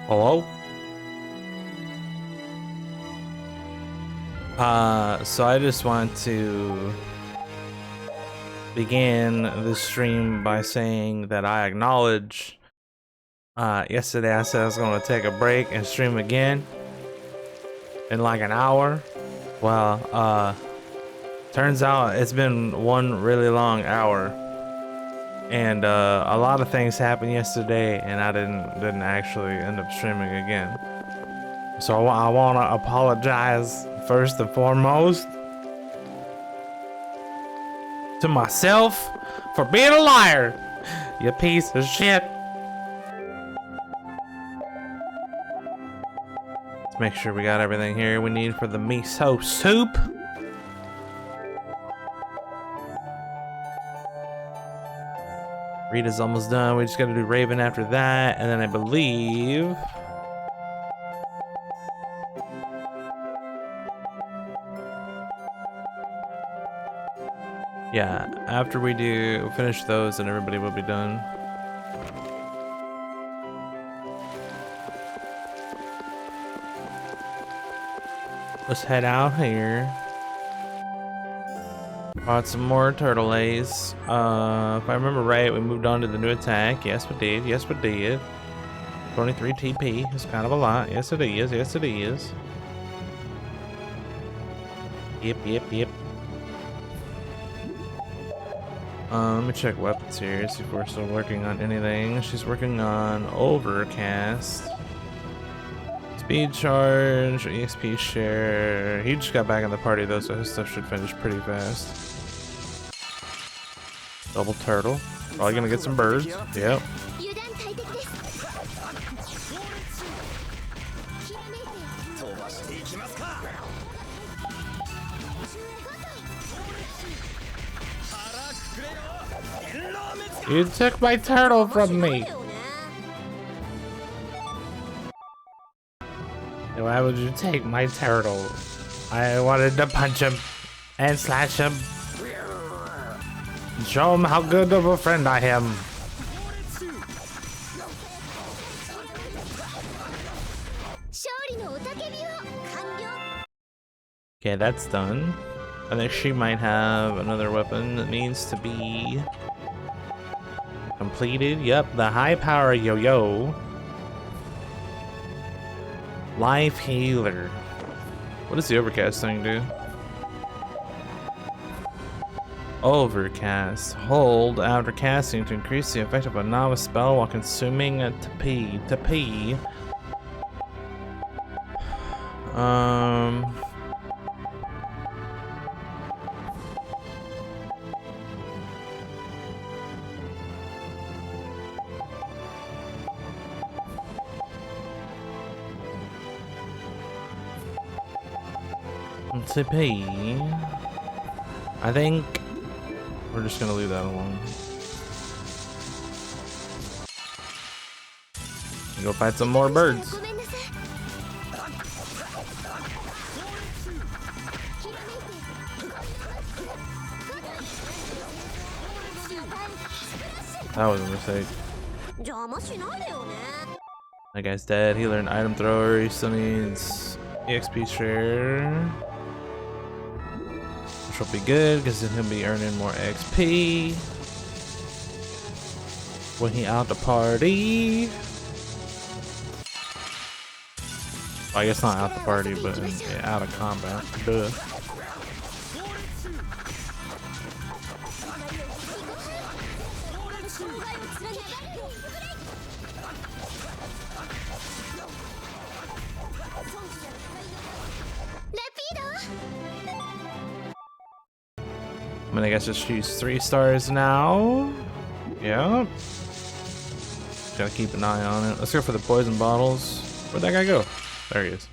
Hello? So I just want to begin this stream by saying that I acknowledge yesterday I said I was going to take a break and stream again in like an hour. Well, turns out it's been one really long hour, and a lot of things happened yesterday, and I didn't actually end up streaming again. So I want to apologize first and foremost to myself for being a liar, you piece of shit. Let's make sure we got everything here we need for the miso soup. Rita's almost done. We just gotta do Raven after that, and then I believe yeah, after we do finish those, and everybody will be done. Let's head out here. Bought some more turtle eggs. If I remember right, we moved on to the new attack. Yes, we did. Yes, we did. 23 TP. It's kind of a lot. Yes, it is. Yes, it is. Yep. Let me check weapons here, see if we're still working on anything. She's working on Overcast. Speed charge, EXP share. He just got back in the party though, so his stuff should finish pretty fast. Double turtle. Probably gonna get some birds. Yep. You took my turtle from me. Why would you take my turtle? I wanted to punch him and slash him and show him how good of a friend I am. Okay, that's done. I think she might have another weapon that needs to be completed. Yep, the high power yo-yo. Life healer. What does the overcast thing do? Overcast. Hold after casting to increase the effect of a novice spell while consuming a TP. TP. I think we're just gonna leave that alone. Go fight some more birds. That was a mistake. That guy's dead. He learned item thrower. He still needs EXP share. Which will be good because then he'll be earning more XP when he out the party. Well, I guess not out the party, but yeah, out of combat. Duh. I mean, I guess just use 3 stars now. Yep. Gotta keep an eye on it. Let's go for the poison bottles. Where'd that guy go? There he is.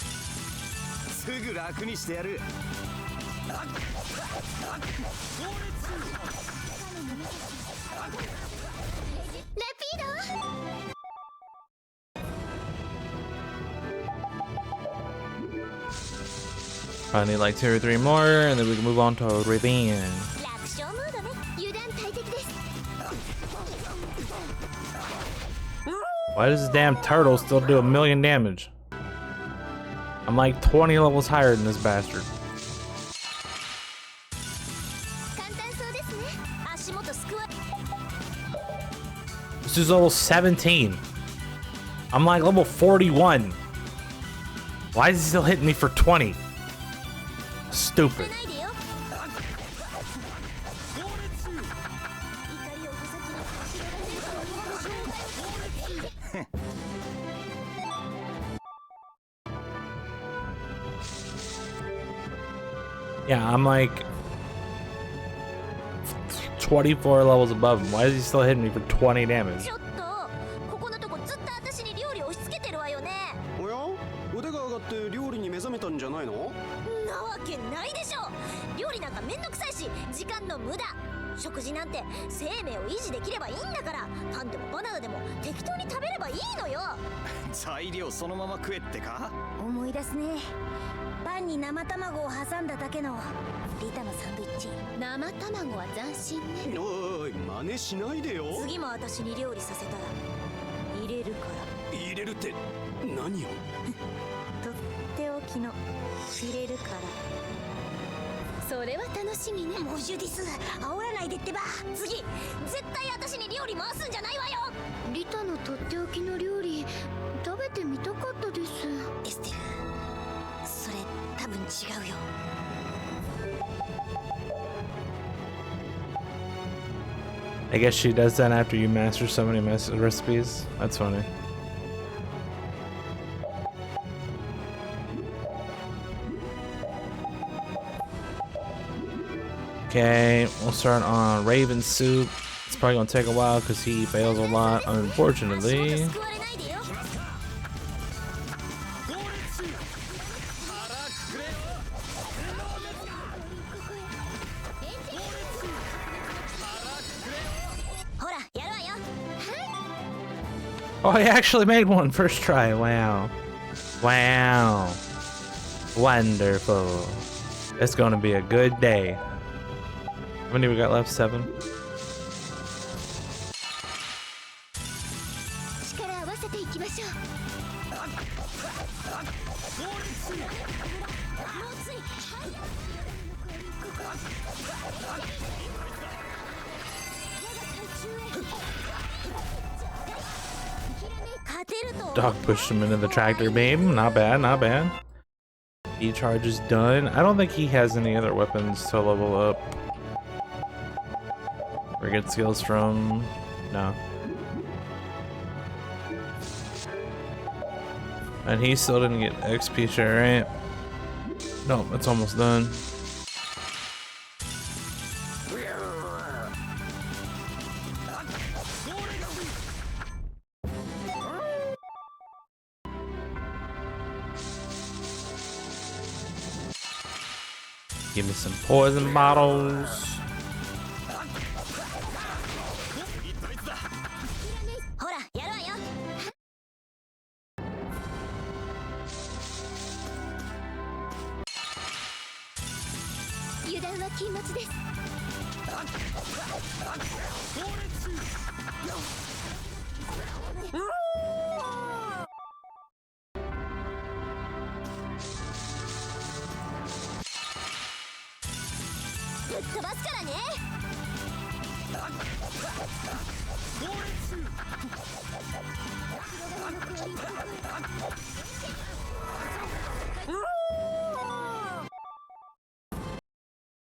I need like 2 or 3 more, and then we can move on to Raven. Why does this damn turtle still do 1,000,000 damage? I'm like 20 levels higher than this bastard. This is level 17. I'm like level 41. Why is he still hitting me for 20? Stupid. Yeah, I'm like 24 levels above him. Why is he still hitting me for 20 damage? I guess she does that after you master so many recipes. That's funny. Okay, we'll start on Raven Soup. It's probably gonna take a while because he fails a lot, unfortunately. Oh, I actually made one first try. Wow. Wow. Wonderful. It's gonna be a good day. How many we got left? 7? Dog pushed him into the tractor beam. Not bad, not bad. E-charge is done. I don't think he has any other weapons to level up or get skills from. No. And he still didn't get XP share, right? No, it's almost done. Give me some poison bottles.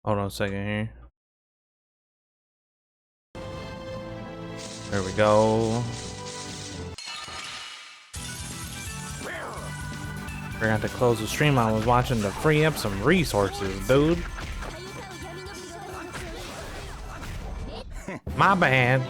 Hold on a second here. There we go. Forgot to close the stream. I was watching to free up some resources, dude. My bad.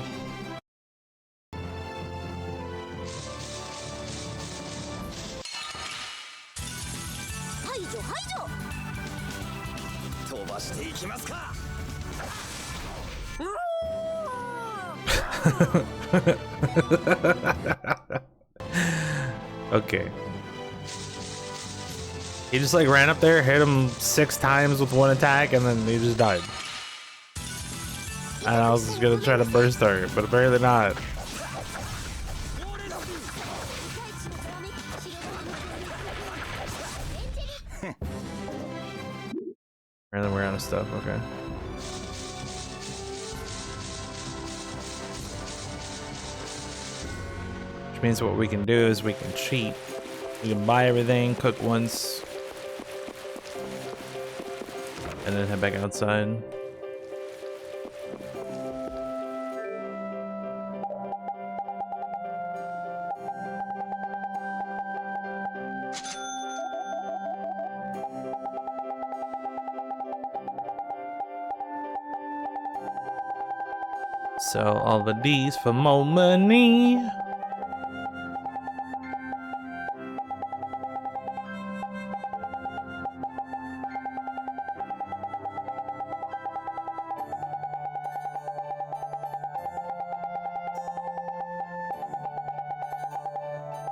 Okay. He just like ran up there, hit him 6 times with one attack, and then he just died. And I was just gonna try to burst target, but apparently not. kind of stuff. Okay. Which means what we can do is we can cheat. We can buy everything, cook once, and then head back outside. Sell all the D's for more money.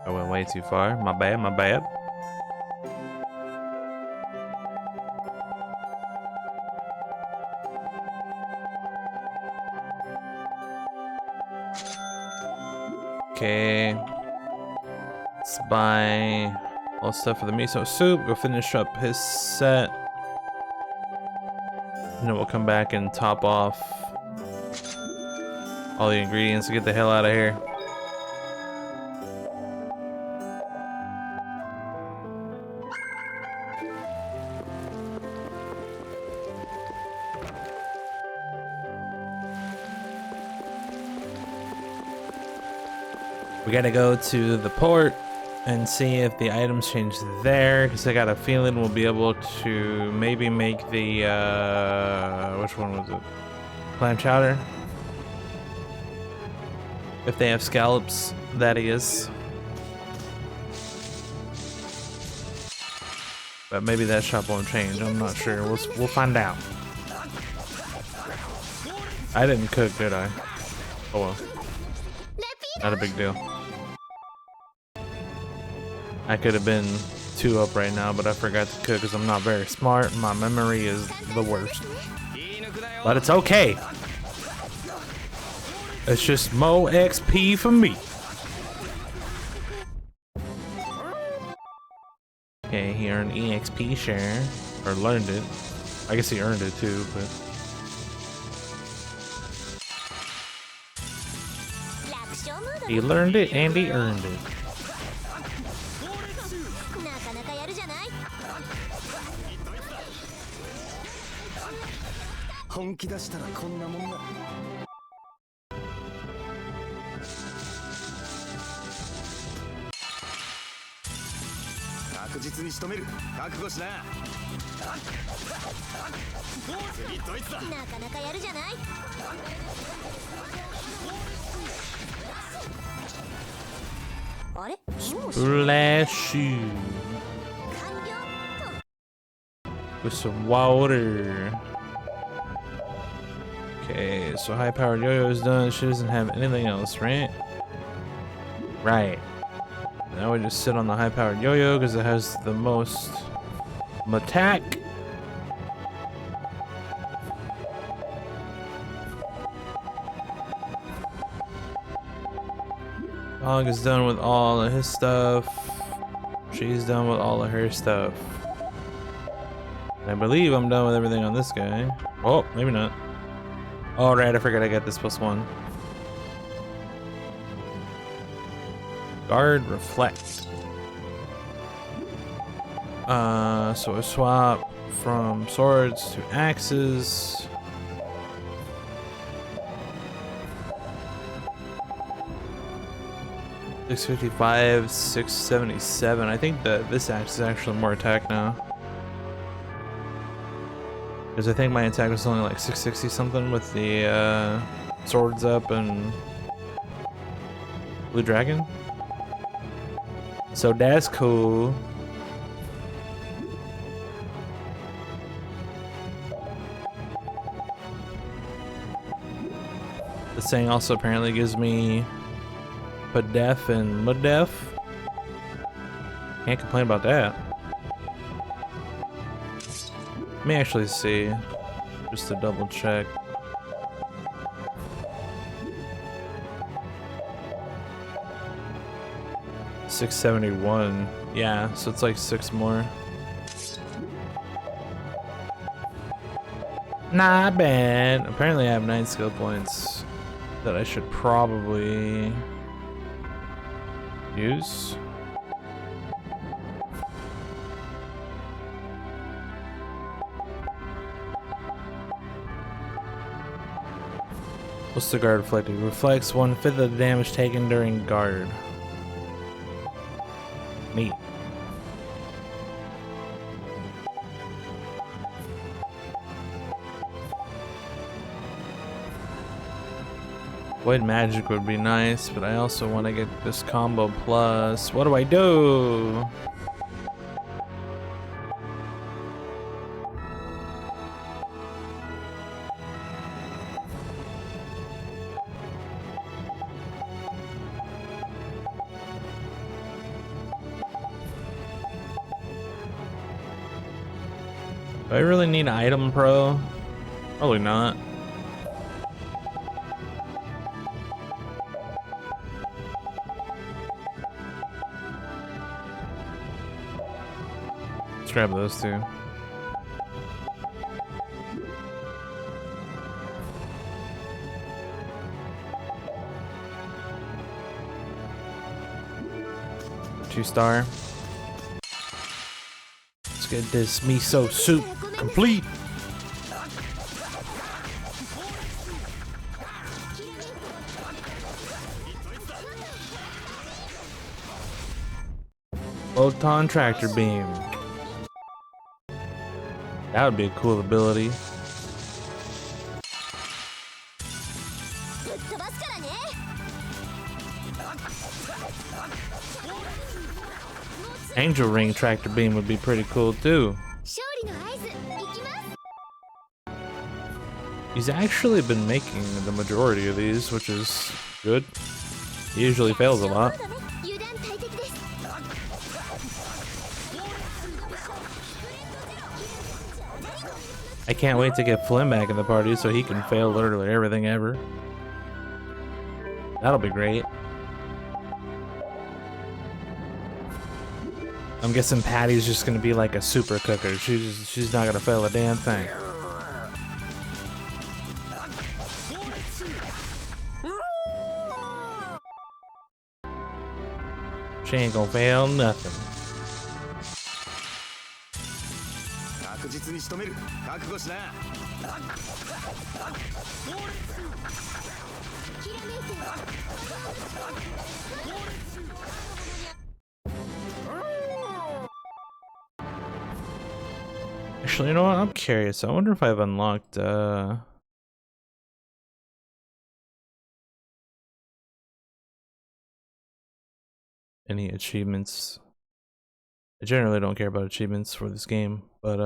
I went way too far. My bad, my bad. Okay. Let's buy all stuff for the miso soup. Go finish up his set. And then we'll come back and top off all the ingredients to get the hell out of here. We gotta go to the port and see if the items change there, because I got a feeling we'll be able to maybe make the, which one was it? Clam chowder? If they have scallops, that is. But maybe that shop won't change, I'm not sure. We'll find out. I didn't cook, did I? Oh well. Not a big deal. I could have been 2 up right now, but I forgot to cook because I'm not very smart. My memory is the worst. But it's okay. It's just more XP for me. Okay, he earned EXP share. Or learned it. I guess he earned it too, but... He learned it and he earned it. Splash you with some water. Okay, so high-powered yo-yo is done. She doesn't have anything else, right? Right. Now we just sit on the high-powered yo-yo because it has the most attack. Hog is done with all of his stuff. She's done with all of her stuff. I believe I'm done with everything on this guy. Oh, maybe not. All right, I forgot I got this +1. Guard reflect. So I swap from swords to axes. $655, $677. I think that this axe is actually more attack now. Because I think my attack was only like 660 something with the swords up and Blue Dragon. So that's cool. This thing also apparently gives me Padef and Mudef. Can't complain about that. Let me actually see, just to double check. $671. Yeah, so it's like 6 more. Not bad. Apparently I have 9 skill points that I should probably use. What's the guard reflecting? Reflects 1/5 of the damage taken during guard. Neat. Void magic would be nice, but I also want to get this combo plus. What do I do? Do I really need item pro? Probably not. Let's grab those two. Two-star. Let's get this miso soup complete. Photon tractor beam. That would be a cool ability. Angel ring tractor beam would be pretty cool too. He's actually been making the majority of these, which is good. He usually fails a lot. I can't wait to get Flynn back in the party so he can fail literally everything ever. That'll be great. I'm guessing Patty's just gonna be like a super cooker. She's not gonna fail a damn thing. She ain't gonna fail nothing. Actually, you know what? I'm curious. I wonder if I've unlocked any achievements. I generally don't care about achievements for this game, but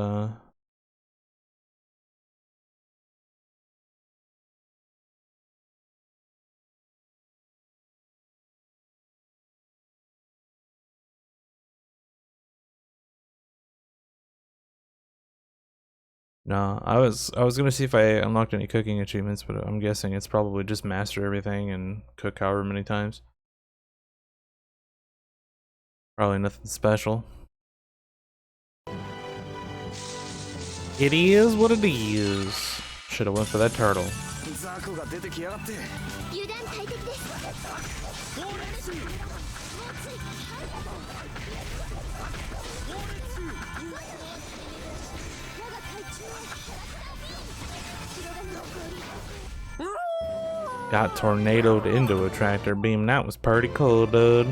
no, I was gonna see if I unlocked any cooking achievements, but I'm guessing it's probably just master everything and cook however many times. Probably nothing special. It is what it is. Should have went for that turtle. Got tornadoed into a tractor beam. That was pretty cool, dude.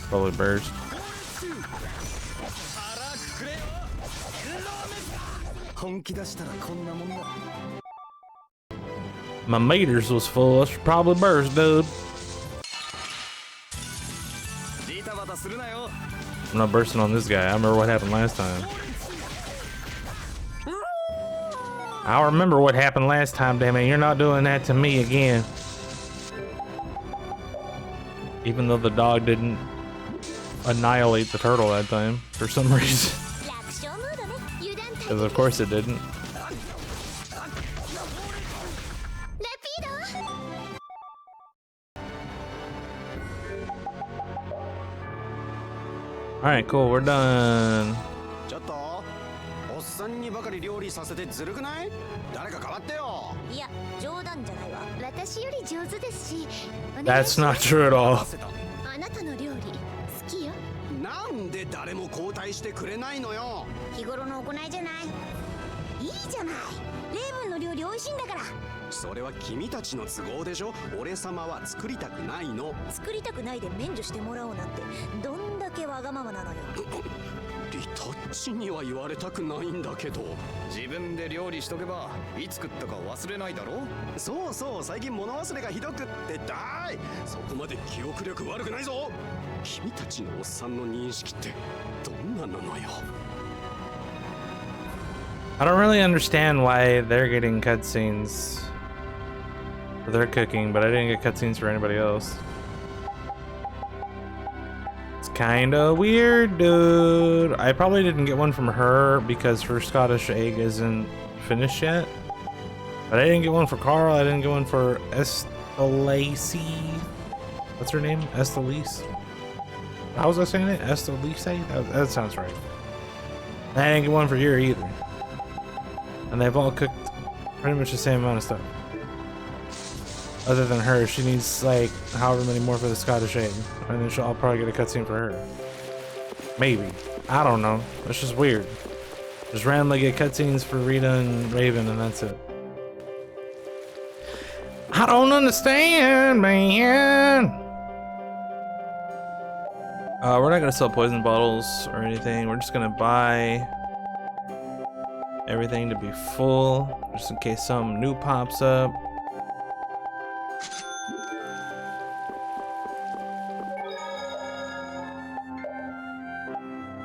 Probably burst. My meters was full. I should probably burst, dude. I'm not bursting on this guy. I remember what happened last time. I remember what happened last time, damn it. You're not doing that to me again. Even though the dog didn't annihilate the turtle that time for some reason. Because of course it didn't. Alright, cool, we're done. ちょっとおっさんにばかり料理させてずるくない？誰か代わってよ。いや、冗談じゃないわ。私より上手ですし。 That's not true at all. あなたの料理好きよ。なんで誰も交代してくれないのよ。日頃の行いじゃない。いいじゃない。レイブンの料理美味しいんだから。それは君たちの都合でしょ。俺様は作りたくないの。作りたくないで免除してもらおうなんてどんだけわがままなのよ。リタッチには言われたくないんだけど。自分で料理しとけばいつ食ったか忘れないだろ。そうそう、最近物忘れがひどくってだい。そこまで記憶力悪くないぞ。君たちのおっさんの認識ってどんななのよ。I don't really understand why they're getting cutscenes for their cooking, but I didn't get cutscenes for anybody else. It's kinda weird, dude. I probably didn't get one from her because her Scottish egg isn't finished yet. But I didn't get one for Carl, I didn't get one for Estelacey. What's her name? Estelise? How was I saying it? Estelise? That sounds right. I didn't get one for here either. And they've all cooked pretty much the same amount of stuff. Other than her, she needs like however many more for the Scottish egg. And then I'll probably get a cutscene for her. Maybe. I don't know. It's just weird. Just randomly get cutscenes for Rita and Raven and that's it. I don't understand, man. We're not gonna sell poison bottles or anything. We're just gonna buy everything to be full, just in case something new pops up.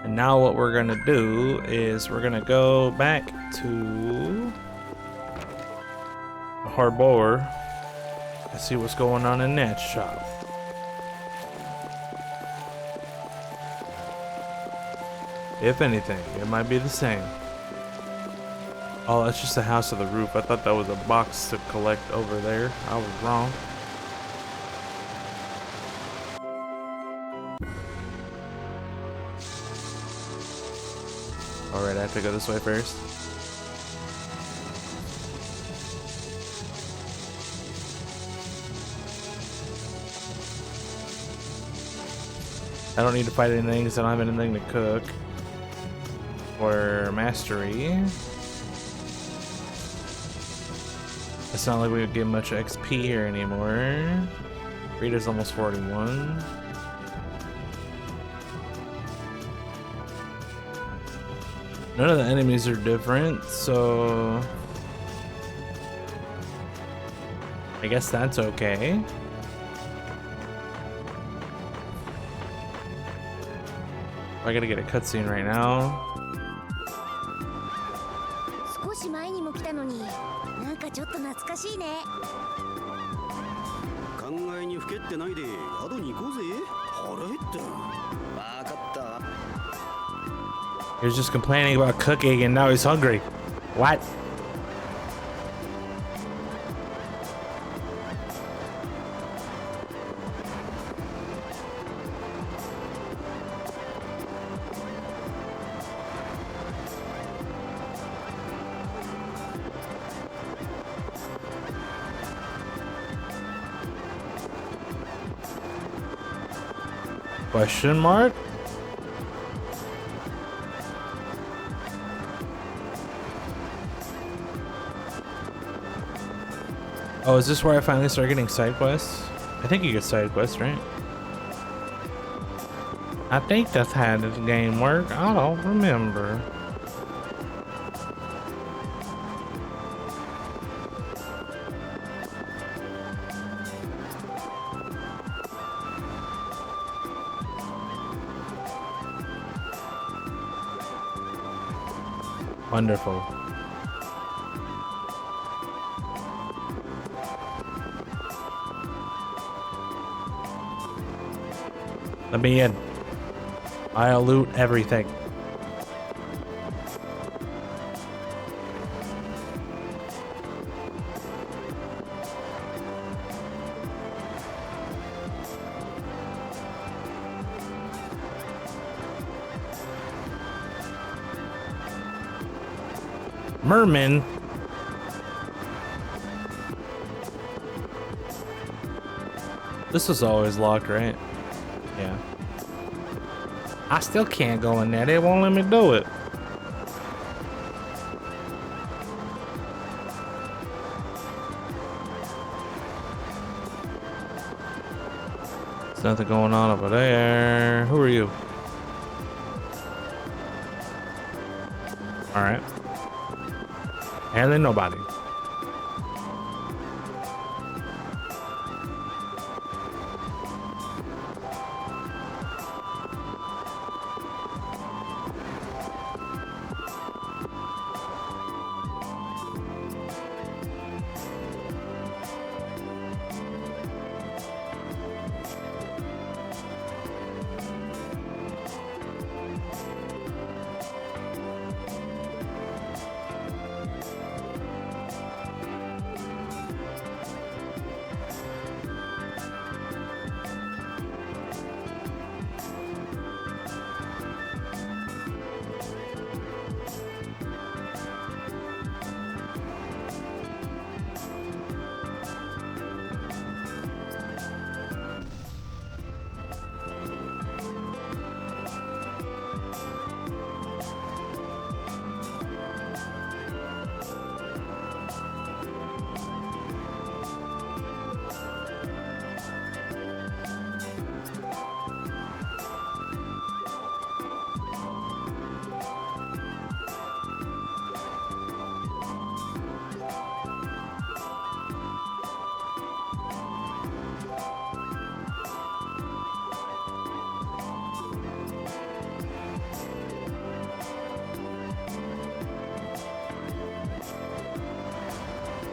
And now what we're gonna do is we're gonna go back to the Harbor and see what's going on in that shop. If anything, it might be the same. Oh, that's just the house of the roof. I thought that was a box to collect over there. I was wrong. Alright, I have to go this way first. I don't need to fight anything because I don't have anything to cook. Or mastery. It's not like we would get much XP here anymore. Rita's almost 41. None of the enemies are different, so I guess that's okay. I gotta get a cutscene right now. 少し前にも来たのに、なんかちょっと懐かしいね。考えにふけってないで宿に行こうぜ。腹減った。わかった。 He was just complaining about cooking and now he's hungry. What? Question mark? Oh, is this where I finally start getting side quests? I think you get side quests, right? I think that's how this game works. I don't remember. Wonderful. Let me in. I'll loot everything. Merman. This was always locked, right? Yeah. I still can't go in there. They won't let me do it. There's nothing going on over there. Who are you? All right. Apparently nobody.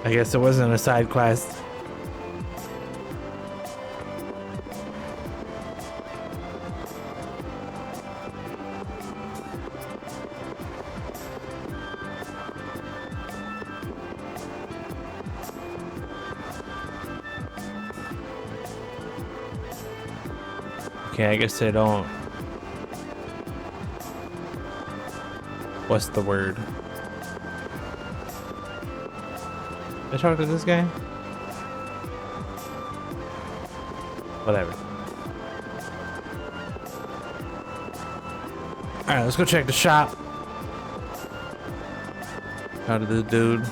I guess it wasn't a side quest. Okay, I guess they don't. What's the word? Did I talk to this guy? Whatever. Alright, let's go check the shop. How did this dude?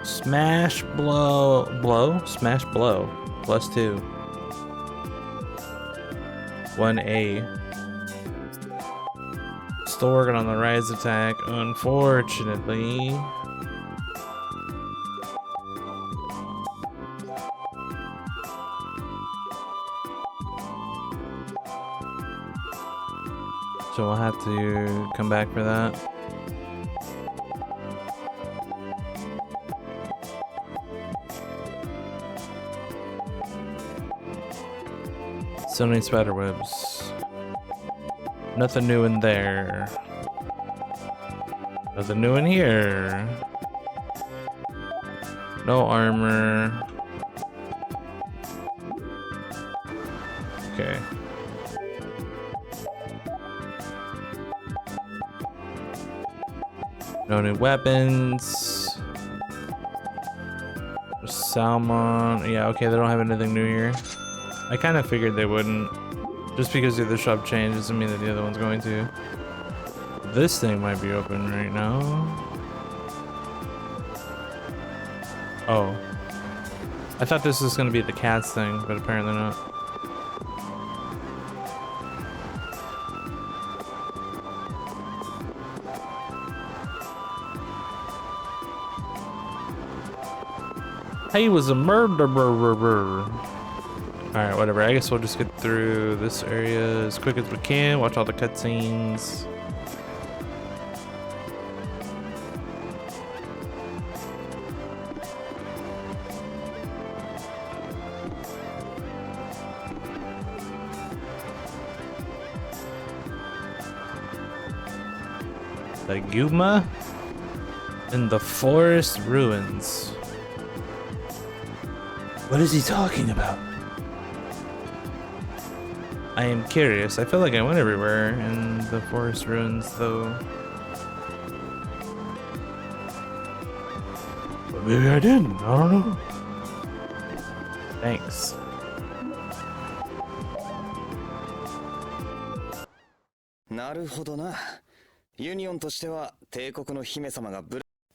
Smash Smash blow +2. 1A. Still working on the rise attack, unfortunately. So we'll have to come back for that. Still need spider webs. Nothing new in there. Nothing new in here. No armor. Okay. No new weapons. Salmon. Yeah, okay, they don't have anything new here. I kind of figured they wouldn't. Just because the other shop changed doesn't mean that the other one's going to. This thing might be open right now. Oh. I thought this was gonna be the cats thing, but apparently not. He was a murderer. Alright, whatever. I guess we'll just get through this area as quick as we can. Watch all the cutscenes. The Guma in the forest ruins. What is he talking about? I am curious. I feel like I went everywhere in the forest ruins, though. But maybe I didn't. I don't know. Thanks.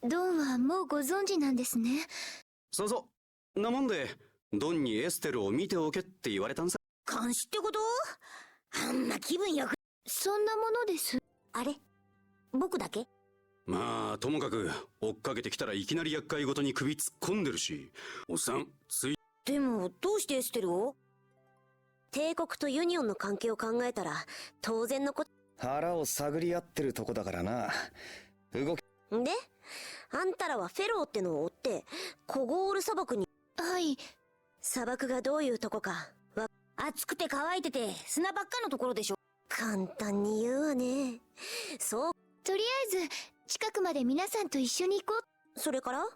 ドンはもうご存知なんですね。そうそう。なもんで、ドンにエステルを見ておけって言われたんさ。監視ってこと？あんな気分よく。そんなものです。あれ？僕だけ？まあ、ともかく、追っかけてきたらいきなり厄介ごとに首突っ込んでるし、おっさん、でも、どうしてエステルを？帝国とユニオンの関係を考えたら、当然のこと。腹を探り合ってるとこだからな。動き。で、あんたらはフェローってのを追って、コゴール砂漠に。はい。砂漠がどういうとこか。暑くて乾いてて砂ばっかのところでしょ。簡単に言うわね。そう。とりあえず近くまで皆さんと一緒に行こう。それから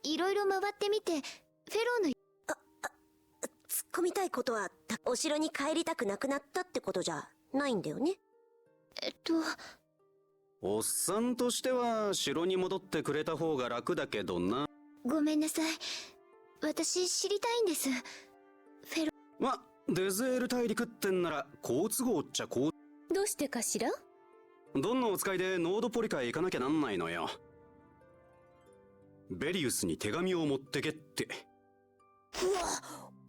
いろいろ回ってみて、フェローの突っ込みたいことは、お城に帰りたくなくなったってことじゃないんだよね。おっさんとしては城に戻ってくれた方が楽だけどな。ごめんなさい。私知りたいんです。フェロ。ま、デゼール大陸ってんなら好都合っちゃこう。どうしてかしら？ドンのお使いでノードポリカへ行かなきゃなんないのよ。ベリウスに手紙を持ってけって。うわ、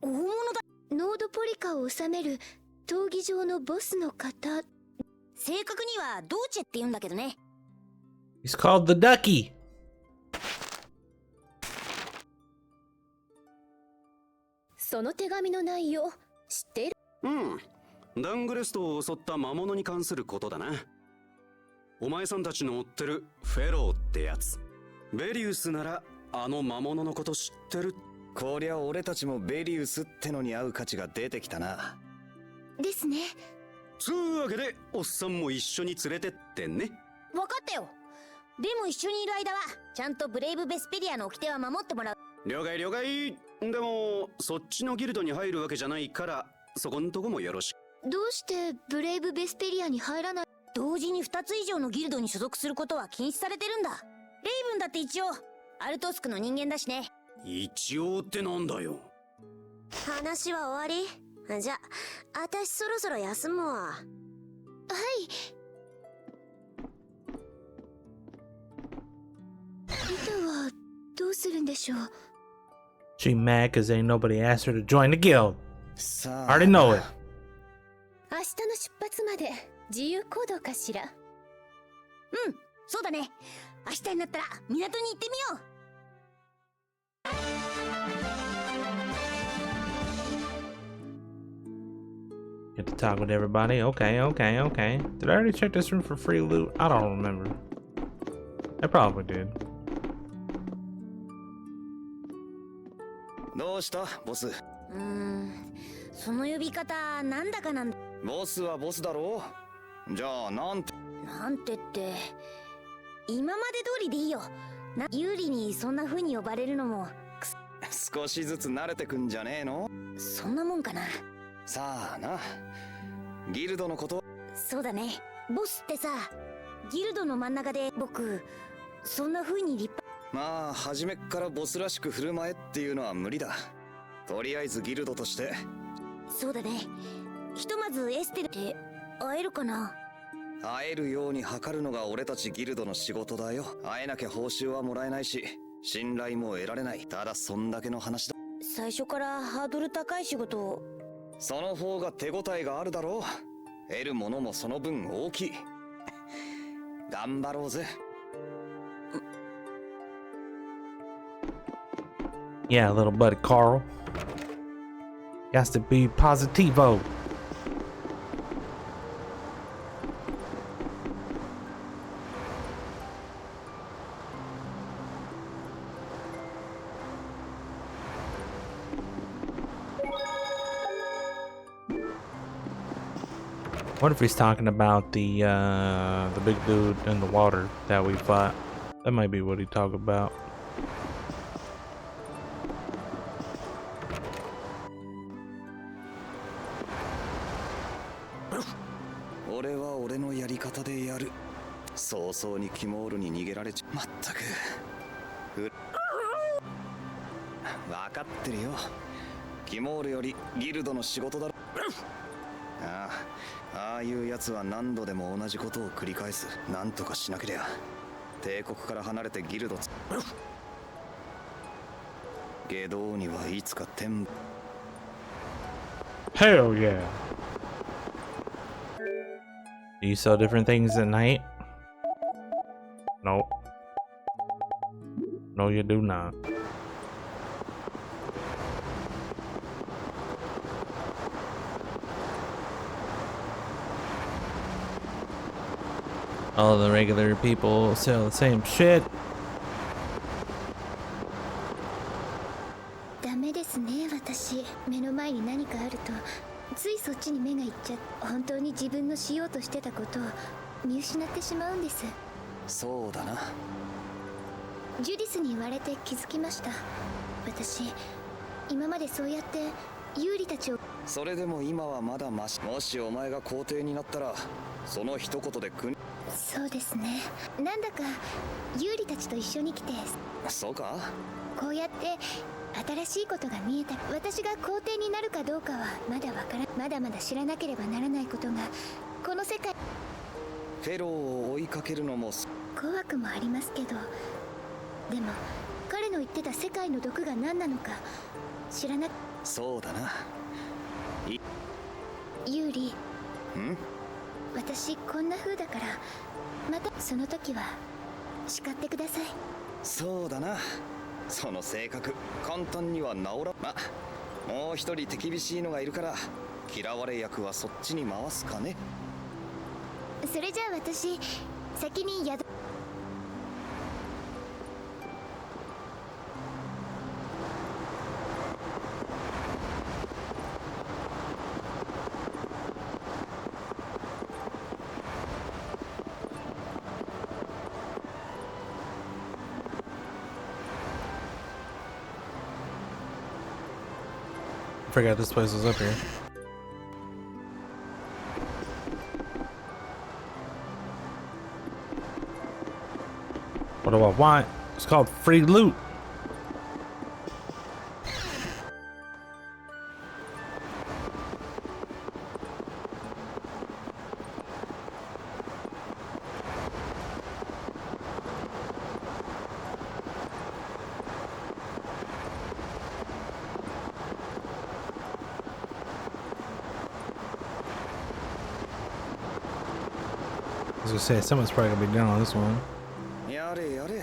大物だ。ノードポリカを治める闘技場のボスの方。正確にはドーチェって言うんだけどね。He's called the Ducky. その手紙の内容知っている？うん。ダングレストを襲った魔物に関することだな。お前さんたちの追ってるフェローってやつ。ベリウスならあの魔物のこと知ってる。こりゃ俺たちもベリウスってのに合う価値が出てきたな。ですね。つうわけでおっさんも一緒に連れてってね。分かったよ。でも一緒にいる間はちゃんとブレイブ・ベスペリアの掟は守ってもらう。了解了解。でもそっちのギルドに入るわけじゃないからそこんとこもよろしく。どうしてブレイブ・ベスペリアに入らない？同時に2つ以上のギルドに所属することは禁止されてるんだ。レイブンだって一応アルトスクの人間だしね。一応ってなんだよ。話は終わり。じゃあ私そろそろ休むわ。はい。リタはどうするんでしょう。 She mad cause ain't nobody asked her to join the guild. さあ。Already know it. 明日の出発まで自由行動かしら。うん、そうだね。明日になったら港に行ってみよう。Get to talk with everybody. Okay, okay, okay. Did I already check this room for free loot? I don't remember. I probably did. どうしたボス？その呼び方なんだかなんだ。ボスはボスだろう。じゃあなんてって今まで通りでいいよ。有利にそんな風に呼ばれるのも少しずつ慣れてくんじゃねえの？そんなもんかな。さあな。ギルドのこと。そうだね。ボスってさ、ギルドの真ん中で僕そんな風に立派。まあ初めっからボスらしく振る舞えっていうのは無理だ。とりあえずギルドとして。そうだね。ひとまずエステルって会えるかな？会えるように測るのが俺たちギルドの仕事だよ。会えなきゃ報酬はもらえないし、信頼も得られない。ただそんだけの話だ。最初からハードル高い仕事を。その方が手応えがあるだろう。得るものもその分大きい。頑張ろうぜ。Yeah, little buddy Carl. Has to be positivo. What if he's talking about the big dude in the water that we fought? That might be what he talked about. 俺は俺のやり方でやる。早々にキモールに逃げられちまったく。分かってるよ。キモールよりギルドの仕事だろ。ああいうやつは何度でも同じことを繰り返す。なんとかしなけりゃ。帝国から離れてギルド下道にはいつか天。 Hell yeah. Do you sell different things at night? Nope. No, you do not. All the regular people sell the same shit. ダメですね、私。目の前に何かあるとついそっちに目がいっちゃって、本当に自分のしようとしてたことを見失ってしまうんです。そうだな。ジュディスに言われて気づきました。私今までそうやってユーリたちを。それでも今はまだマシ。もしお前が皇帝になったらその一言で国。そうですね。なんだかユーリたちと一緒に来て。そうか。こうやって新しいことが見えた。私が皇帝になるかどうかはまだわからん。まだまだ知らなければならないことがこの世界。フェローを追いかけるのも怖くもありますけど、でも彼の言ってた世界の毒が何なのか知らな。そうだな。ユーリ、ん？私こんな風だから、またその時は叱ってください。そうだな。その性格簡単には治ら。ま、もう一人手厳しいのがいるから嫌われ役はそっちに回すかね。それじゃあ私先に宿。I forgot this place was up here. What do I want? It's called free loot. I was gonna say someone's probably gonna be down on this one. やれやれ。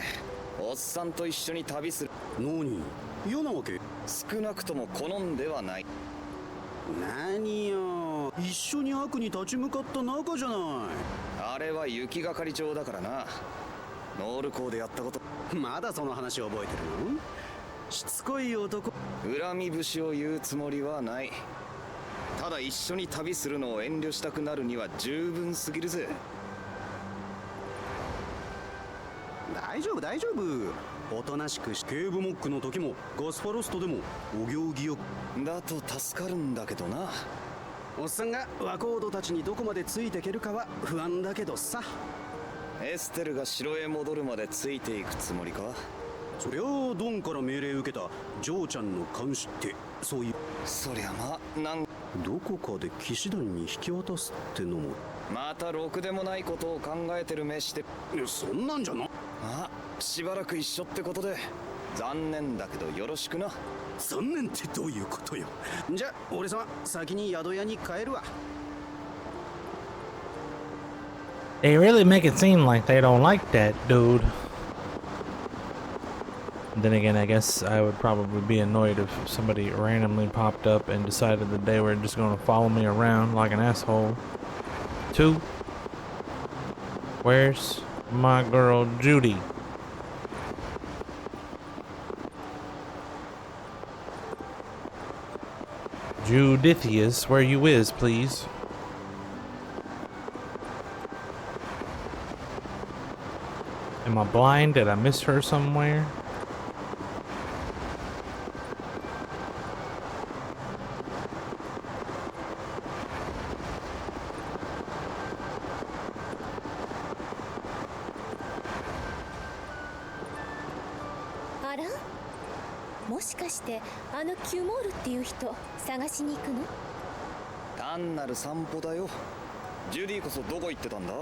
おっさんと一緒に旅する。何嫌なわけ？少なくとも好んではない。何よ、一緒に悪に立ち向かった仲じゃない。あれは雪係長だからな。ノール校でやったこと。まだその話覚えてるの？しつこい男。恨み節を言うつもりはない。ただ一緒に旅するのを遠慮したくなるには十分すぎるぜ。大丈夫大丈夫。おとなしくし、ケーブモックの時もガスファロストでもお行儀よく。だと助かるんだけどな。おっさんが若人たちにどこまでついていけるかは不安だけどさ。エステルが城へ戻るまでついていくつもりか？そりゃあドンから命令受けたジョーちゃんの監視ってそういうそりゃまあどこかで騎士団に引き渡すってのもまたろくでもないことを考えてる目して。そんなんじゃな。あ、しばらく一緒ってことで残念だけどよろしくな。残念ってどういうことよ。じゃあ俺様先に宿屋に帰るわ。 They really make it seem like they don't like that dude. Then again, I guess I would probably be annoyed if somebody randomly popped up and decided that they were just going to follow me around like an asshole. 2. Where's my girl Judy? Judithius, where you is, please? Am I blind? Did I miss her somewhere? Ara? もしかしてあのキュモールっていう人探しに行くの？単なる散歩だよ。ジュディこそどこ行ってたんだ？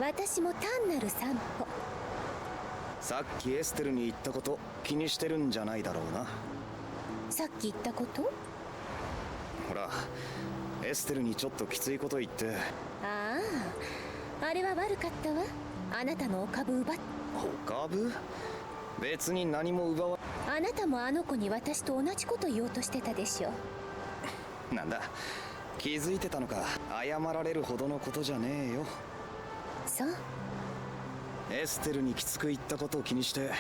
私も単なる散歩。さっきエステルに言ったこと気にしてるんじゃないだろうな。さっき言ったこと？ほら、エステルにちょっときついこと言って。ああ、あれは悪かったわ。あなたのお株奪っ。お株？別に何も奪わ。あなたもあの子に私と同じこと言おうとしてたでしょ。なんだ、気づいてたのか。謝られるほどのことじゃねえよ。そう。エステルにきつく言ったことを気にして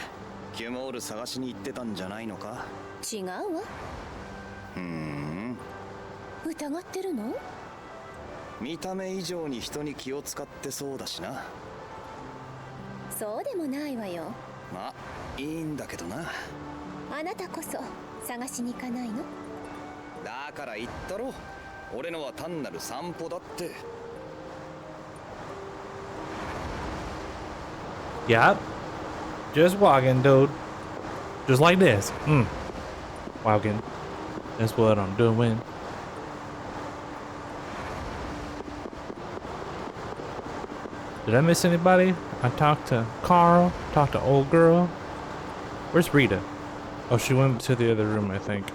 キュモール探しに行ってたんじゃないのか？違うわ。疑ってるの？見た目以上に人に気を使ってそうだしな。そうでもないわよ。まあいいんだけどな。あなたこそ探しに行かないの？だから言ったろ、俺のは単なる散歩だって。Yup. Just walking, dude. Just like this. Walking. That's what I'm doing. Did I miss anybody? I talked to Carl, talked to old girl. Where's Rita? Oh, she went to the other room, I think.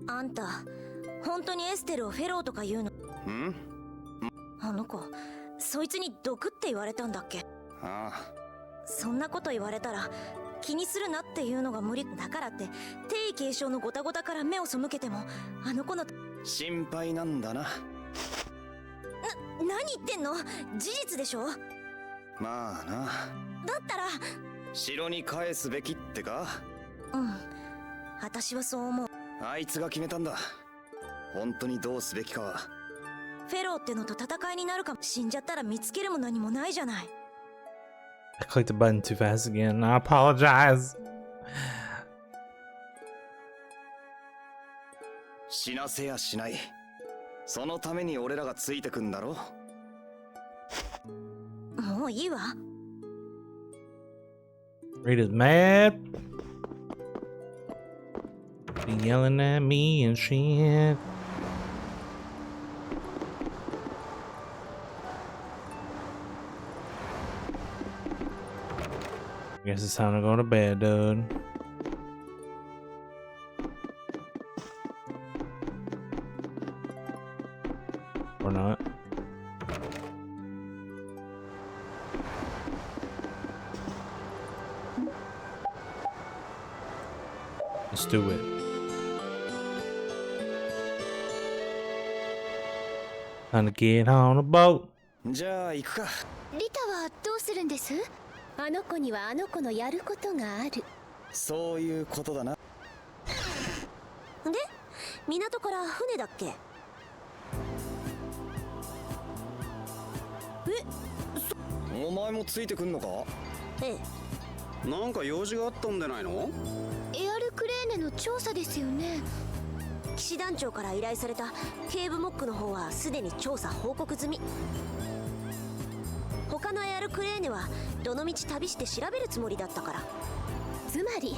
Anta, 本当にエステルをフェローとか言うの？あの子、そいつに毒って言われたんだっけ？ああ。そんなこと言われたら気にするなっていうのが無理だからって帝位継承のゴタゴタから目を背けてもあの子の心配なんだな。何言ってんの？事実でしょ？まあな。だったら城に返すべきってか？私はそう思う。あいつが決めたんだ。本当にどうすべきかは。フェローってのと戦いになるかも。死んじゃったら見つけるも何もないじゃない。I clicked the button too fast again. I apologize. 死なせやしない。そのために俺らがついてくんだろ。もういいわ。Rita's mad. Be yelling at me and shit. Guess it's time to go to bed, dude. Or not. Let's do it. Time to get on a boat. じゃあ行くか。リタはどうするんです？あの子にはあの子のやることがある。そういうことだな。で、港から船だっけ？お前もついてくんのか？ええ。なんか用事があったんでないの？エアルクレーネの調査ですよね。騎士団長から依頼された警部モックの方はすでに調査報告済み。他のエアルクレーネはどのみち旅して調べるつもりだったから。つまり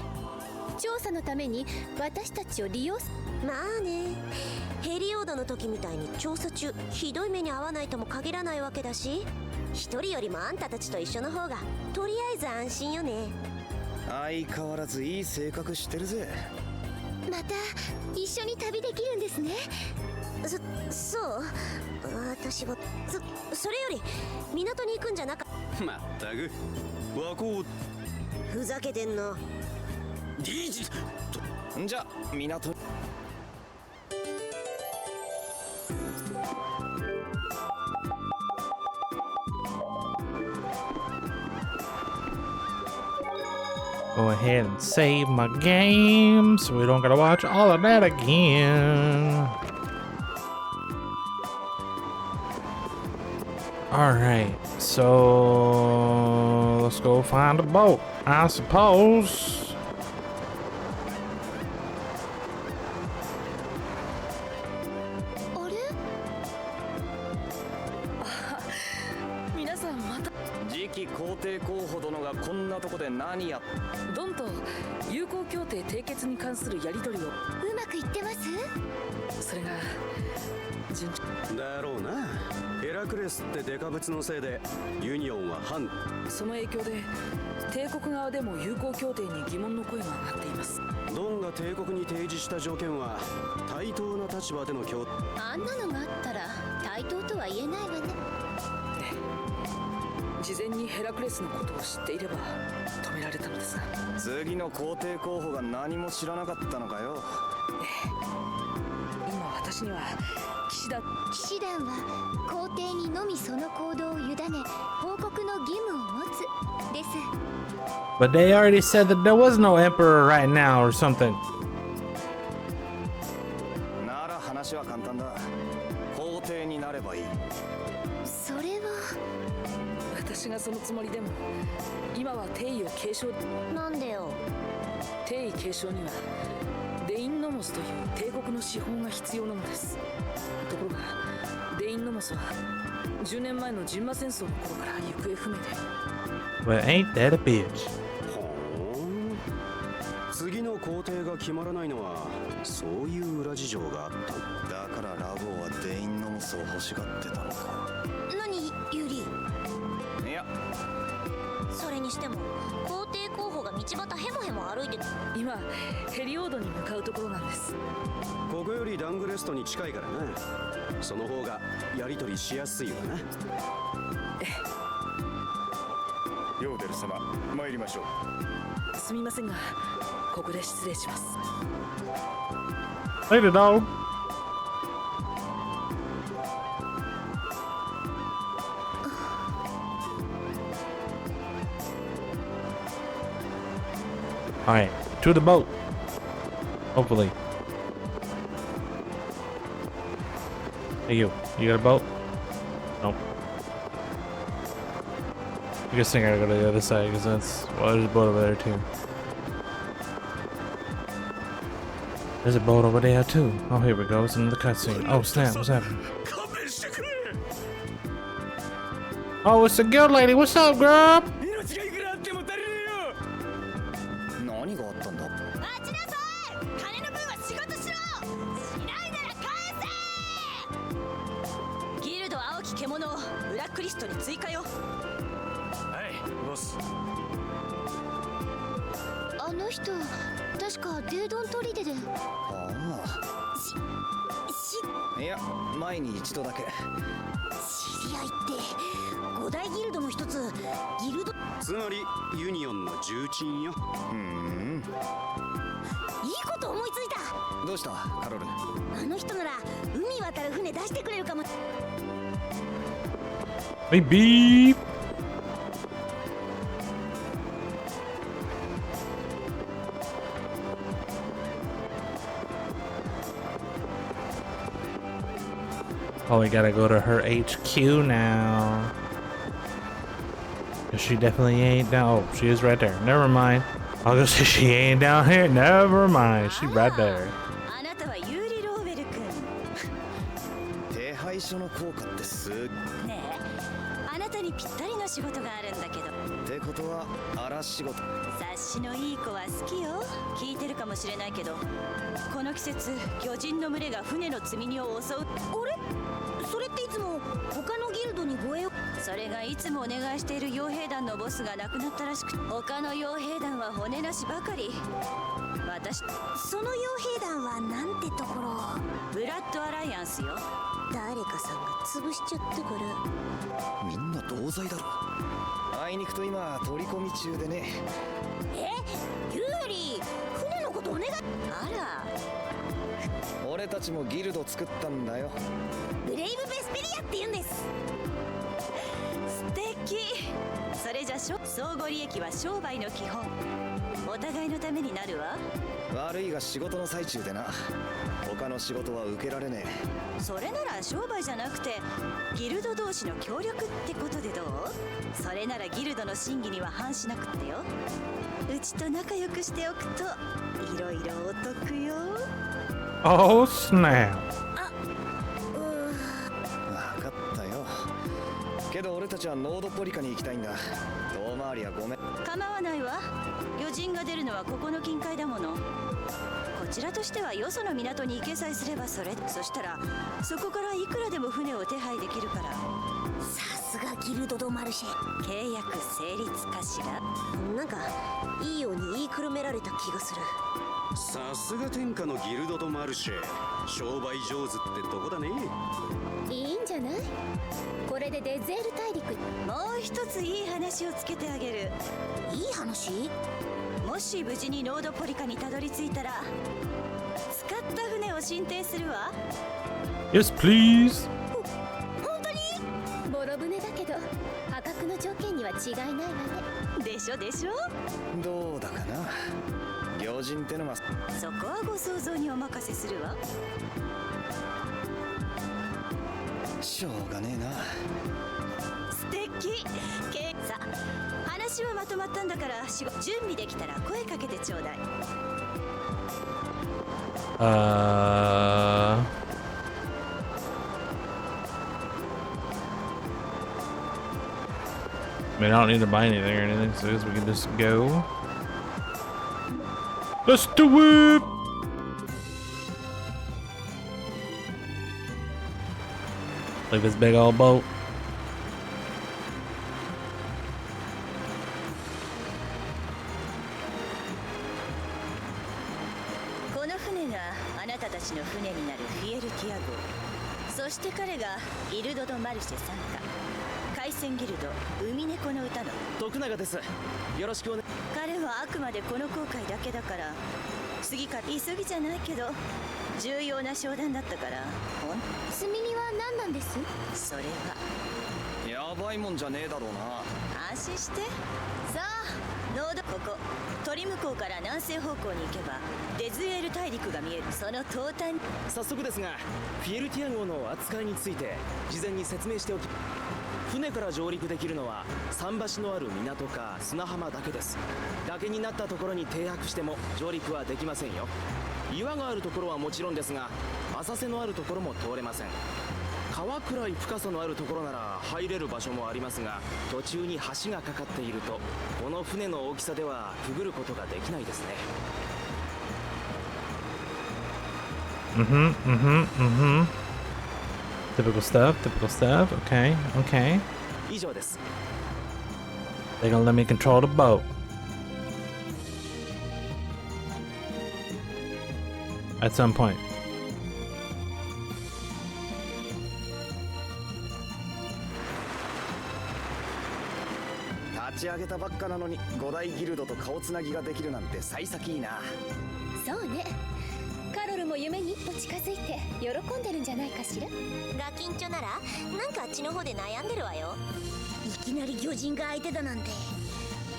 調査のために私たちを利用す。まあね、ヘリオードの時みたいに調査中ひどい目に遭わないとも限らないわけだし、一人よりもあんたたちと一緒の方がとりあえず安心よね。相変わらずいい性格してるぜ。また一緒に旅できるんですね。そう、私はそれより港に行くんじゃなか。まったく和光ふざけてんの。んじゃ港。Go ahead and save my game so we don't gotta watch all of that again. Alright, so let's go find a boat, I suppose.次期皇帝候補殿がこんなとこで何やっ。ドンと友好協定締結に関するやり取りを。うまくいってます？それが順調だろうな。ヘラクレスってデカブツのせいでユニオンは反。その影響で帝国側でも友好協定に疑問の声が上がっています。ドンが帝国に提示した条件は対等な立場での協定。あんなのがあったら対等とは言えないわね。事前にヘラクレスのことを知っていれば止められたのですが。次の皇帝候補が何も知らなかったのかよ。今私には騎士団は皇帝にのみその行動を委ね報告の義務を持つです。 But they already said that there was no emperor right now or something. なら話は簡単だ。皇帝になればいい。それは私がそのつもりでも今は帝位を継承。なんでよ。帝位継承にはデインノモスという帝国の司法が必要なのです。ところがデインノモスは10年前のジンマ戦争の頃から行方不明で。 But ain't that a bitch? 次の皇帝が決まらないのはそういう裏事情があった。だからラゴーはデインノモスを欲しがってたのか。何ユリ？いや、それにしても皇帝候補が道端ヘモヘモ歩いて。今ヘリオードに向かうところなんです。ここよりダングレストに近いからな。その方がやり取りしやすいわな。ヨーデル様、参りましょう。すみませんがここで失礼します。 Later, dog. Alright, to the boat. Hopefully. Hey, you got a boat? Nope. I guess I gotta go to the other side because that's. Well, there's a boat over there too. There's a boat over there too. Oh, here we go. It's in the cutscene. Oh, snap. What's happening? Oh, it's the guild lady. What's up, girl? 何があったんだ。待ちなさい。金の分は仕事しろ。しないなら返せ。ギルド青き獣をブラックリストに追加よ。はいボス。あの人確かデードン砦で。ああ。いや、前に一度だけ。知り合いって五大ギルドの一つギルド。つまりユニオンの重鎮よ。いいこと思いついた。どうしたカロル。あの人なら海渡る船出してくれるかも。 Hey, beep. Oh, we gotta go to her HQ now. She definitely ain't down. Oh, she is right there. Never mind. I'll just say she ain't down here. Never mind. She right there. あなたはユーリ・ローベル君。手配書の効果ってねえ、あなたにぴったりの仕事があるんだけど。ってことは荒仕事。察しのいい子は好きよ。聞いてるかもしれないけど、この季節巨人の群れが船の積み荷を襲う。あれ？それっていつも他のギルドに護衛を。それがいつもお願いしている傭兵団のボスが亡くなったらしく、他の傭兵団は骨なしばかり。私、その傭兵団はなんてところ。ブラッドアライアンスよ。誰かさんが潰しちゃったから。みんな同罪だろ。あいにくと今取り込み中でね。ユーリ、船のことお願い。あら、俺たちもギルド作ったんだよ。ブレイブ・ベスペリアって言うんです。素敵。それじゃ相互利益は商売の基本。お互いのためになるわ。悪いが仕事の最中でな。他の仕事は受けられねえ。それなら商売じゃなくてギルド同士の協力ってことでどう？それならギルドの審議には反しなくってよ。うちと仲良くしておくといろいろお得よ。Oh snap. 分かったよ。けど俺たちはノードポリカに行きたいんだ。遠回りはごめん。構わないわ。魚人が出るのはここの近海だもの。こちらとしてはよその港に行けさえすればそしたらそこからいくらでも船を手配できるから。さすがギルド・ド・マルシェ。契約成立かしら。なんかいいように言いくるめられた気がする。さすが天下のギルド・ド・マルシェ。商売上手ってとこだね。いいんじゃない？これでデゼール大陸。もう一ついい話をつけてあげる。いい話？もし無事にノードポリカにたどり着いたら使った船を進呈するわ。 Yes, please. 本当に？ボロ船だけど破格の条件には違いないわね。でしょでしょ。どうだかな。魚人ってのはそこはご想像にお任せするわ。しょうがねえな。素敵。さあ、話はまとまったんだから準備できたら声かけてちょうだい。I mean, I don't need to buy anything or anything, so I guess we can just go. Let's do it! Like this big old boat. この船があなたたちの船になるフィエルティア号。そして彼がギルド・ド・マルシェ参加。海戦ギルド海猫の歌の徳永です。よろしくお願い。彼はあくまでこの航海だけだから次から急ぎじゃないけど重要な商談だったから。積み荷は何なんです？それはやばいもんじゃねえだろうな。安心して。さあノード、ここ鳥向こうから南西方向に行けばデズエール大陸が見える。その東端に。早速ですがフィエルティア号の扱いについて事前に説明しておき。船から上陸できるのは桟橋のある港か砂浜だけです。崖になったところに停泊しても上陸はできませんよ。岩があるところはもちろんですが浅瀬のあるところも通れません。川くらい深さのあるところなら入れる場所もありますが途中に橋がかかっているとこの船の大きさではくぐることができないですね。Typical stuff, typical stuff. Okay, okay. 以上です。 They're gonna let me control the boat. At some point. 立ち上げたばっかなのに5大ギルドと顔つなぎができるなんて幸先いいな。そうね。カロルも夢に一歩近づいて喜んでるんじゃないかしら。ガキンチョならなんかあっちの方で悩んでるわよ。いきなり魚人が相手だなんて。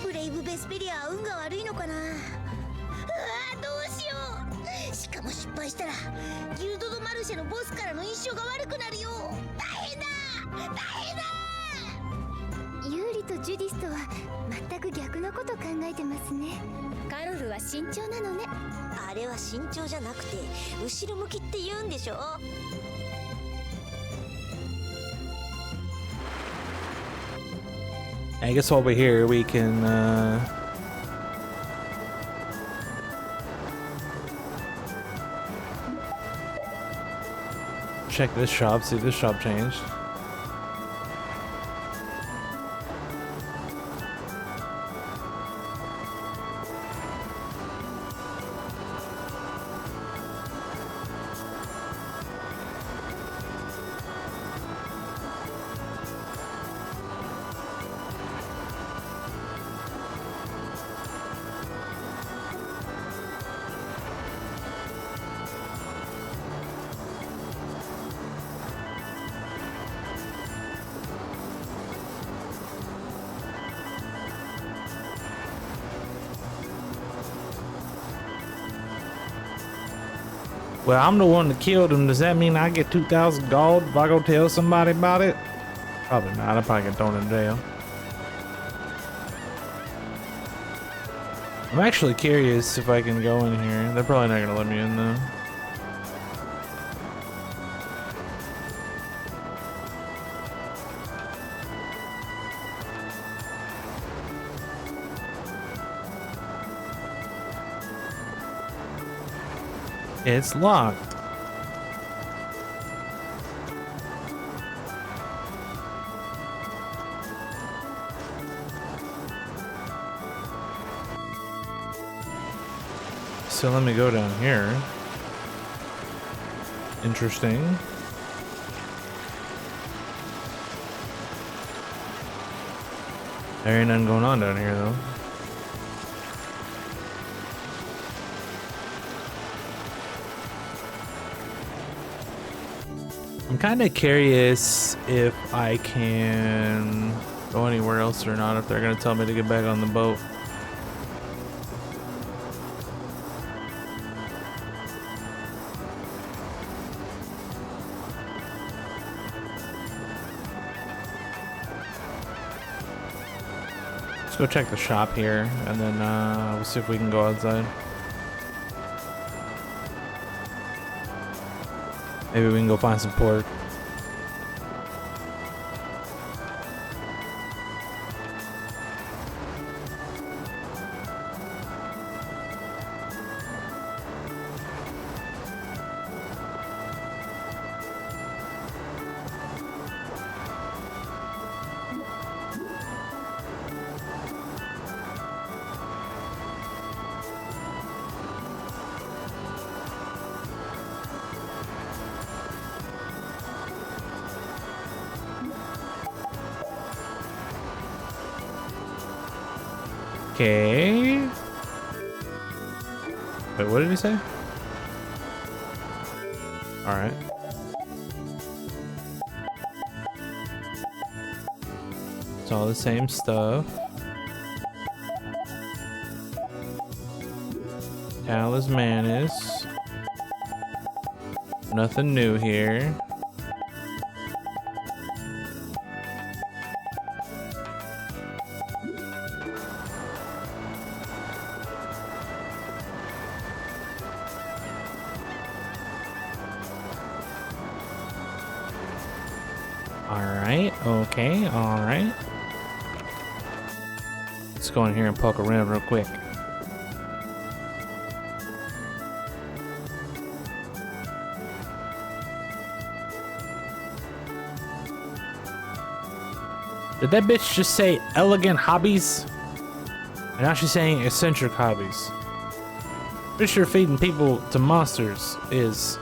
ブレイブ・ベスペリアは運が悪いのかな。どうしよう。しかも失敗したらギルド・ド・マルシェのボスからの印象が悪くなるよ。大変だ大変だ。有利とジュディスとは全く逆のこと考えてますね。カロルは慎重なのね。あれは慎重じゃなくて後ろ向きって言うんでしょ。I guess over here we can check this shop, see if this shop changed. Well, I'm the one that killed him. Does that mean I get 2,000 gold if I go tell somebody about it? Probably not. I'll probably get thrown in jail. I'm actually curious if I can go in here. They're probably not gonna let me in though. It's locked. So let me go down here. Interesting. There ain't nothing going on down here though. I'm kind of curious if I can go anywhere else or not, if they're going to tell me to get back on the boat. Let's go check the shop here, and then we'll see if we can go outside. Maybe we can go find some pork. Okay. Wait, what did he say? All right. It's all the same stuff. Talismanus. Nothing new here. Okay, alright. Let's go in here and poke around real quick. Did that bitch just say elegant hobbies? And now she's saying eccentric hobbies. Pretty sure feeding people to monsters is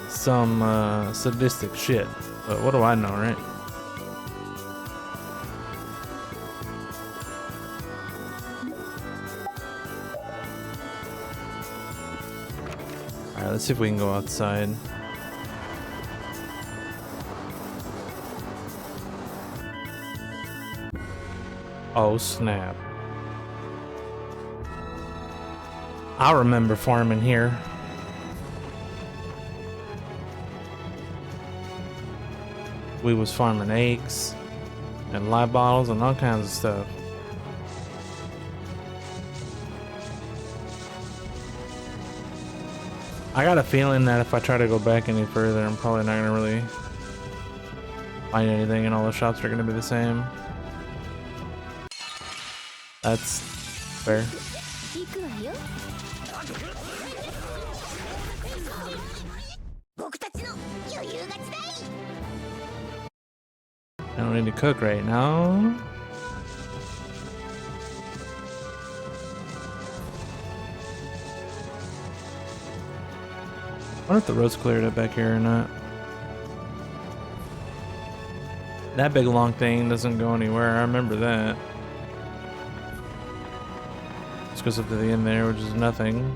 some sadistic shit, but what do I know, right? Alright, let's see if we can go outside. Oh snap. I remember farming here. We was farming eggs and live bottles and all kinds of stuff. I got a feeling that if I try to go back any further, I'm probably not gonna really find anything, and all the shops are gonna be the same. That's fair. I don't need to cook right now. I wonder if the road's cleared up back here or not. That big long thing doesn't go anywhere. I remember that. Just goes up to the end there, which is nothing.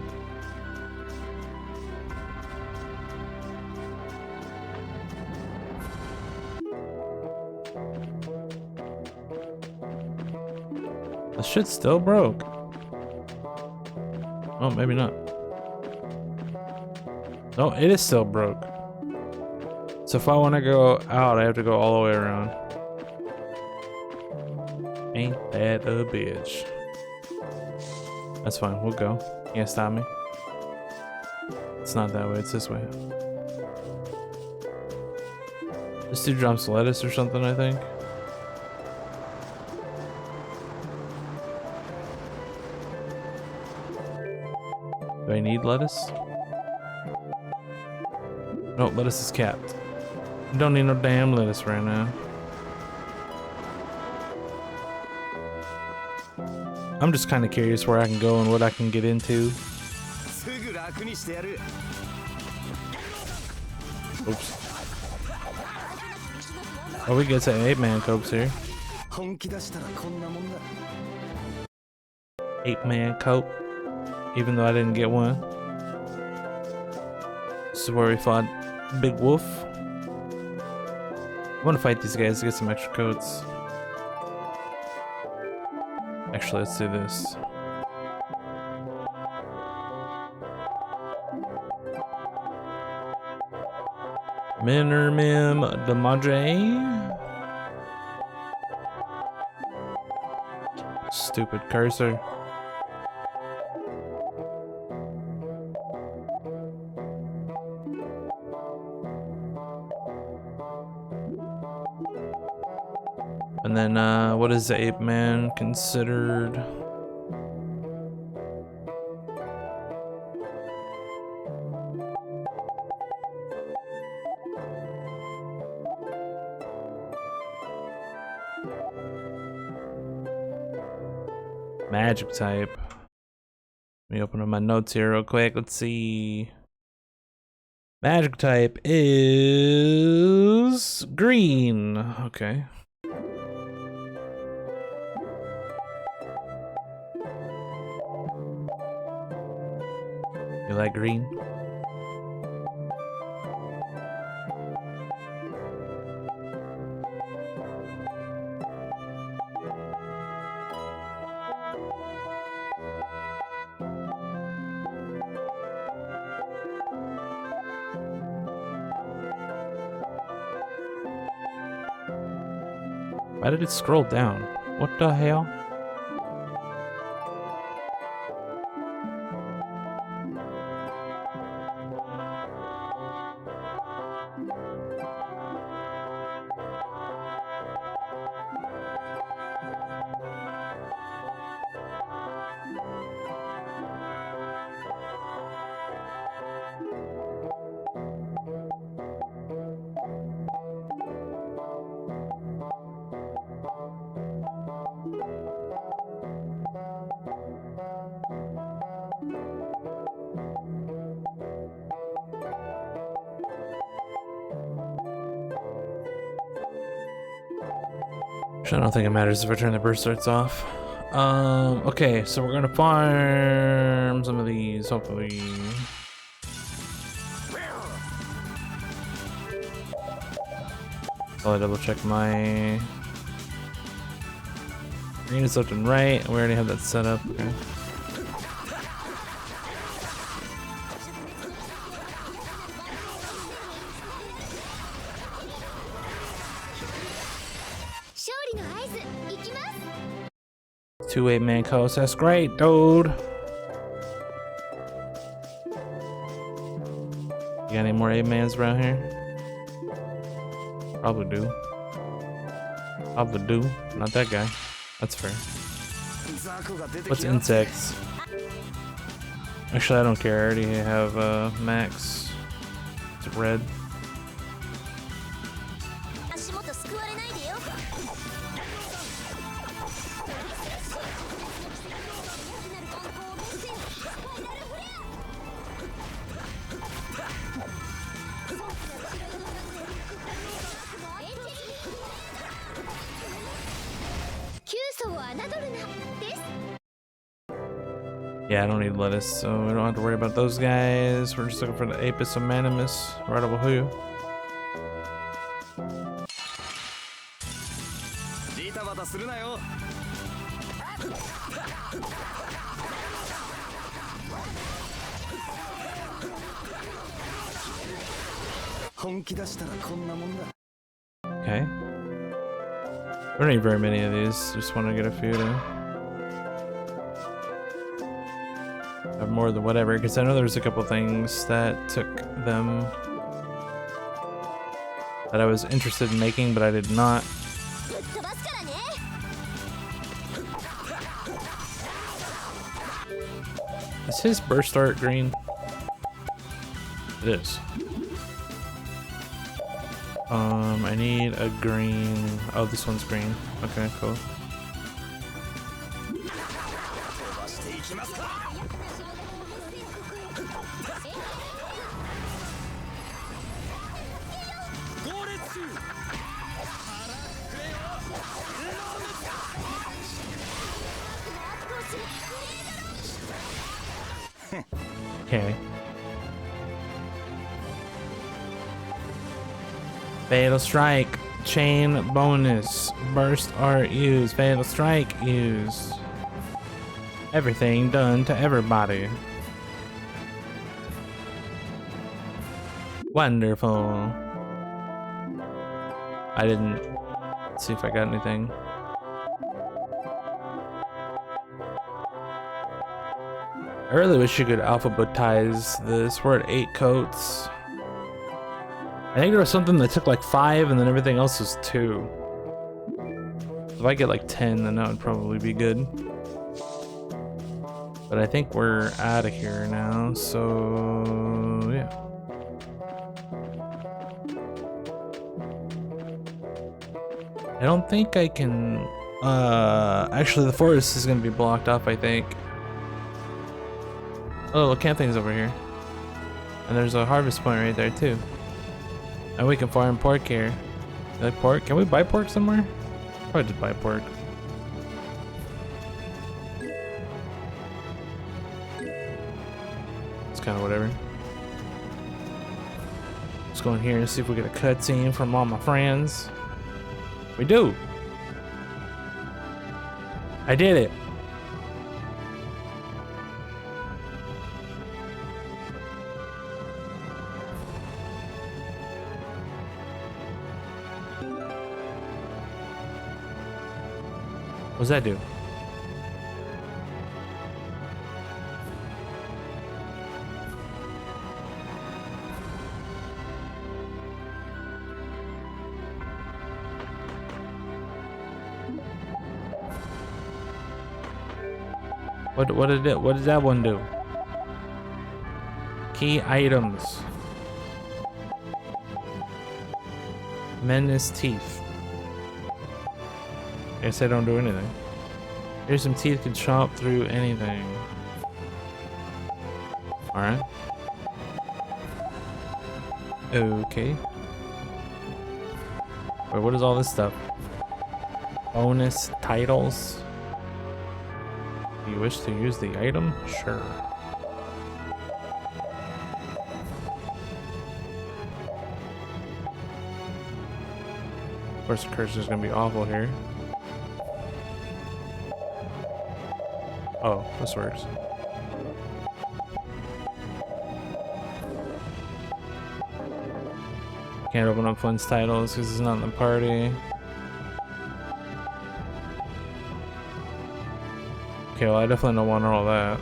The shit still broke. Oh, maybe not. No, it is still broke. So if I want to go out, I have to go all the way around. Ain't that a bitch? That's fine, we'll go. Can't stop me. It's not that way, it's this way. This dude drops lettuce or something, I think. Do I need lettuce? No, lettuce is capped. Don't need no damn lettuce right now. I'm just kind of curious where I can go and what I can get into. Oops. Oh, we get some 8-man copes here. 8-man cope. Even though I didn't get one. This is where we fought Big Wolf. I want to fight these guys to get some extra coats. Actually, let's do this. Minermim Damage. Stupid cursor. And then, what is the ape man considered? Magic type. Let me open up my notes here real quick. Let's see. Magic type is green. Okay. You like green? Why did it scroll down? What the hell? I don't think it matters if I turn the burst starts off. Okay, so we're gonna farm some of these, hopefully. I'll double check my green is left and right. We already have that set up. Okay. 勝利の合図いきます。 2 8-man codes. That's great, dude. You got any more 8-mans around here? Probably do. Probably do. Not that guy. That's fair. What's insects? Actually, I don't care. I already have max. It's red. 足元すくわれないでよ。急須を侮るなです。 Yeah, I don't need lettuce, so we don't have to worry about those guys. We're just looking for the Apis Amanimus right over here. ジタバタするなよ。本気出したらこんなもんだ。 Okay. We don't need very many of these. Just want to get a few to have more than whatever, because I know there's a couple things that took them that I was interested in making, but I did not. ぶっ飛ばすからね。 Is his burst art green? It is. I need a green. Oh, this one's green. Okay, cool. Okay. Fatal Strike, Chain bonus, Burst art used, Fatal Strike used. Everything done to everybody. Wonderful. I didn't see if I got anything. I really wish you could alphabetize this. We're at 8 coats. I think there was something that took like 5 and then everything else was 2. If I get like 10, then that would probably be good. But I think we're out of here now, so yeah. I don't think I can, actually the forest is gonna be blocked off, I think. Oh, look, camping's over here. And there's a harvest point right there too. And we can farm pork here. You like pork? Can we buy pork somewhere? Probably just buy pork. It's kind of whatever. Let's go in here and see if we get a cutscene from all my friends. We do! I did it! What does that do? What did it? What did that one do? Key items. Menace teeth. I guess I don't do anything. Here's some teeth can chomp through anything. Alright. Okay. Wait, what is all this stuff? Bonus titles. Do you wish to use the item? Sure. Of course, the curse is gonna be awful here. Oh, this works. Can't open up Flynn's titles because he's not in the party. Okay, well I definitely don't want all that.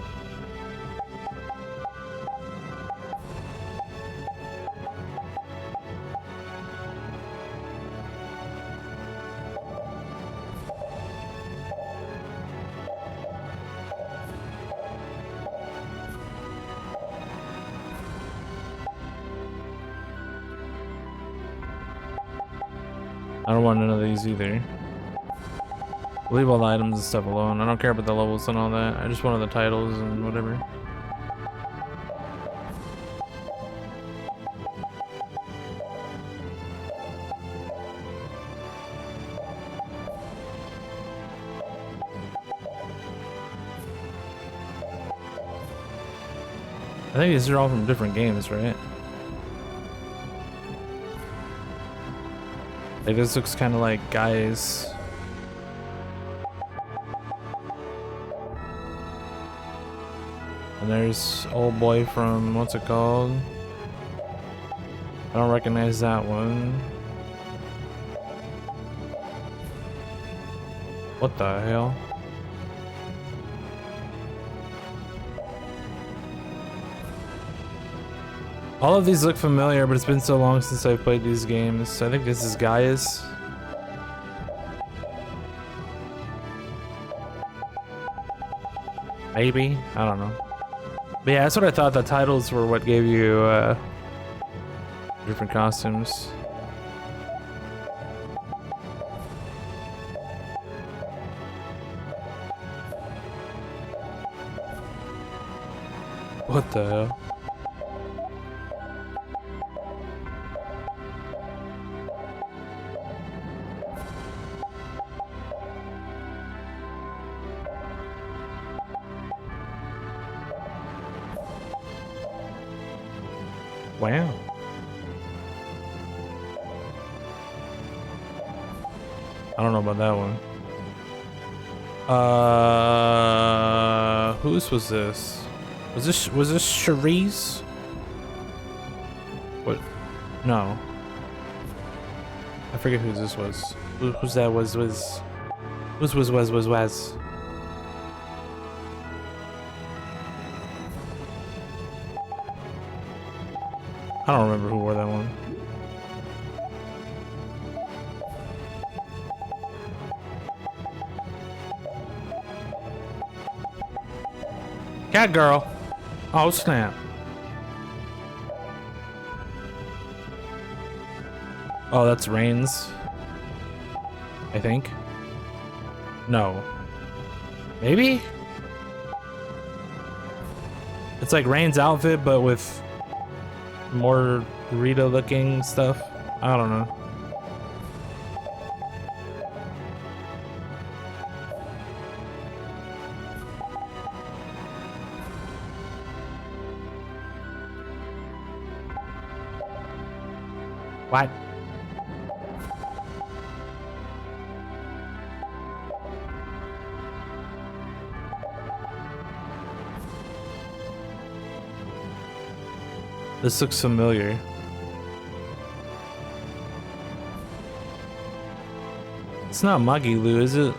I don't want none of these either. Leave all the items and stuff alone. I don't care about the levels and all that. I just wanted the titles and whatever. I think these are all from different games, right? Like this looks kind of like Guys. And there's old boy from, what's it called? I don't recognize that one. What the hell? All of these look familiar, but it's been so long since I've played these games. I think this is Gaius. Maybe? I don't know. But yeah, that's what I thought. The titles were what gave you different costumes. What the hell? Wow. I don't know about that one. Whose was this? Was this Cherie's? What? No. I forget who this was. Who's that was? I don't remember who wore that one. Cat girl. Oh snap. Oh, that's Rain's. I think. No. Maybe? It's like Rain's outfit, but with more Rita looking stuff. I don't know. What? This looks familiar. It's not Muggy Lou, is it?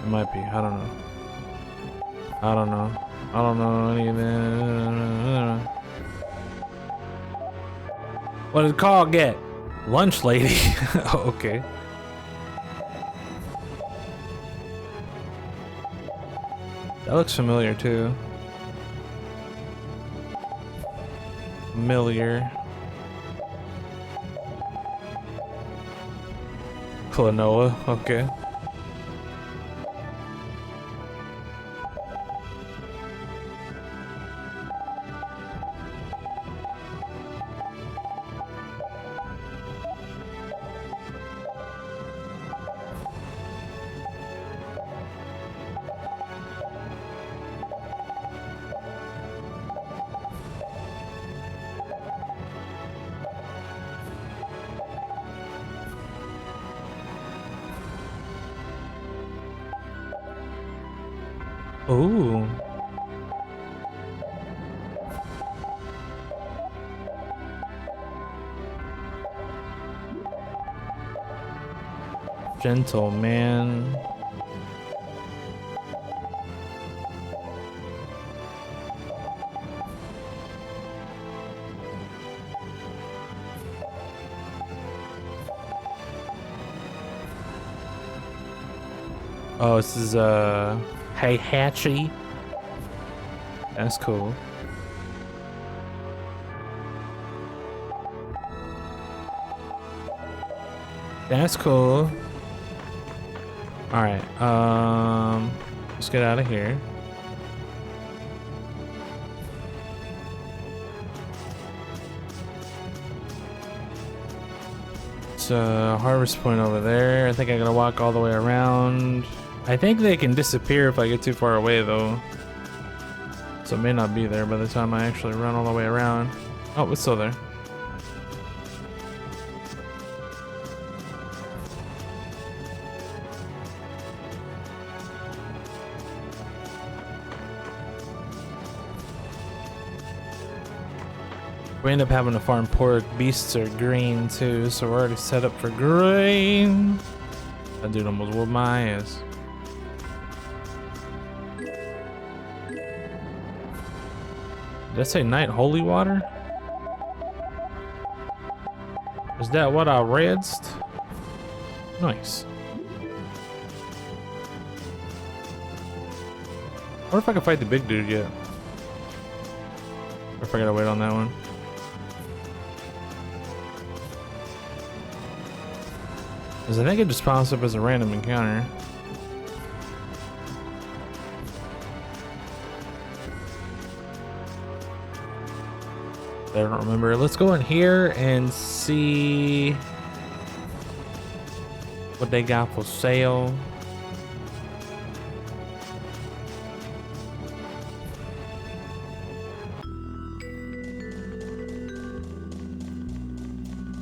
It might be. I don't know. I don't know. I don't know any of that. What did Carl get? Lunch lady. Okay. That looks familiar too. Familiar. Klonoa, okay. Ooh. Gentleman. Oh, this is Heihachi. That's cool. That's cool. All right. Let's get out of here. It's a harvest point over there. I think I gotta walk all the way around. I think they can disappear if I get too far away though. So it may not be there by the time I actually run all the way around. Oh, it's still there. We end up having to farm pork. Beasts are green too, so we're already set up for grain. That dude almost whooped my ass. Did I say night holy water? Is that what I read? Nice. I wonder if I can fight the big dude yet. Or if I gotta wait on that one. Because I think it just pops up as a random encounter. I don't remember. Let's go in here and see what they got for sale.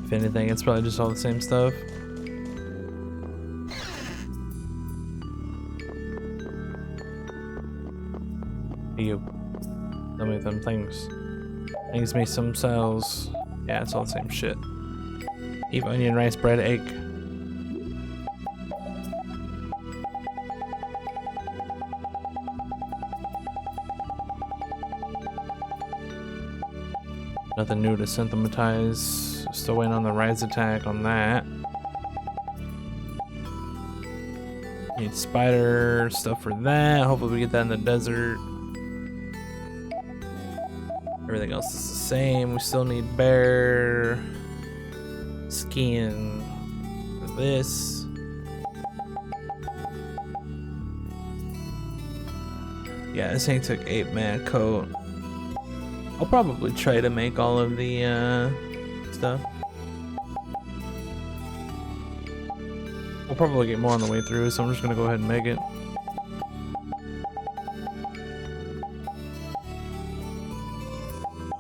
If anything, it's probably just all the same stuff. You tell me them things. Things make some cells. Yeah, it's all the same shit. Beef, onion, rice, bread, egg. Nothing new to synthematize. Still waiting on the rise attack on that. Need spider stuff for that. Hopefully we get that in the desert. Everything else is the same. We still need bear skin for this. Yeah, this thing took 8-man coat. I'll probably try to make all of the stuff. We'll probably get more on the way through, so I'm just gonna go ahead and make it.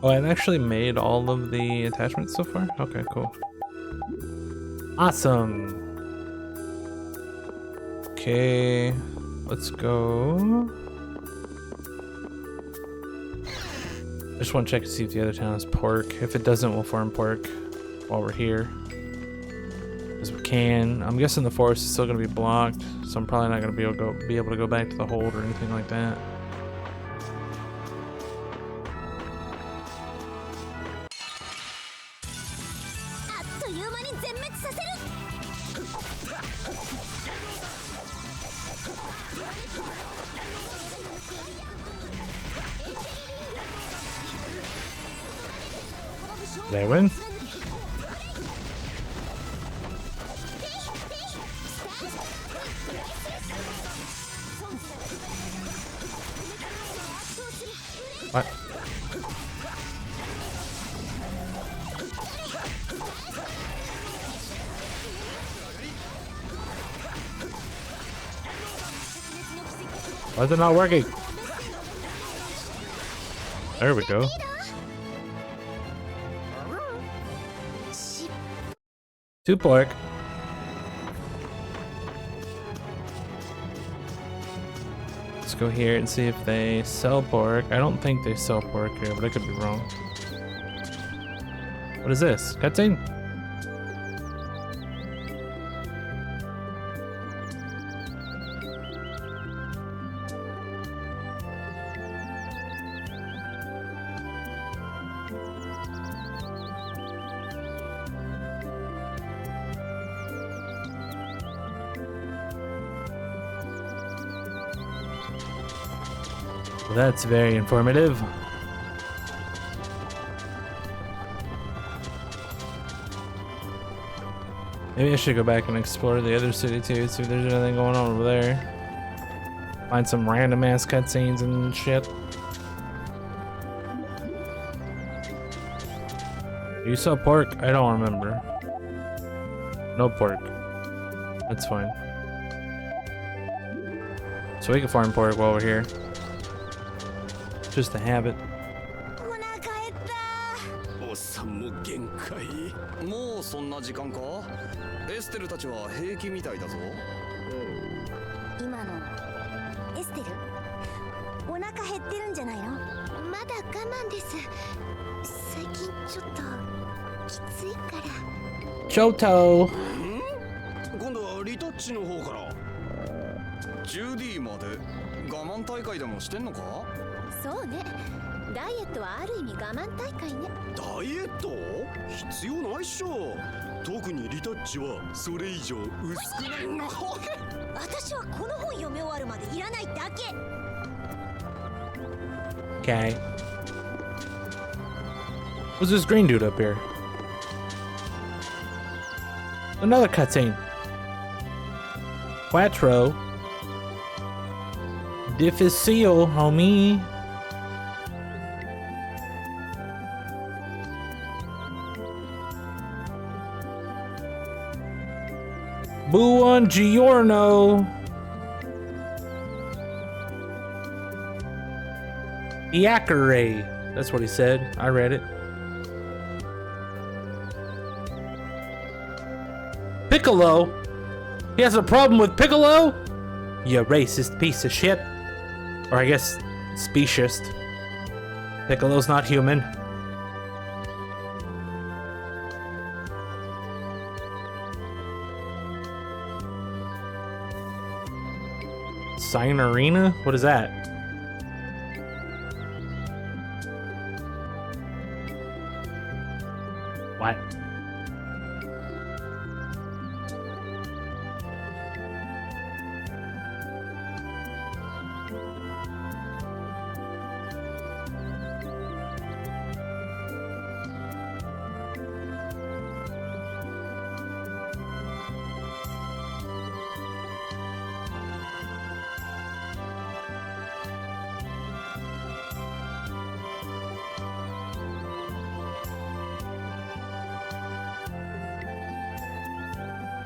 Oh, I've actually made all of the attachments so far? Okay, cool. Awesome. Okay, let's go. I just want to check to see if the other town has pork. If it doesn't, we'll farm pork while we're here. Because we can. I'm guessing the forest is still going to be blocked, so I'm probably not going to be able to go back to the hold or anything like that. Did I win? What? Why is it not working? There we go. Two pork. Let's go here and see if they sell pork. I don't think they sell pork here, but I could be wrong. What is this? Cutscene? Well, that's very informative. Maybe I should go back and explore the other city too, see if there's anything going on over there. Find some random ass cutscenes and shit. You saw pork? I don't remember. No pork. That's fine. So we can farm pork while we're here. Just to have it. おっさんも限界。もうそんな時間か？エステルたちは平気みたいだぞ。今のエステルお腹減ってるんじゃないの？まだ我慢です。最近ちょっときついから。Choto! 今度はリタッチの方から。ジュディまで我慢大会でもしてんのか？そうね。ダイエットはある意味我慢大会ね。ダイエット？必要ないっしょ。特にリタッチはそれ以上薄くないの。私はこの本読み終わるまでいらないだけ。Okay. What's this green dude up here? Another cutscene. Quattro. Difficile, homie. Buongiorno. Iacere. That's what he said. I read it. Piccolo? He has a problem with Piccolo? You racist piece of shit. Or I guess, speciest. Piccolo's not human. Sign Arena? What is that? What?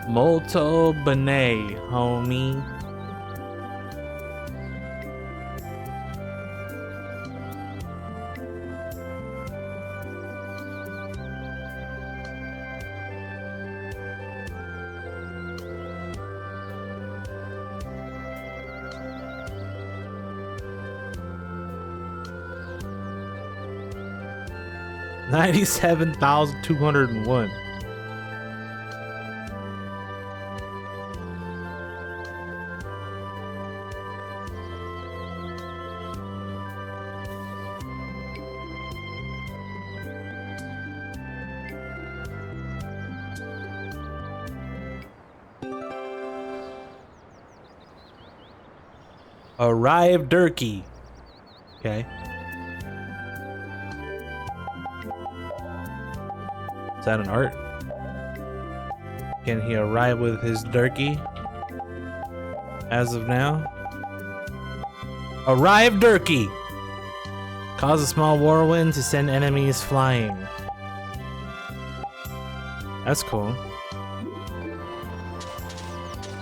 Molto bene, homie. $97,201. Arrive Durkee. Okay. Is that an art? Can he arrive with his Durkee? As of now. Arrive Durkee! Cause a small whirlwind to send enemies flying. That's cool.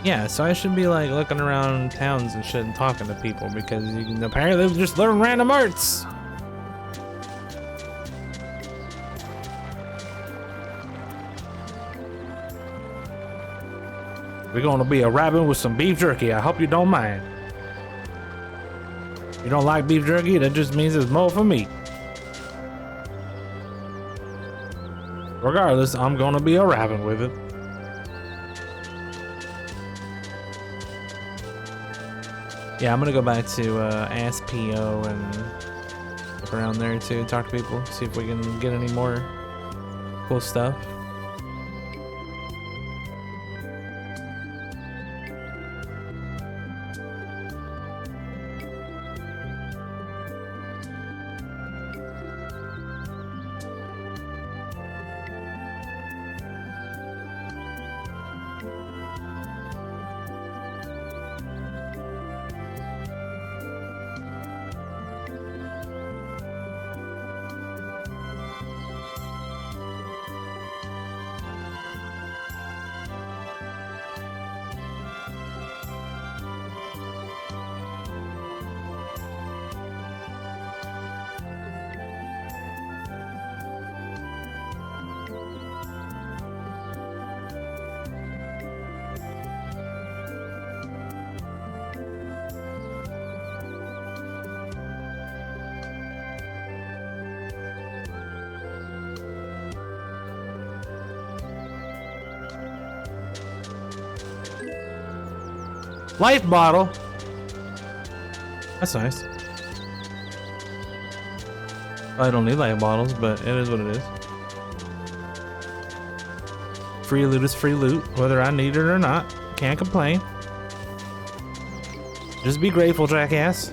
Yeah, so I should be like looking around towns and shit and talking to people because you can apparently just learn random arts. We're gonna be arriving with some beef jerky. I hope you don't mind. If you don't like beef jerky, that just means it's more for me. Regardless, I'm gonna be arriving with it. Yeah, I'm gonna go back to Ask PO and look around there too, talk to people, see if we can get any more cool stuff. Life bottle. That's nice. I don't need life bottles, but it is what it is. Free loot is free loot, whether I need it or not. Can't complain. Just be grateful, jackass.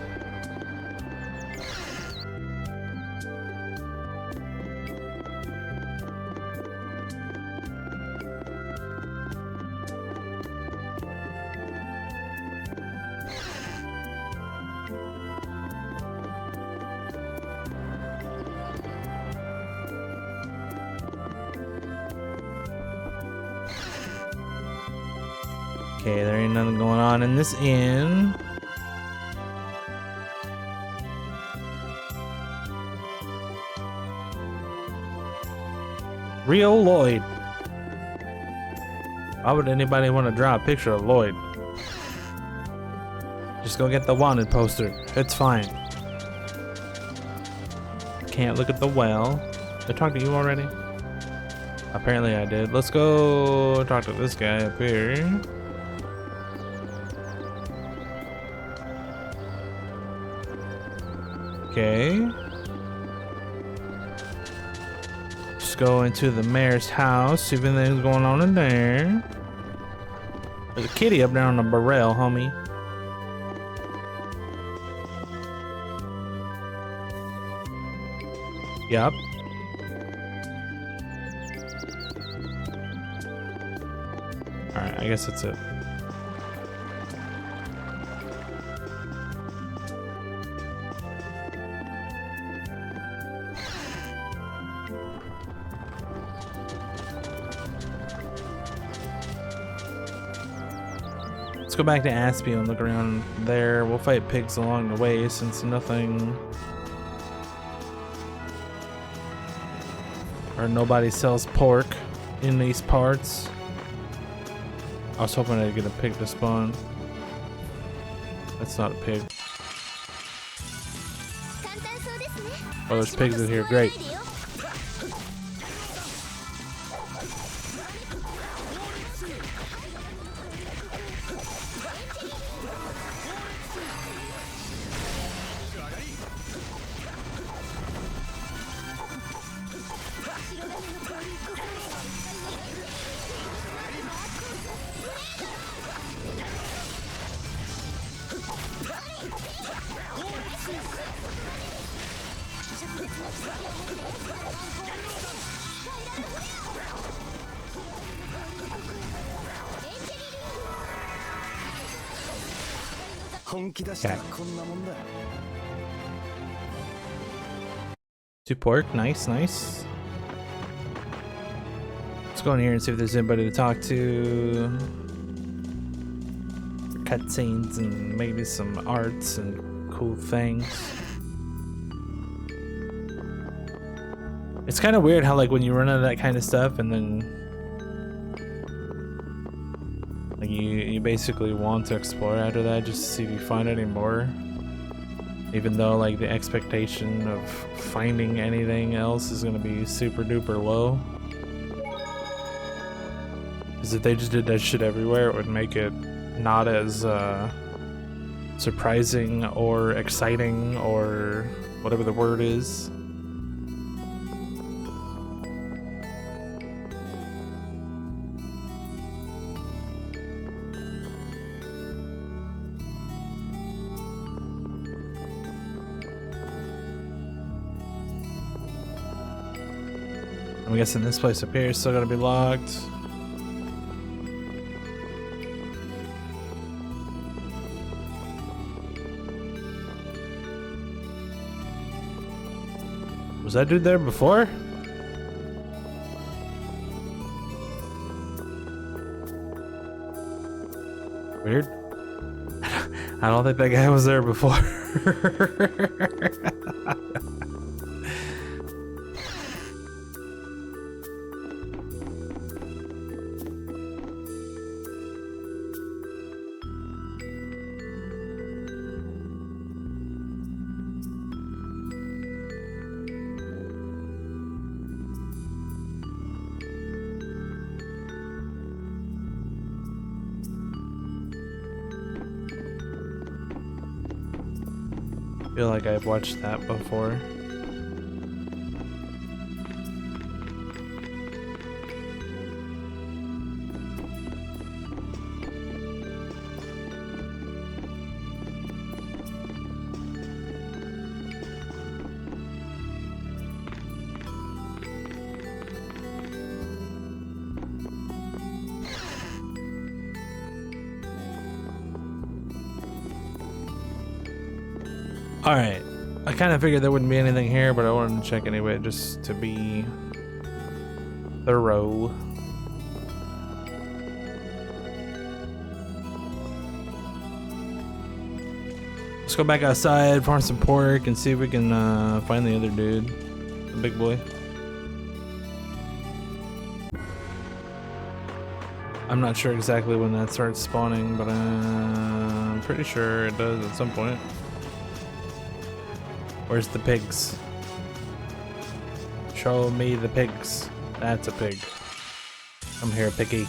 Okay, there ain't nothing going on in this inn. Real Lloyd. Why would anybody want to draw a picture of Lloyd? Just go get the wanted poster. It's fine. Can't look at the well. Did I talk to you already? Apparently I did. Let's go talk to this guy up here. Okay. Just go into the mayor's house, see if anything's going on in there. There's a kitty up there on the barrel, homie. Yup. Alright, I guess that's it. Let's go back to Aspio and look around there. We'll fight pigs along the way since nothing or nobody sells pork in these parts. I was hoping I'd get a pig to spawn. That's not a pig. Oh, there's pigs in here. Great. Okay. Two pork, nice, nice. Let's go in here and see if there's anybody to talk to. Cutscenes and maybe some arts and cool things. It's kind of weird how like when you run out of that kind of stuff and then like you basically want to explore after that just to see if you find any more. Even though like the expectation of finding anything else is gonna be super duper low. Because if they just did that shit everywhere, it would make it not as surprising or exciting or whatever the word is. I'm guessing this place up here is still gonna be locked. Was that dude there before? Weird. I don't think that guy was there before. feel like I've watched that before. Alright, I kind of figured there wouldn't be anything here, but I wanted to check anyway, just to be thorough. Let's go back outside, farm some pork, and see if we can find the other dude, the big boy. I'm not sure exactly when that starts spawning, but I'm pretty sure it does at some point. Where's the pigs? Show me the pigs. That's a pig. Come here, piggy.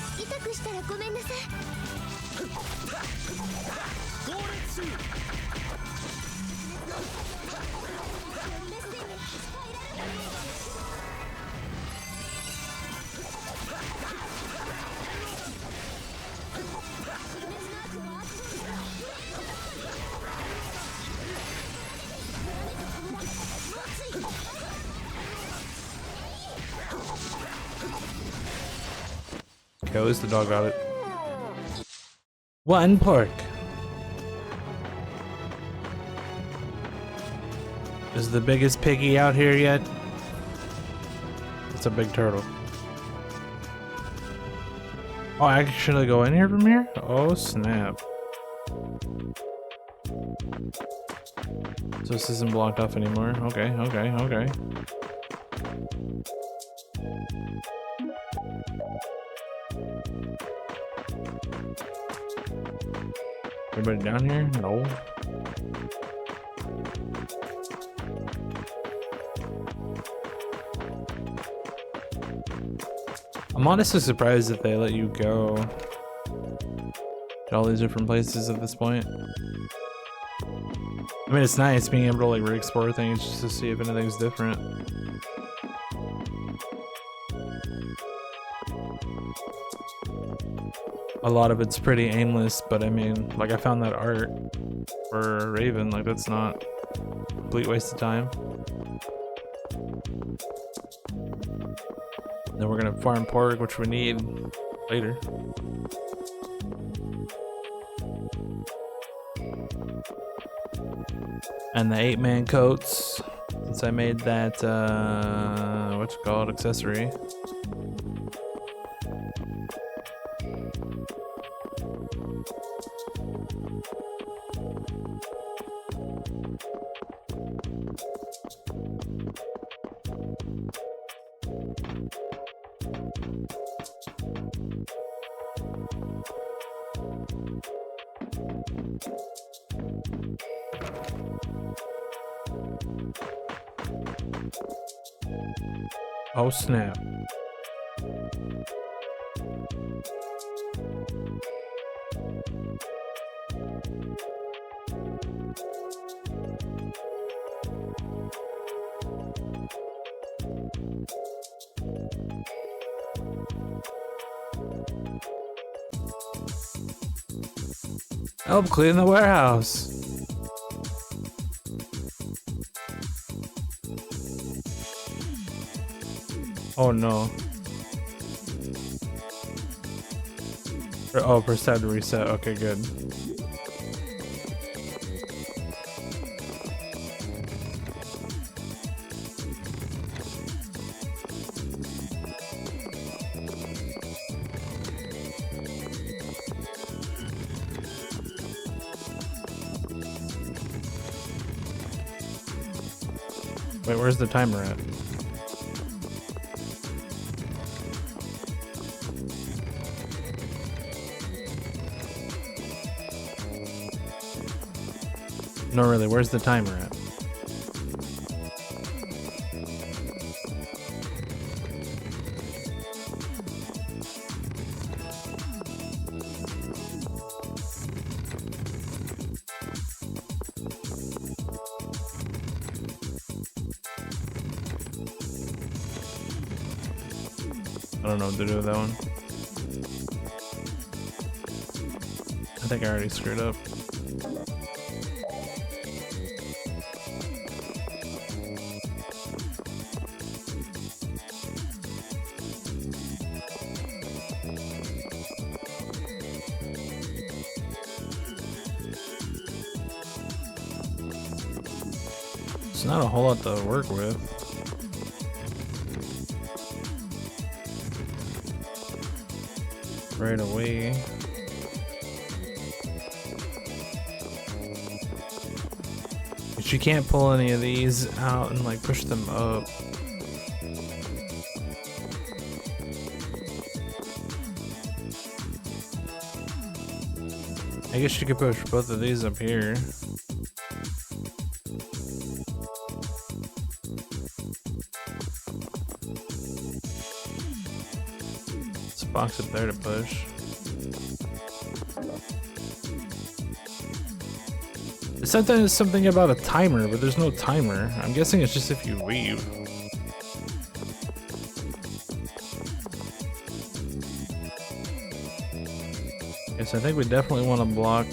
Okay, at least the dog got it. One pork. Is the biggest piggy out here yet? It's a big turtle. Oh, I can actually go in here from here? Oh, snap. So this isn't blocked off anymore. Okay, okay, okay. Anybody down here? No. I'm honestly surprised that they let you go to all these different places at this point. I mean, it's nice being able to like re-explore things just to see if anything's different. A lot of it's pretty aimless, but I mean, like I found that art for Raven, like that's not a complete waste of time. Then we're gonna farm pork, which we need later. And the 8-man coats, since I made that, what's it called, accessory. Oh snap. Help clean the warehouse. Oh no. Oh, press tab to reset. Okay, good. Wait, where's the timer at? No, really, where's the timer at? I don't know what to do with that one. I think I already screwed up. It's not a whole lot to work with. Right away. But you can't pull any of these out and like push them up. I guess you could push both of these up here. Box up there to push. It said there's something about a timer, but there's no timer. I'm guessing it's just if you leave. Yes, I think we definitely want to block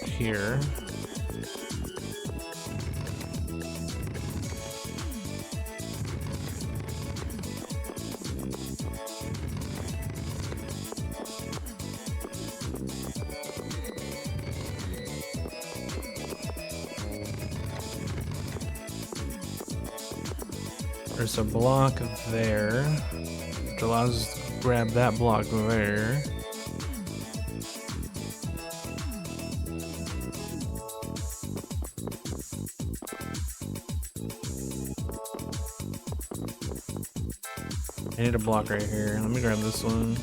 here. There's a block there, which allows us to grab that block there. I need a block right here. Let me grab this one.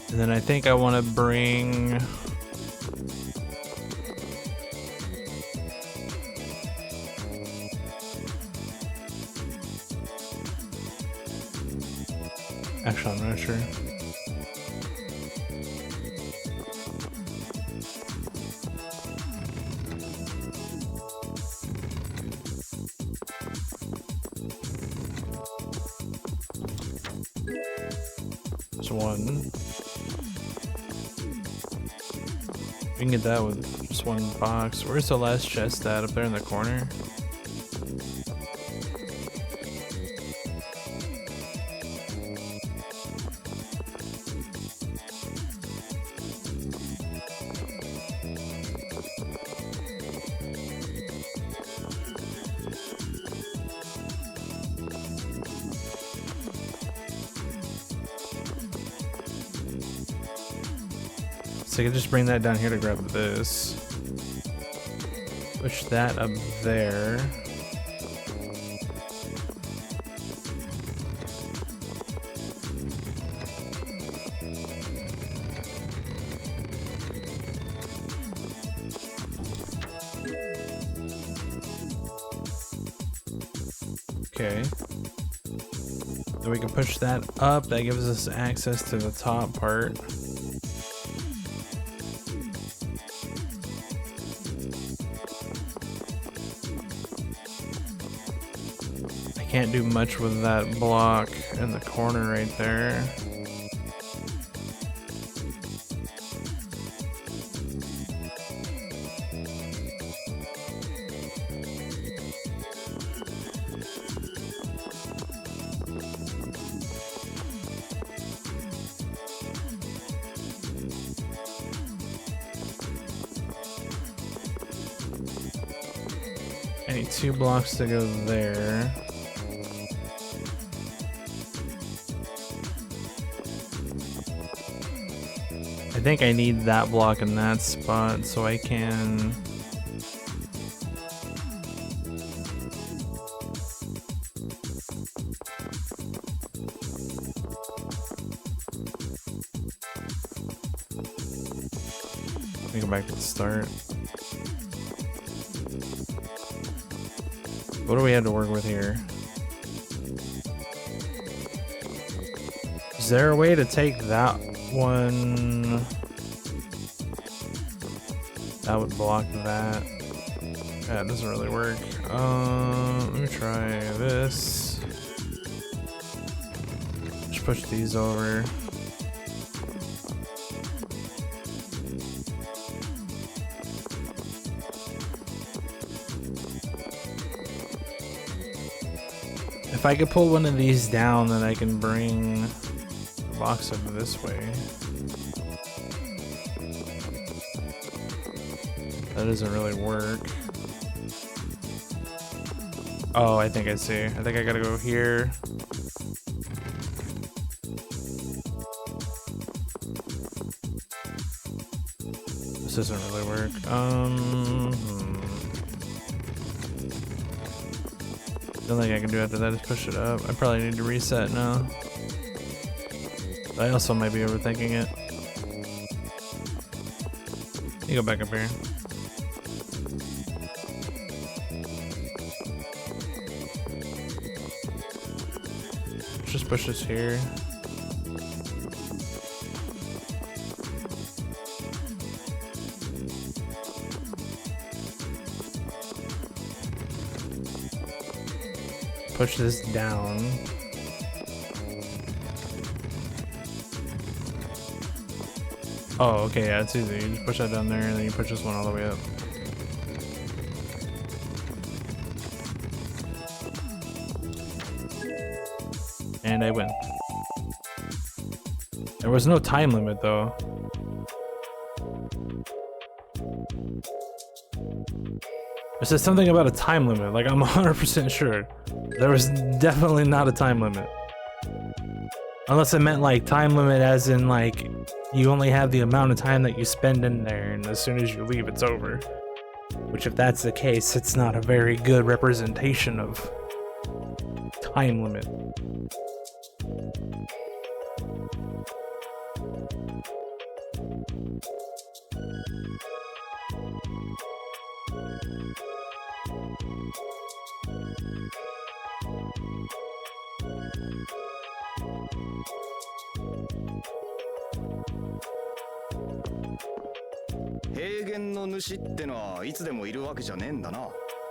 And then I think I want to bring... Actually, I'm not sure. There's one. We can get that with just one box. Where's the last chest at? Up there in the corner? So I can just bring that down here to grab this. Push that up there. Okay. Then we can push that up. That gives us access to the top part. Can't do much with that block in the corner right there. I need 2 blocks to go there. I think I need that block in that spot so I can... me go back to the start. What do we have to work with here? Is there a way to take that one? That would block that. Yeah, it doesn't really work. Let me try this. Just push these over. If I could pull one of these down, then I can bring the box up this way. That doesn't really work. Oh, I think I see. I think I gotta go here. This doesn't really work. Nothing I can do after that is push it up. I probably need to reset now. I also might be overthinking it. You go back up here. Just push this here. Push this down. Oh, okay, yeah, it's easy. You just push that down there and then you push this one all the way up. And I win. There was no time limit though. It said something about a time limit, like I'm 100% sure. There was definitely not a time limit. Unless it meant like time limit as in like you only have the amount of time that you spend in there and as soon as you leave it's over. Which if that's the case, it's not a very good representation of time limit.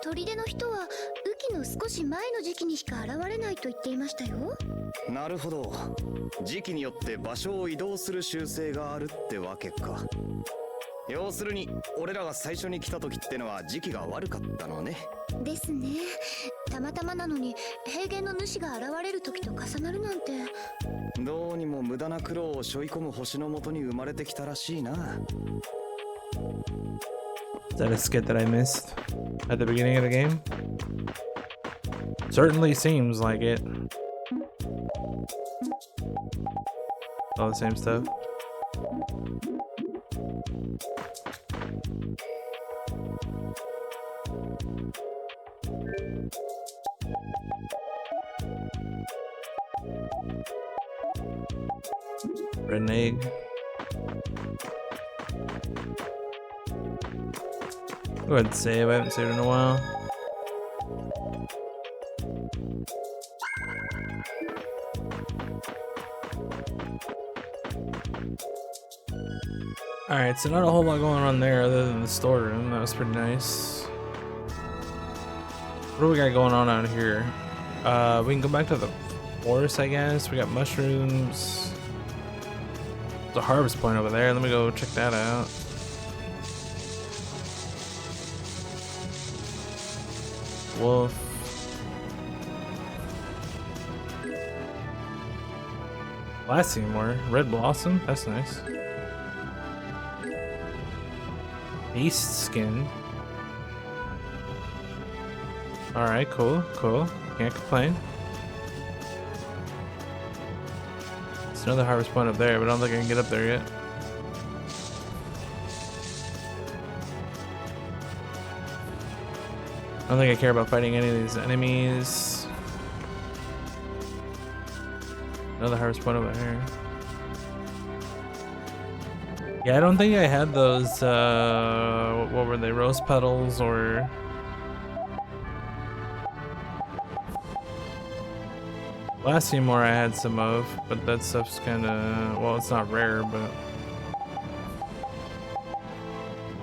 砦の人は雨季の少し前の時期にしか現れないと言っていましたよ。なるほど。時期によって場所を移動する習性があるってわけか。要するに俺らが最初に来た時ってのは時期が悪かったのね。ですね。たまたまなのに平原の主が現れる時と重なるなんて。どうにも無駄な苦労を背負い込む星のもとに生まれてきたらしいな。Is that a skit that I missed at the beginning of the game? Certainly seems like it. All the same stuff. Red and egg. Go ahead and save. I haven't saved in a while. Alright, so not a whole lot going on there other than the storeroom. That was pretty nice. What do we got going on out here? We can go back to the forest, I guess. We got mushrooms. There's a harvest point over there. Let me go check that out. Wolf. Last Seymour. Red Blossom. That's nice. Beast skin. Alright, cool, cool. Can't complain. There's another harvest point up there, but I don't think I can get up there yet. I don't think I care about fighting any of these enemies. Another harvest point over here. Yeah, I don't think I had those, what were they, rose petals or... Last Seymour I had some of, but that stuff's kinda, well, it's not rare, but...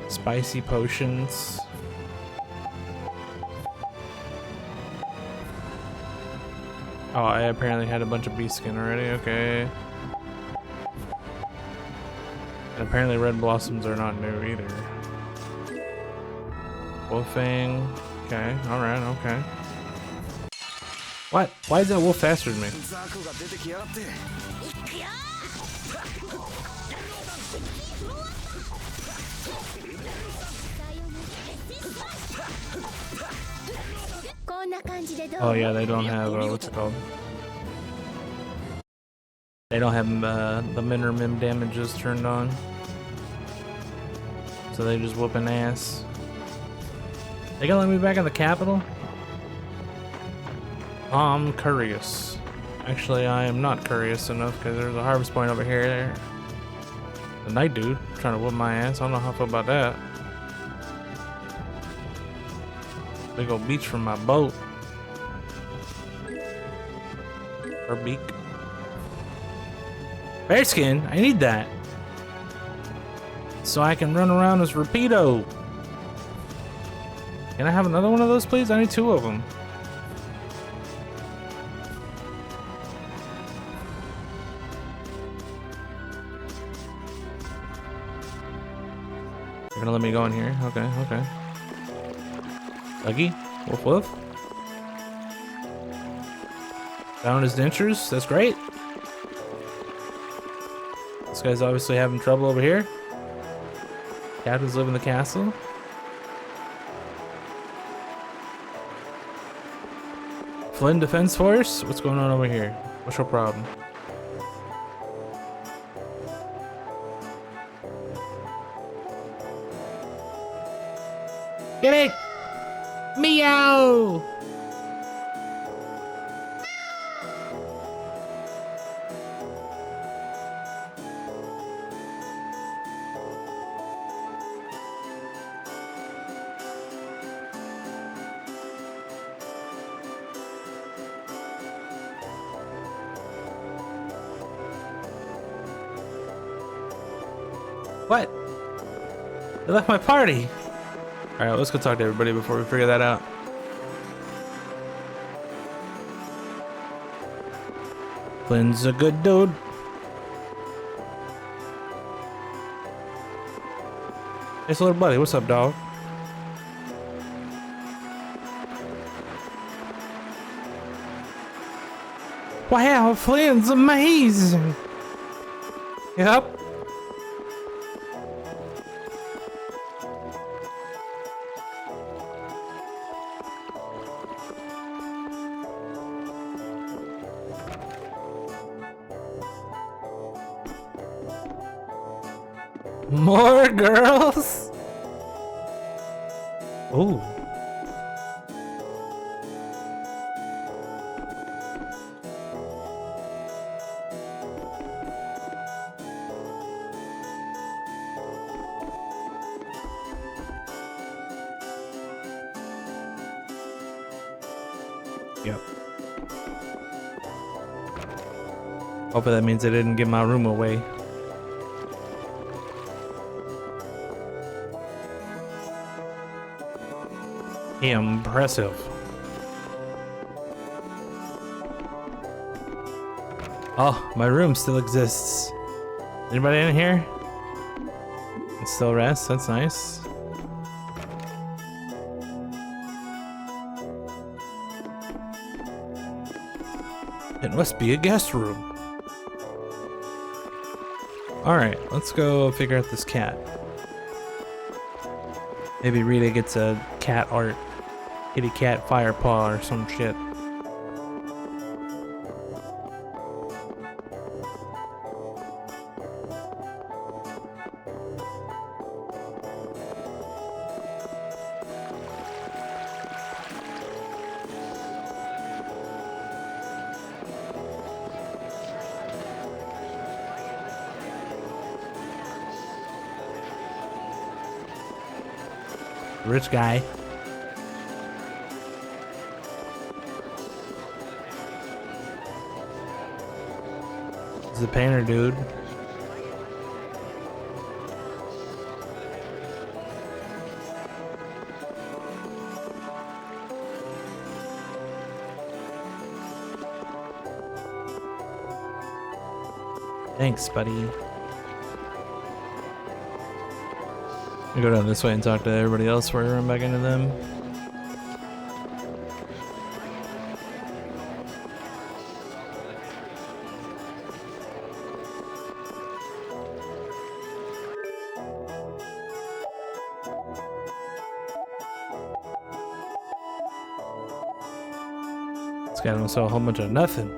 Spicy potions. Oh, I apparently had a bunch of beast skin already, okay. And apparently red blossoms are not new either. Wolfang. Okay, alright, okay. What? Why is that wolf faster than me? Oh yeah, they don't have, what's it called? They don't have the min or mim damages turned on. So they just whooping ass. They gonna let me back in the capital? I'm curious. Actually, I am not curious enough because there's a harvest point over here. The night dude trying to whoop my ass. I don't know how I feel about that. Big old beach from my boat. Or beak. Bearskin? I need that. So I can run around as Rapido. Can I have another one of those, please? I need 2 of them. You're gonna let me go in here? Okay, okay. Buggy? Woof woof. Down his dentures? That's great. This guy's obviously having trouble over here. Captains live in the castle. Flynn Defense Force? What's going on over here? What's your problem? Get it! Meow! What? They left my party! Alright, let's go talk to everybody before we figure that out. Flynn's a good dude. Hey, so little buddy, what's up, dog? Wow, Flynn's amazing! Yep. More girls? Ooh. Yep. Hopefully that means I didn't give my room away. Impressive. Oh, my room still exists. Anybody in here? It still rests, that's nice. It must be a guest room. Alright, let's go figure out this cat. Maybe Rita gets a cat art. Kitty cat fire paw or some shit. Rich guy. He's the painter dude. Thanks, buddy. I go down this way and talk to everybody else before I run back into them. This guy don't sell a whole bunch of nothing.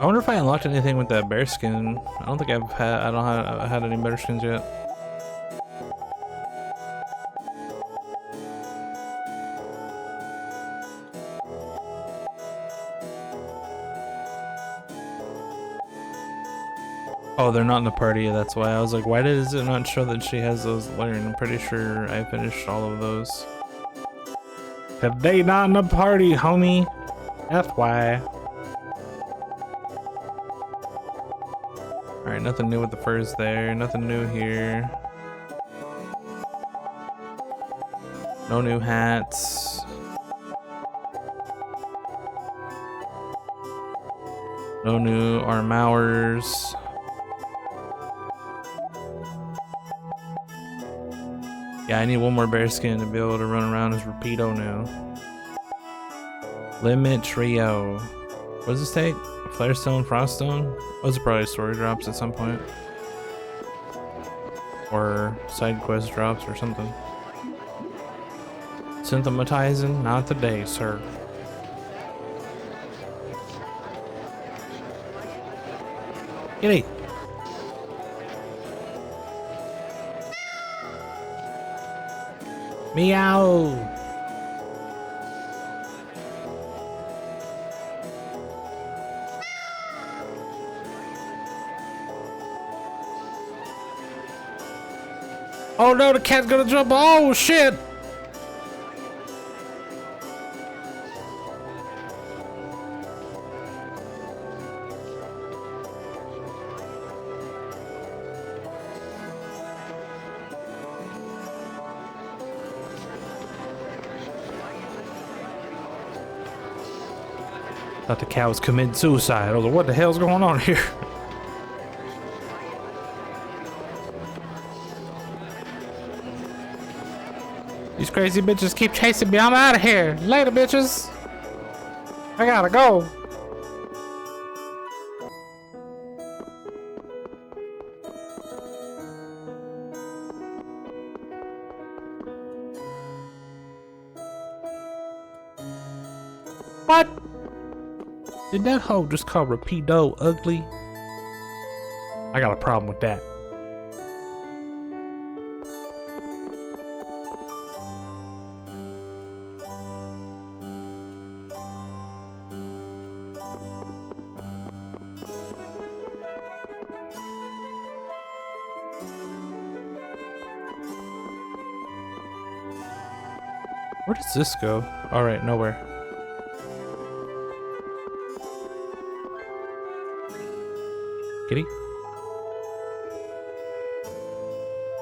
I wonder if I unlocked anything with that bear skin. I don't think I've had any bear skins yet. Oh, they're not in the party, that's why. I was like, why does it not show that she has those learned? I'm pretty sure I finished all of those. If they not in the party, homie. That's why. Alright, nothing new with the furs there. Nothing new here. No new hats. No new armors. Yeah, I need one more bear skin to be able to run around as Rapido now. Limit Trio. What does this take? Flarestone, Froststone? Those are probably story drops at some point. Or side quest drops or something. Synthetizing? Not today, sir. Giddy! Meow! Oh no, the cat's gonna jump! Oh shit! Thought the cat was committing suicide. I was like, what the hell's going on here? These crazy bitches keep chasing me. I'm out of here. Later, bitches. I gotta go. What? Did that hoe just call Rapido ugly? I got a problem with that. Where does this go? All right, nowhere. Kitty?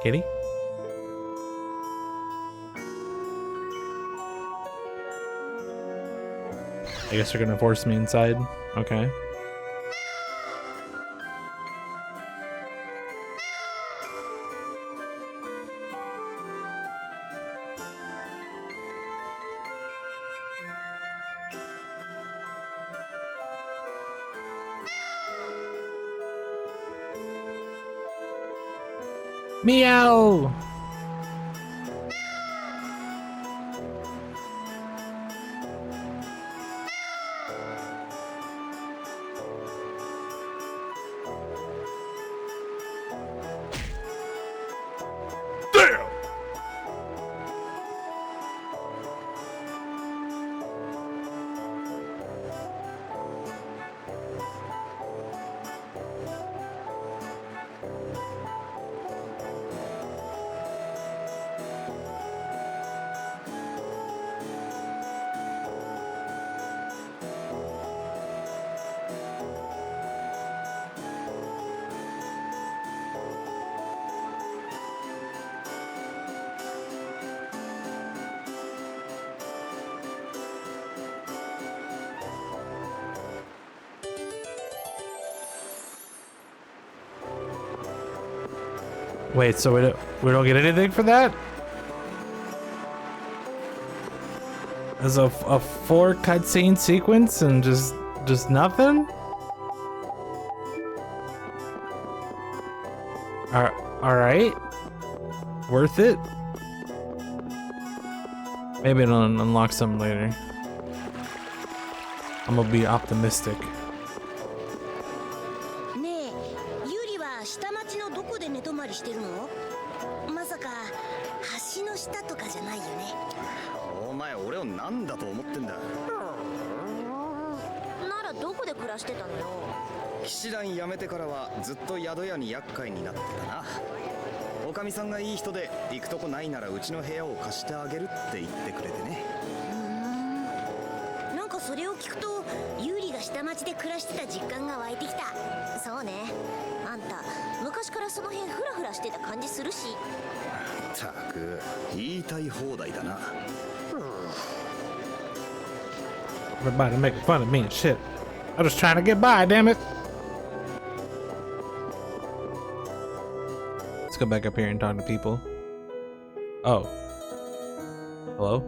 Kitty? I guess they're gonna force me inside. Okay. Meow! Damn! Wait, so we don't get anything for that? There's a 4 cutscene sequence and just nothing? Alright. Worth it? Maybe it'll unlock something later. I'm gonna be optimistic. ねえ、ユリは下町のどこで寝泊まりしてるの？まさか橋の下とかじゃないよね。お前俺を何だと思ってんだ。ならどこで暮らしてたのよ。騎士団辞めてからはずっと宿屋に厄介になってたな。おかみさんがいい人で行くとこないならうちの部屋を貸してあげるって言ってくれてね。なんかそれを聞くとユリが下町で暮らしてた実感が湧いてきた。そうね、あんた昔からその辺フラフラしてた感じするし。ったく言いたい放題だな。Everybody making fun of me and shit. I'm just trying to get by, damn it. Let's go back up here and talk to people. Oh. Hello?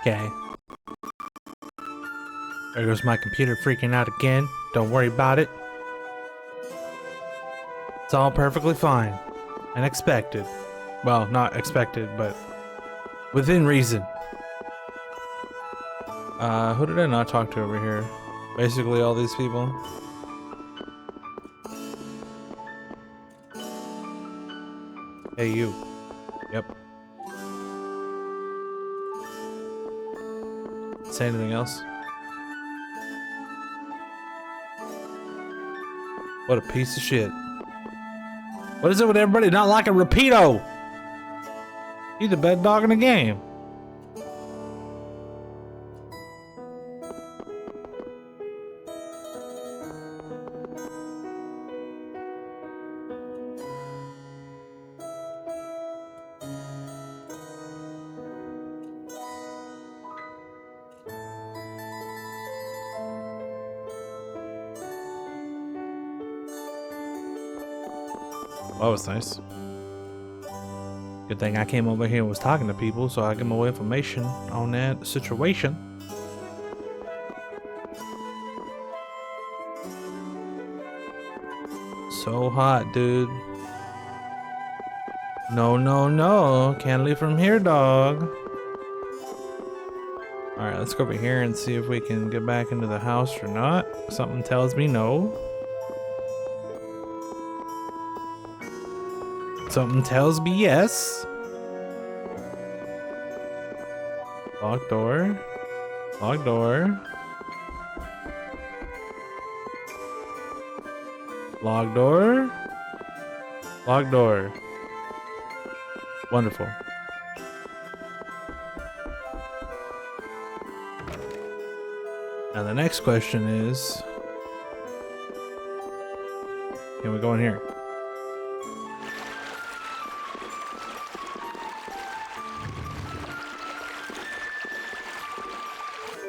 Okay. There goes my computer freaking out again. Don't worry about it. It's all perfectly fine. And expected. Well, not expected, but within reason. Who did I not talk to over here? Basically all these people. Hey, you. Yep. Say anything else? What a piece of shit. What is it with everybody not liking Rapido? He's the best dog in the game. That was nice. Good thing I came over here and was talking to people so I get more information on that situation. So hot, dude. No, no, no. Can't leave from here, dog. Alright, let's go over here and see if we can get back into the house or not. Something tells me no. Something tells me yes. Locked door. Locked door. Locked door. Locked door. Wonderful. Now the next question is, can we go in here?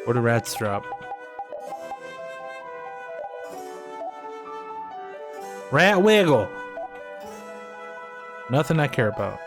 Where do rats drop? Rat wiggle. Nothing I care about.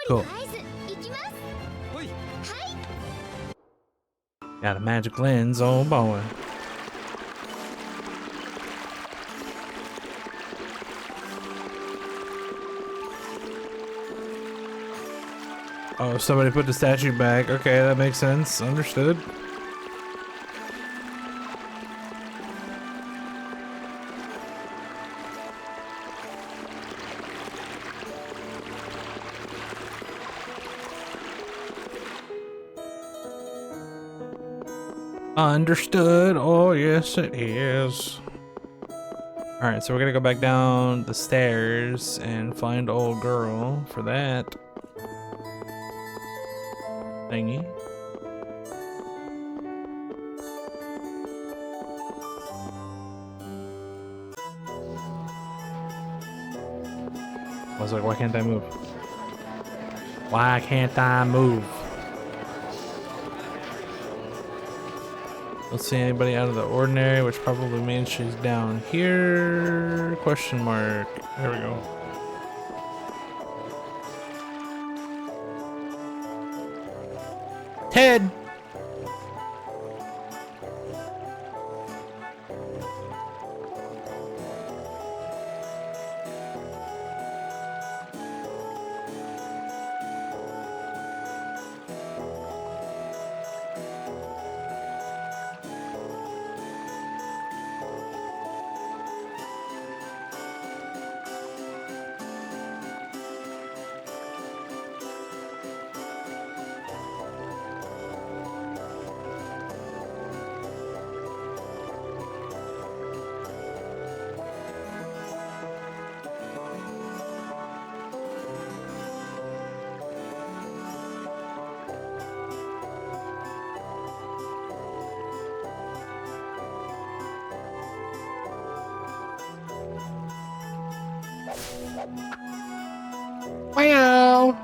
Cool. Got a magic lens, oh boy. Oh, somebody put the statue back. Okay, that makes sense. Understood. Understood. Oh, yes, it is. Alright, so we're gonna go back down the stairs and find old girl for that thingy. I was like, why can't I move? Why can't I move? Don't see anybody out of the ordinary, which probably means she's down here. Question mark. There we go. Ted! Wow.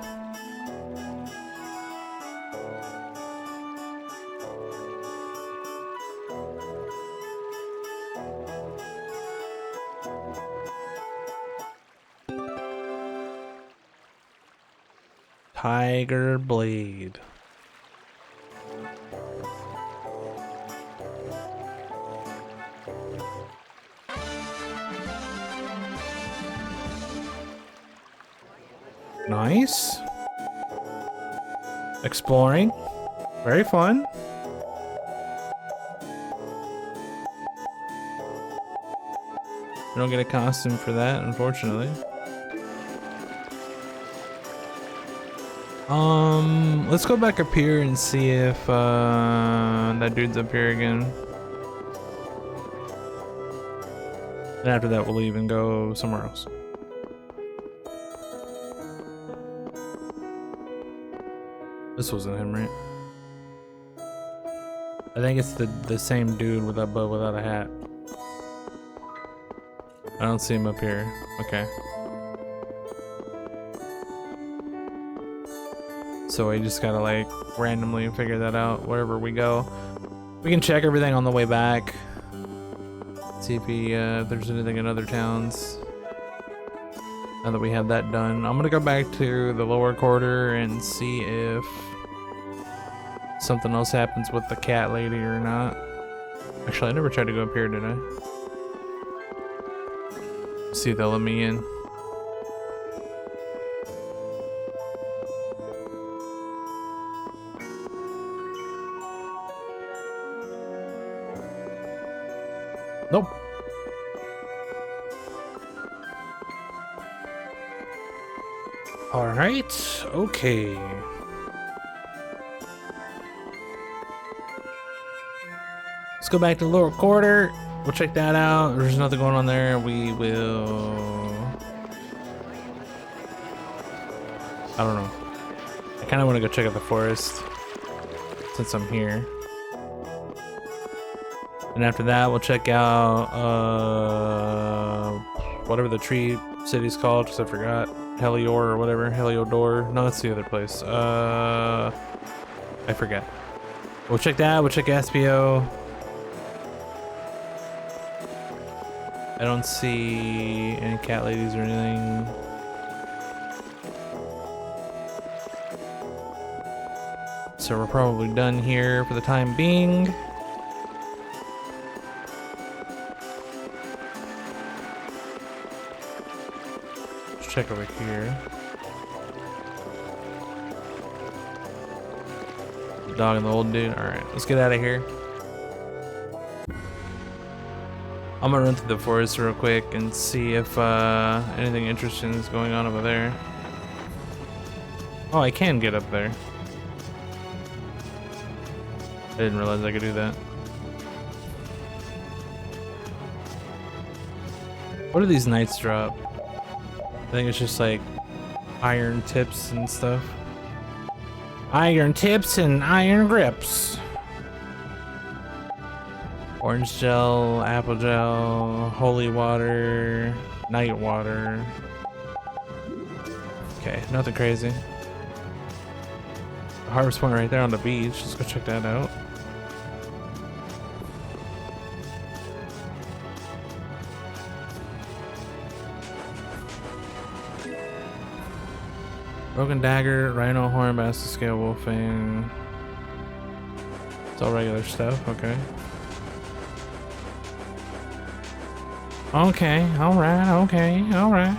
Tiger Blade. Nice. Exploring. Very fun. We don't get a costume for that, unfortunately. Let's go back up here and see if that dude's up here again. And after that, we'll leave and go somewhere else. This wasn't him, right? I think it's the same dude with that but without a hat. I don't see him up here. Okay. So we just gotta like randomly figure that out wherever we go. We can check everything on the way back. See if if there's anything in other towns. Now that we have that done, I'm gonna go back to the lower quarter and see if something else happens with the cat lady or not. Actually, I never tried to go up here, did I? See if they'll let me in. Nope. All right. Okay. Let's go back to the lower quarter. We'll check that out. There's nothing going on there. We will. I don't know. I kind of want to go check out the forest since I'm here. And after that, we'll check out whatever the tree city's called, because I forgot. Helior or whatever. Heliodor. No, that's the other place. I forget. We'll check that. We'll check Aspio. I don't see any cat ladies or anything. So we're probably done here for the time being. Let's check over here. The dog and the old dude. Alright, let's get out of here. I'm gonna run through the forest real quick and see if anything interesting is going on over there. Oh, I can get up there. I didn't realize I could do that. What do these knights drop? I think it's just like iron tips and stuff. Iron tips and iron grips. Orange gel, apple gel, holy water, night water. Okay, nothing crazy. The harvest point right there on the beach. Let's go check that out. Broken dagger, rhino horn, master scale, wolfing. It's all regular stuff, okay. Okay, alright, okay, alright.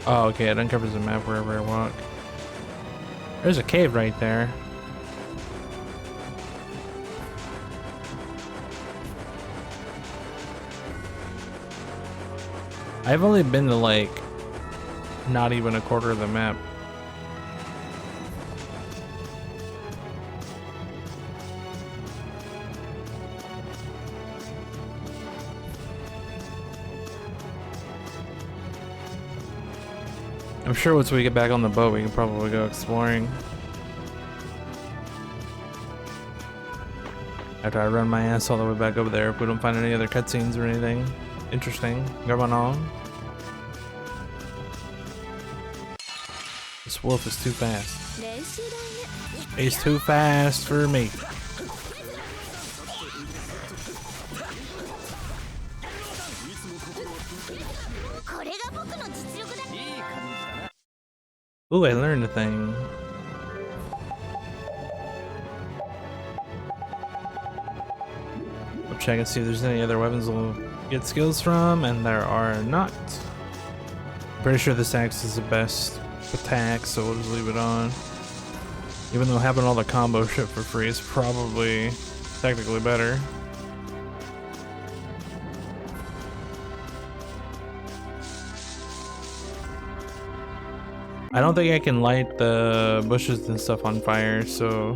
Oh, okay, it uncovers the map wherever I walk. There's a cave right there. I've only been to like not even a quarter of the map. I'm sure once we get back on the boat we can probably go exploring. After I run my ass all the way back over there if we don't find any other cutscenes or anything interesting going on. This wolf is too fast. He's too fast for me. Ooh, I learned a thing. I'll check and see if there's any other weapons we'll get skills from, and there are not. Pretty sure this axe is the best attack, so we'll just leave it on. Even though having all the combo shit for free is probably technically better. I don't think I can light the bushes and stuff on fire, so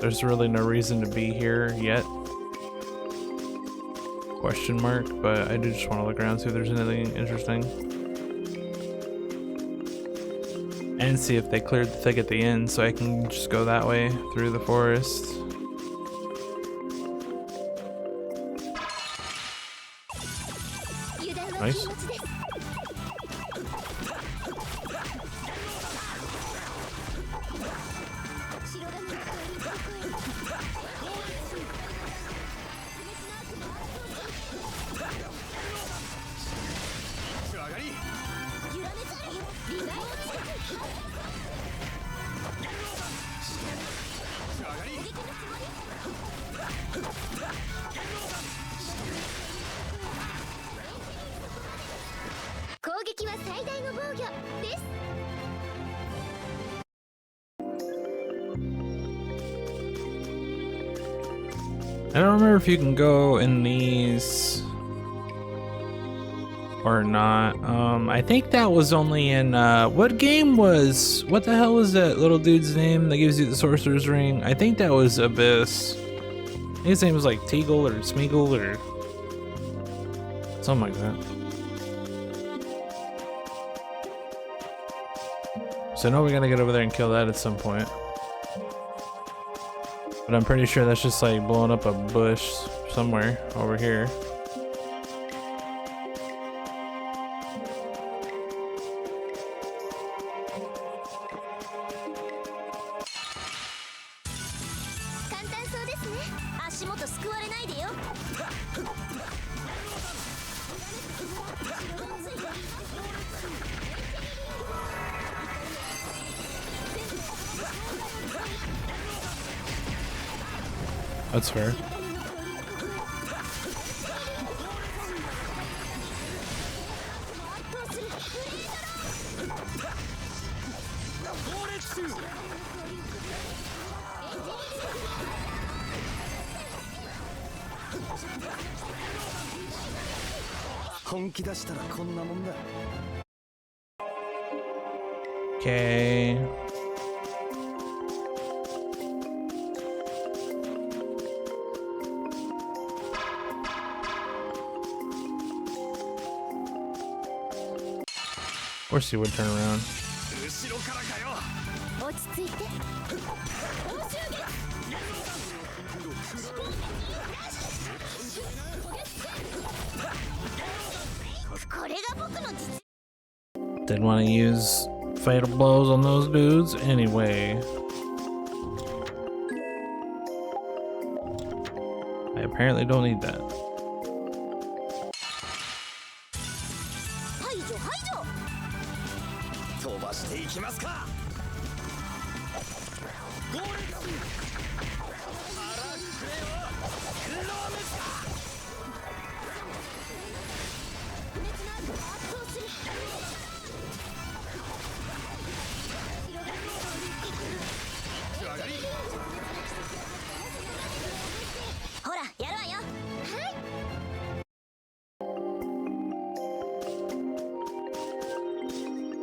there's really no reason to be here yet. Question mark, but I do just want to look around, see if there's anything interesting. And see if they cleared the thick at the end, so I can just go that way through the forest. Nice. I don't remember if you can go in these or not. I think that was only in what game was, what the hell was that little dude's name that gives you the sorcerer's ring? I think that was Abyss. I think his name was like Teagle or Smeagol or something like that. So I know we gotta get over there and kill that at some point. But I'm pretty sure that's just like blowing up a bush somewhere over here. That's fair. Okay. Of course he would turn around. Didn't want to use fatal blows on those dudes anyway. I apparently don't need that.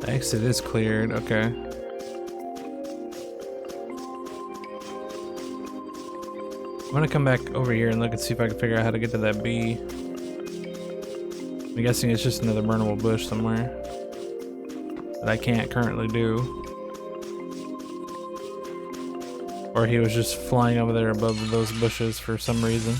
The exit is cleared, okay. I'm gonna come back over here and look and see if I can figure out how to get to that bee. I'm guessing it's just another burnable bush somewhere that I can't currently do. Or he was just flying over there above those bushes for some reason.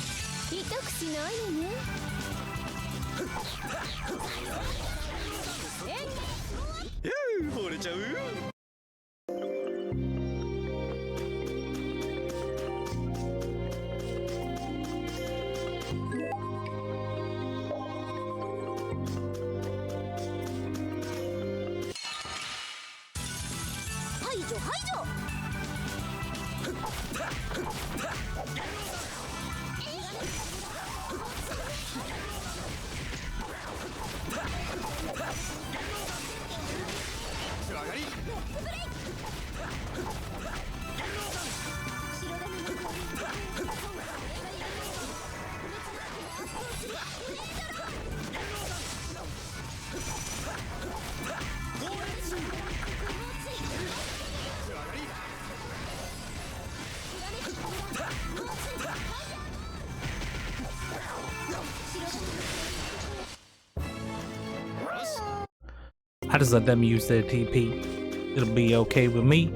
I just let them use their TP. It'll be okay with me.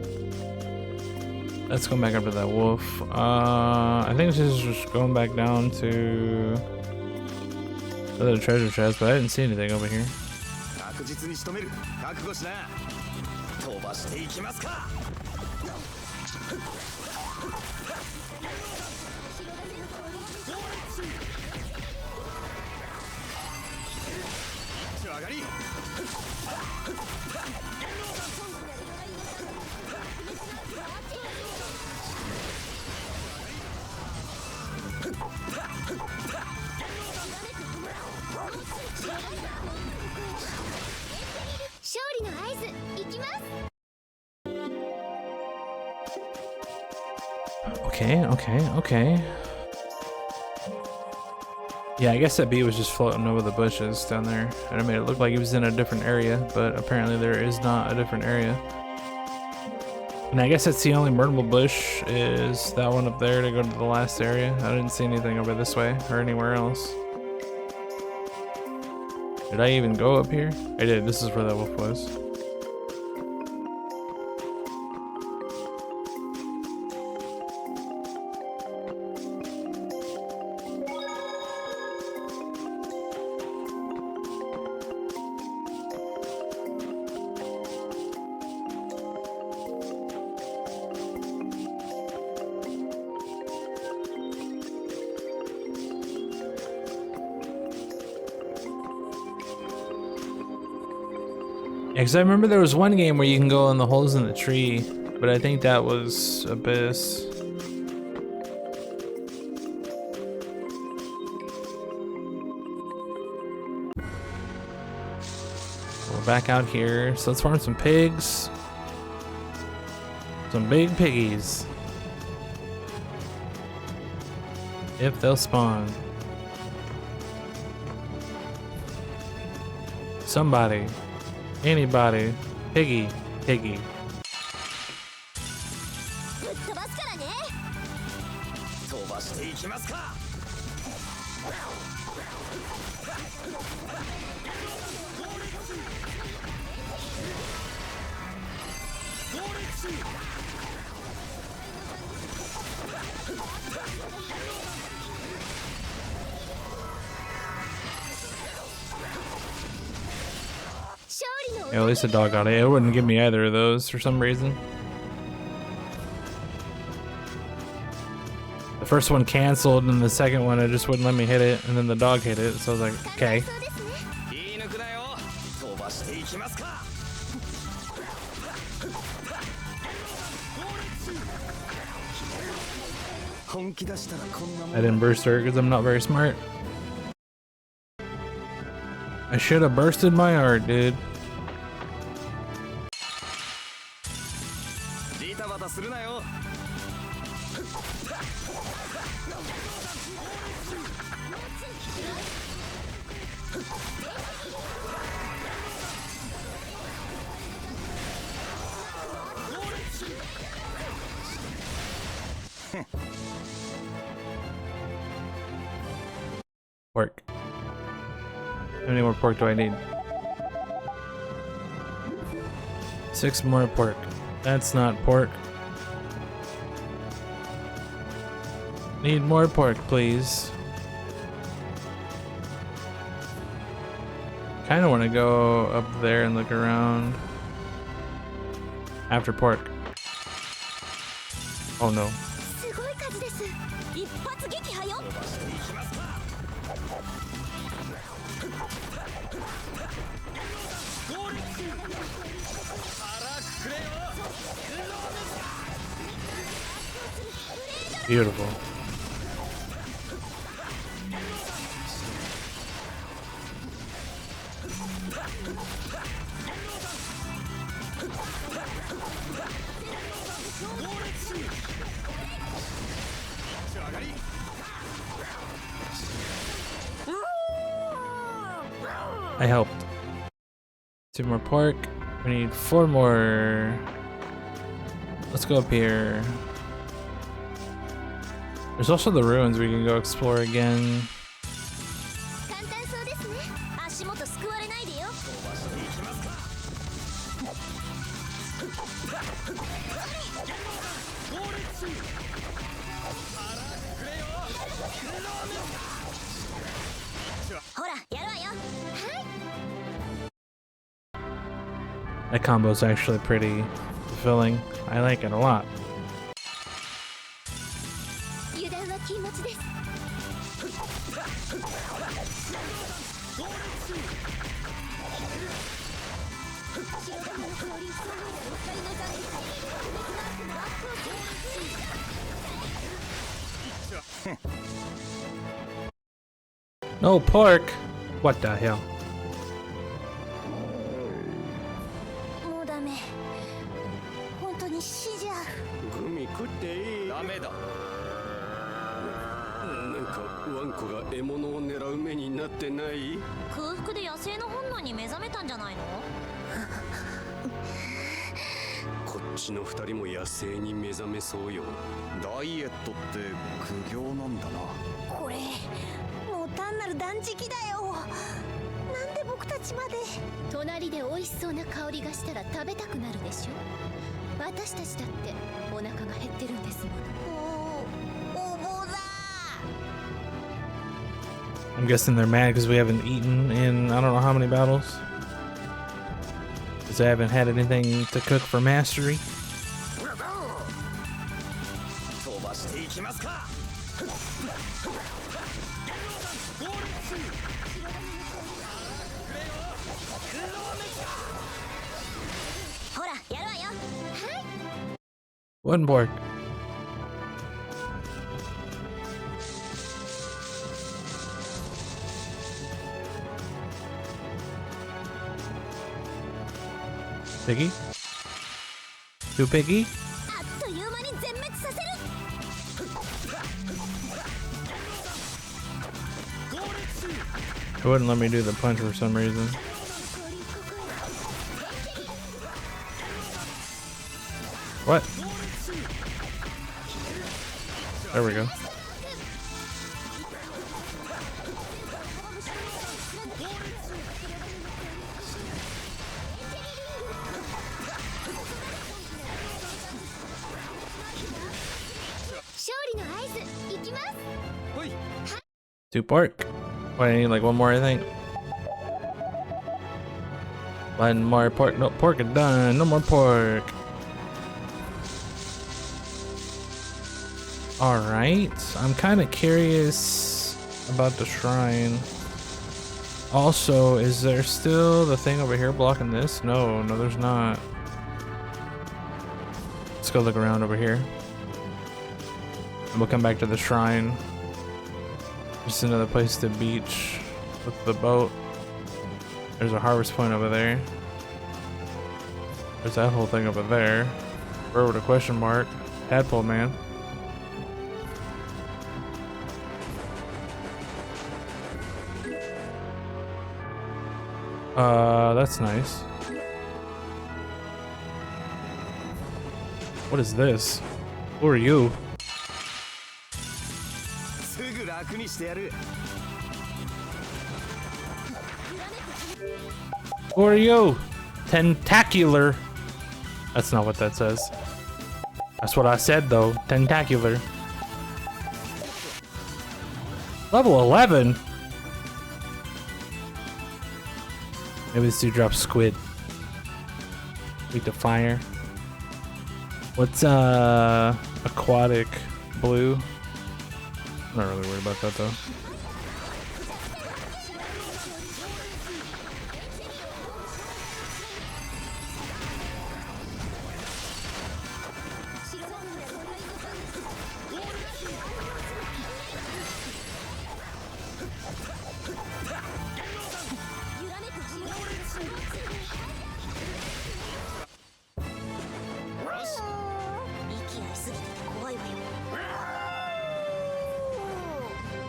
Let's go back up to that wolf. I think this is just going back down to the other treasure chest, but I didn't see anything over here. Okay. Yeah, I guess that bee was just floating over the bushes down there, and it made it look like he was in a different area, but apparently there is not a different area. And I guess that's the only myrtle bush, is that one up there to go to the last area. I didn't see anything over this way or anywhere else. Did I even go up here? I did. This is where that wolf was. Yeah, because I remember there was one game where you can go in the holes in the tree, but I think that was Abyss. We're back out here, so let's farm some pigs. Some big piggies. If they'll spawn. Somebody. Anybody. Piggy. Piggy. ぶっ飛ばすからね。飛ばしていきますか。Yeah, at least a dog got it. It wouldn't give me either of those for some reason. The first one canceled, and the second one it just wouldn't let me hit it, and then the dog hit it, so I was like, okay. 言い抜くなよ。飛ばしていきますか。本気出したらこんなもん。 I didn't burst her because I'm not very smart. I should have bursted my heart, dude. ジタバタするなよ。Pork. How many more pork do I need? 6 more pork. That's not pork. Need more pork, please. Kind of want to go up there and look around. After pork. Oh no. すごい数です。一発撃破よ。 Beautiful. I helped. 2 more pork. We need 4 more. Let's go up here. There's also the ruins we can go explore again. 簡単そうですね。足元すくわれないでよ。 ほら、やるわよ。 That combo is actually pretty fulfilling. I like it a lot. 油断は禁物です。 No pork! What the hell? もうダメ。本当に死じゃう。グミ食っていい。ダメだ。なんかかワンコが獲物を狙う目になってない？空腹で野生の本能に目覚めたんじゃないの？こっちの二人も野生に目覚めそうよ。ダイエットって苦行なんだな。これもう単なる断食だよ。なんで僕たちまで。隣で美味しそうな香りがしたら食べたくなるでしょ。私たちだってお腹が減ってるんですもの。お坊だ。 I'm guessing they're mad because we haven't eaten in I don't know how many battles. Because I haven't had anything to cook for mastery. 飛ばしていきますか。ほらやるわよ。 Wooden pork. Piggy? Too piggy? あっという間に全滅させる。 It wouldn't let me do the punch for some reason. What? There we go. Two pork. Wait, I need like one more, I think. One more pork. No, pork is done. No more pork. Alright. I'm kind of curious about the shrine. Also, is there still the thing over here blocking this? No, there's not. Let's go look around over here. And we'll come back to the shrine. Just another place to beach with the boat. There's a harvest point over there. There's that whole thing over there. Bird with a question mark. Tadpole man. That's nice. What is this? Who are you? Who are you? Tentacular. That's not what that says. That's what I said though. Tentacular. Level 11? Maybe this dude drops squid. Weak to fire. What's aquatic blue? I'm not really worried about that though.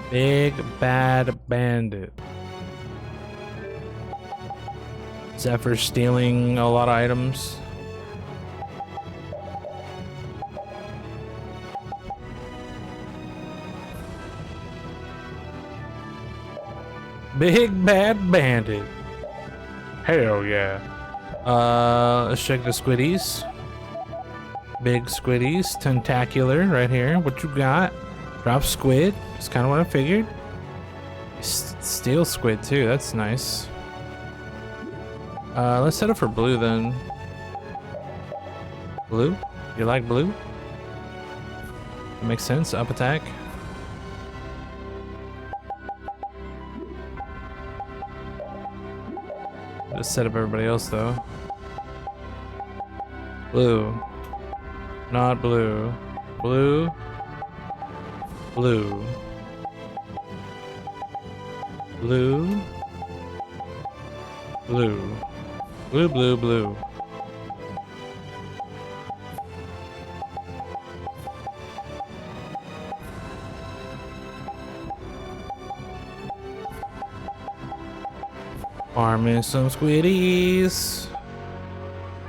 Big bad bandit. Zephyr stealing a lot of items. Big bad bandit. Hell yeah. Let's check the squiddies. Big squiddies, tentacular right here. What you got? Drop squid. That's kind of what I figured. Steal squid too. That's nice. Let's set up for blue then. Blue? You like blue? That makes sense. Up attack. Let's set up everybody else though. Blue. Not blue. Blue. Blue. Blue. Blue. Blue, blue, blue. Farming some squiddies.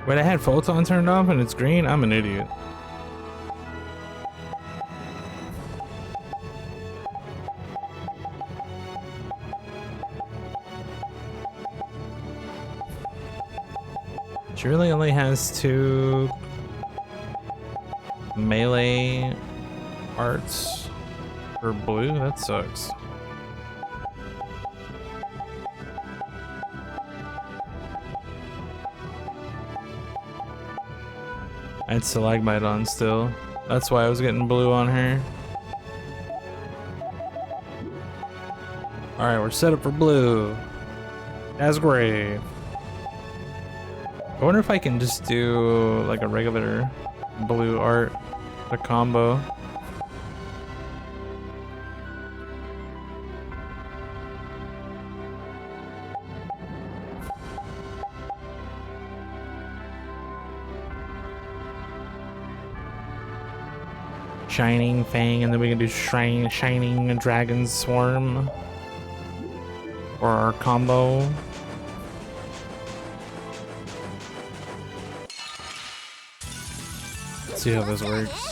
Wait, I had photon turned off and it's green? I'm an idiot. She really only has 2 melee arts for blue? That sucks. I had stalagmite on still. That's why I was getting blue on her. Alright, we're set up for blue. That's great. I wonder if I can just do like a regular blue art, the combo. Shining Fang, and then we can do Shining Dragon Swarm for our combo. Let's see how this works.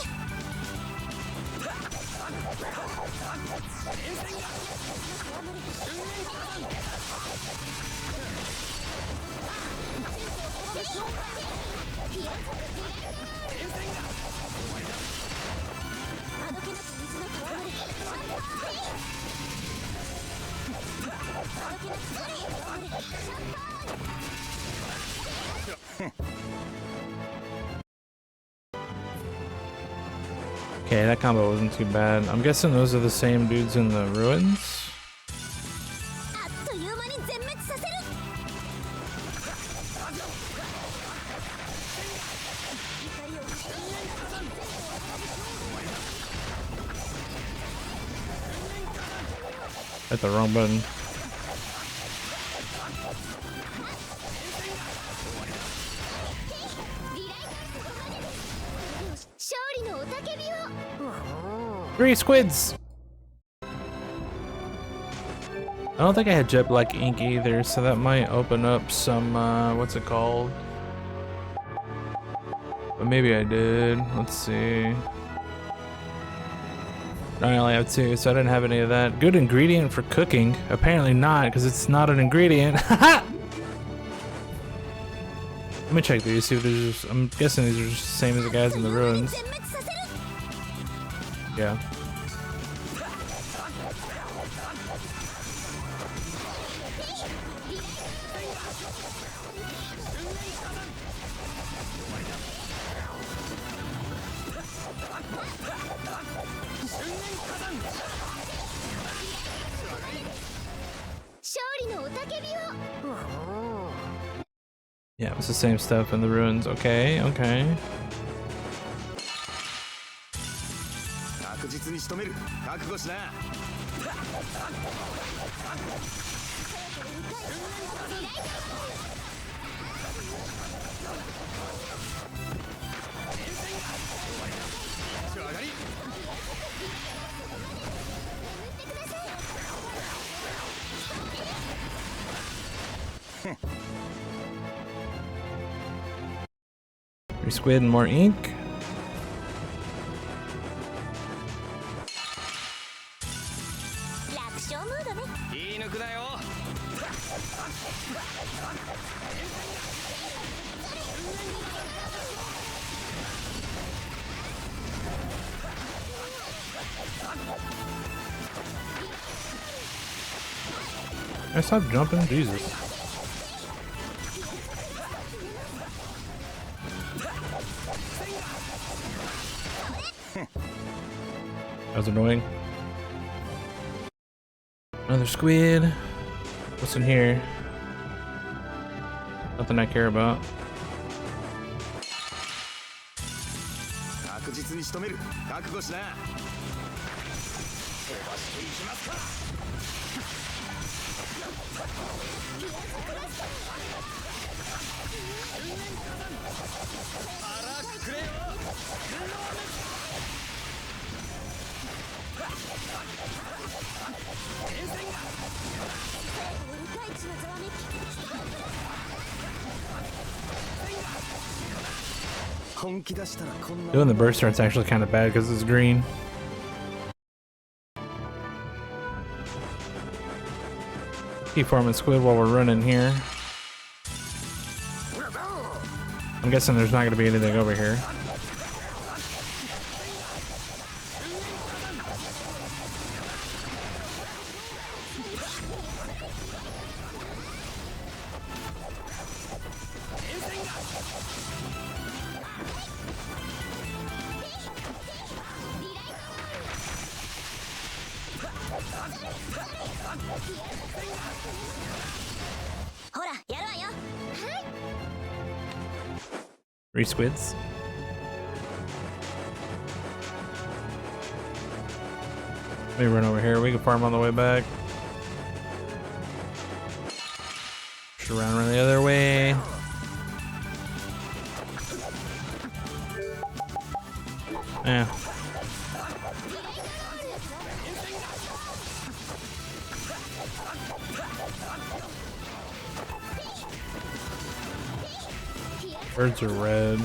Okay, that combo wasn't too bad. I'm guessing those are the same dudes in the ruins. Hit the wrong button. Three squids! I don't think I had jet black ink either, so that might open up some, what's it called? But maybe I did. Let's see. I only have 2, so I didn't have any of that. Good ingredient for cooking. Apparently not, because it's not an ingredient. Let me check these, see if there's just, I'm guessing these are just the same as the guys in the ruins. Yeah. Yeah, it's the same stuff in the ruins. Okay, okay. Three squid and more ink. I stopped jumping? Jesus. That was annoying. Another squid. What's in here? Nothing I care about. Doing the burst start's actually kind of bad because it's green. Keep farming squid while we're running here. I'm guessing there's not going to be anything over here. Three squids. Let me run over here. We can farm on the way back. Should run the other way. Yeah. Birds are red.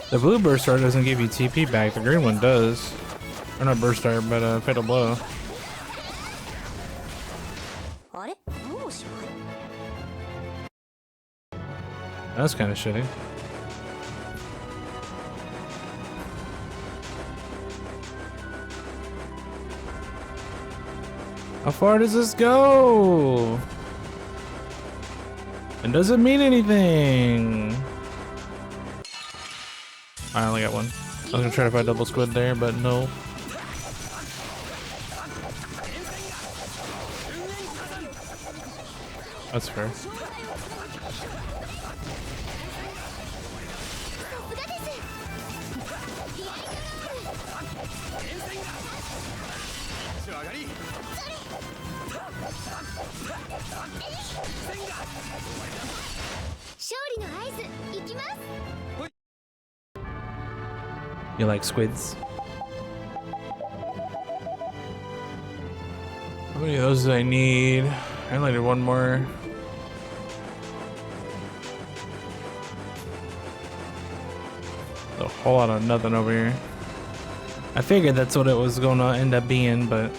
The blue burst star doesn't give you TP back. The green one does. Or not burst star, but fatal blow. That's kind of shitty. How far does this go? It doesn't mean anything. I only got one. I was gonna try to find double squid there, but no. That's fair. You like squids? How many of those do I need? I only need one more. A whole lot of nothing over here. I figured that's what it was gonna end up being, but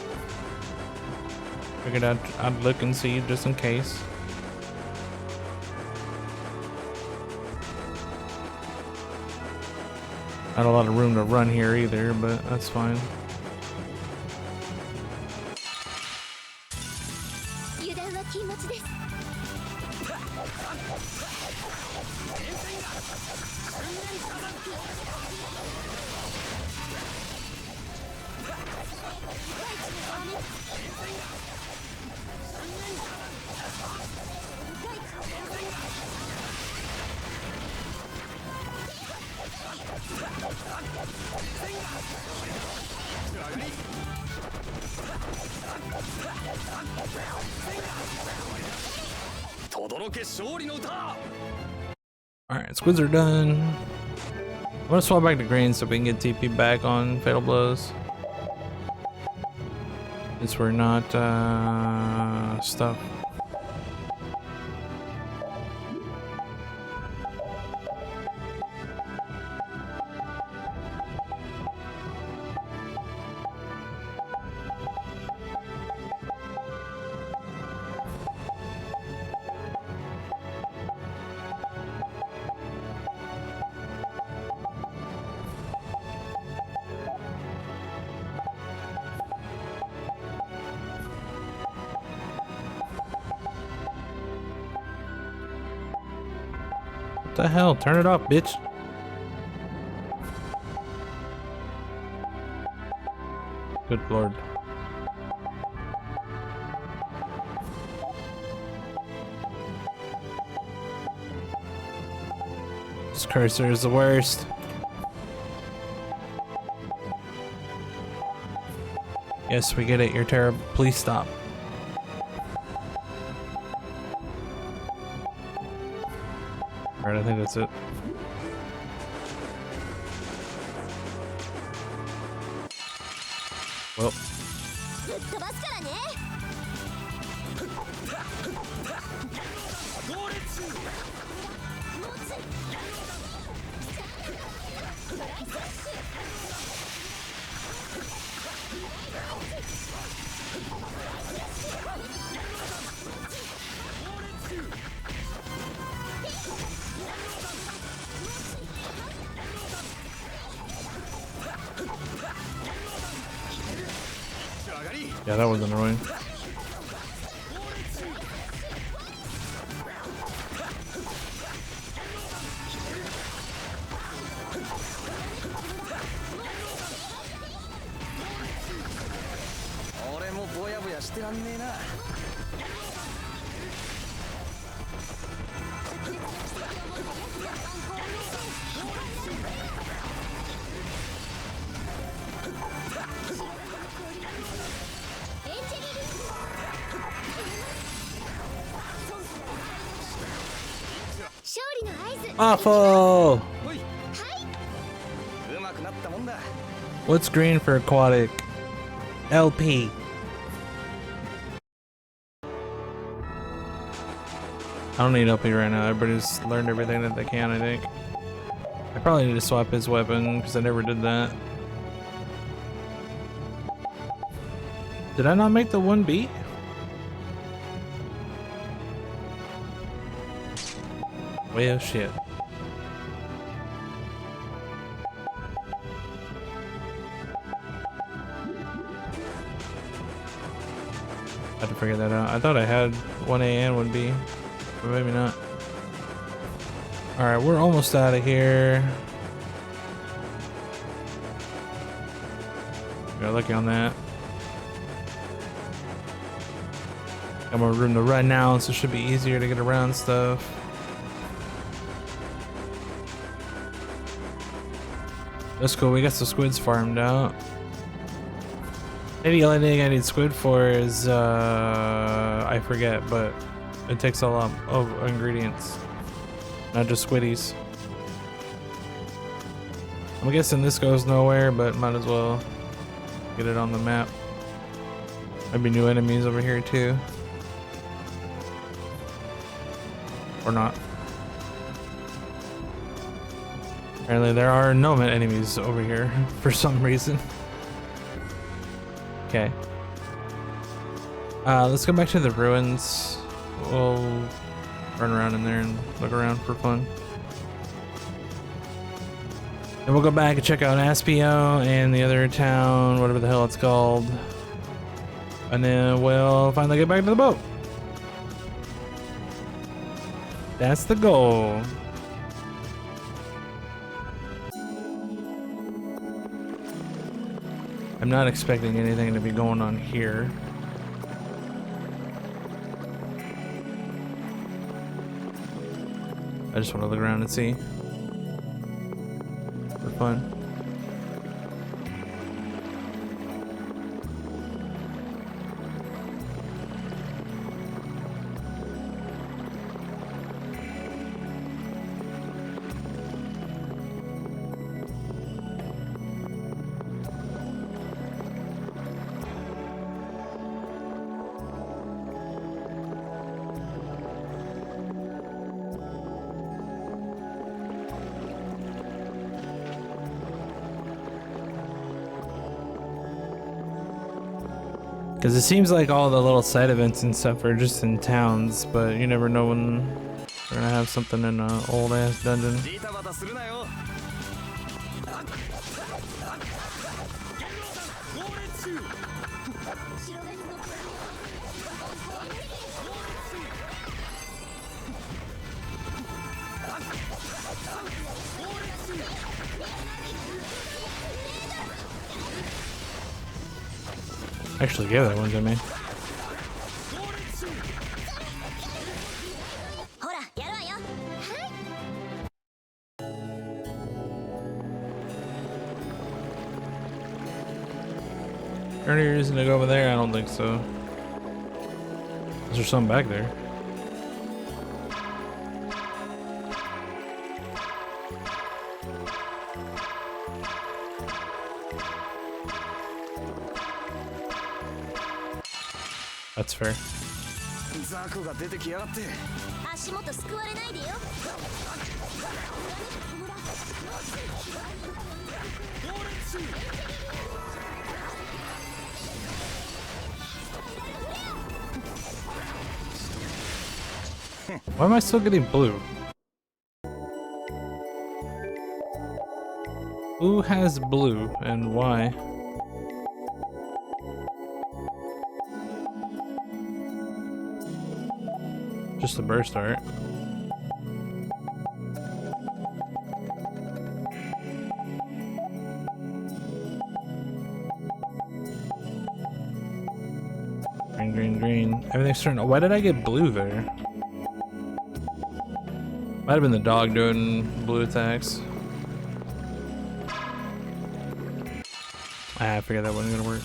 figured I'd look and see just in case. Not a lot of room to run here either, but that's fine. Alright, squids are done. I'm gonna swap back to green so we can get TP back on fatal blows. Since we're not stuck. the hell? Turn it off, bitch. Good lord. This cursor is the worst. Yes, we get it. You're terrible. Please stop. Alright, I think that's it. Well. Yeah, that was annoying. Awful! What's green for aquatic? LP. I don't need LP right now. Everybody's learned everything that they can, I think. I probably need to swap his weapon because I never did that. Did I not make the 1B? Well, shit. I had to figure that out. I thought I had 1A and 1B, but maybe not. Alright, we're almost out of here. Got lucky on that. Got more room to run now, so it should be easier to get around stuff. That's cool, we got some squids farmed out. Maybe the only thing I need squid for is, I forget, but it takes a lot of ingredients. Not just squiddies. I'm guessing this goes nowhere, but might as well get it on the map. Maybe new enemies over here too. Or not. Apparently there are no enemies over here for some reason. Okay. Let's go back to the ruins. We'll run around in there and look around for fun. Then we'll go back and check out Aspio and the other town, whatever the hell it's called. And then we'll finally get back to the boat. That's the goal. I'm not expecting anything to be going on here. I just want to look around and see. For fun. Because it seems like all the little side events and stuff are just in towns, but you never know when they're gonna have something in an old ass dungeon. Actually, give that one to me. Any reason to go over there? I don't think so. Is there something back there? That's fair. ザコが出てきやがって。足元すくわれないでよ。Why am I still getting blue? Who has blue and why? Just a burst art. Green, green, green. Everything's turning. Why did I get blue there? Might have been the dog doing blue attacks. I figured that wasn't gonna work.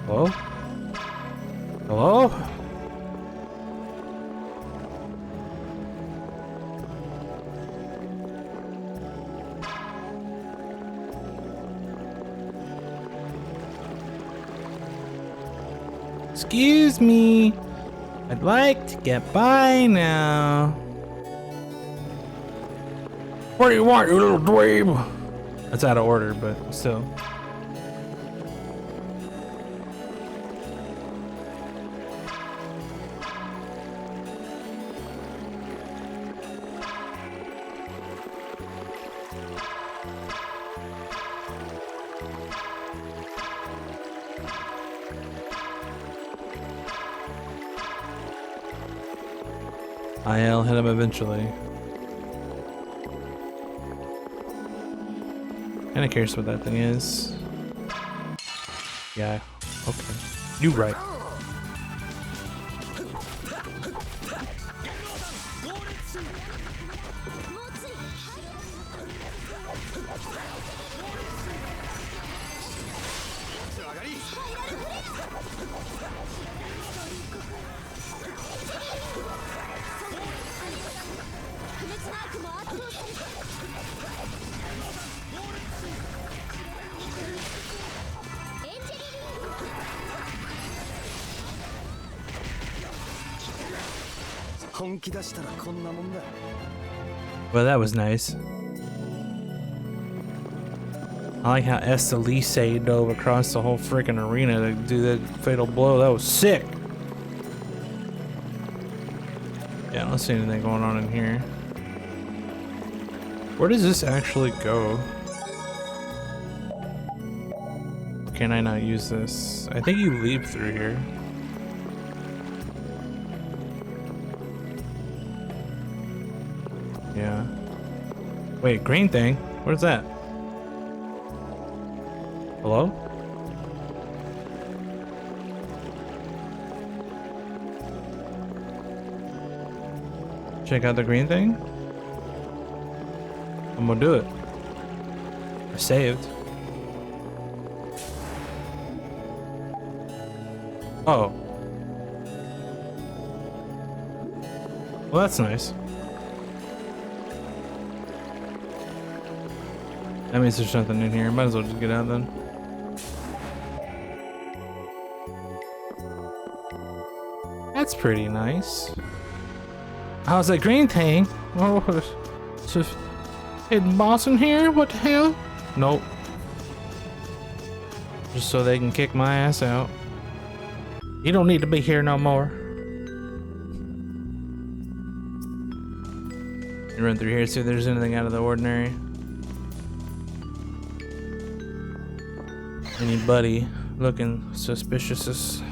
Hello? Hello? Excuse me. I'd like to get by now. What do you want, you little dweeb? That's out of order, but still. I'll hit him eventually. Kinda curious what that thing is. Yeah, okay. You right. Well, that was nice. I like how Estelise dove across the whole freaking arena to do that fatal blow. That was sick. Yeah, I don't see anything going on in here. Where does this actually go? Can I not use this? I think you leap through here. Yeah. Wait, green thing? Where's that? Hello? Check out the green thing? I'm gonna do it. I saved. Oh. Well, that's nice. That means there's something in here. Might as well just get out then. That's pretty nice. How's that green thing? Oh, it's just hidden boss in here? What the hell? Nope. Just so they can kick my ass out. You don't need to be here no more. Run through here, see if there's anything out of the ordinary. Anybody looking suspicious?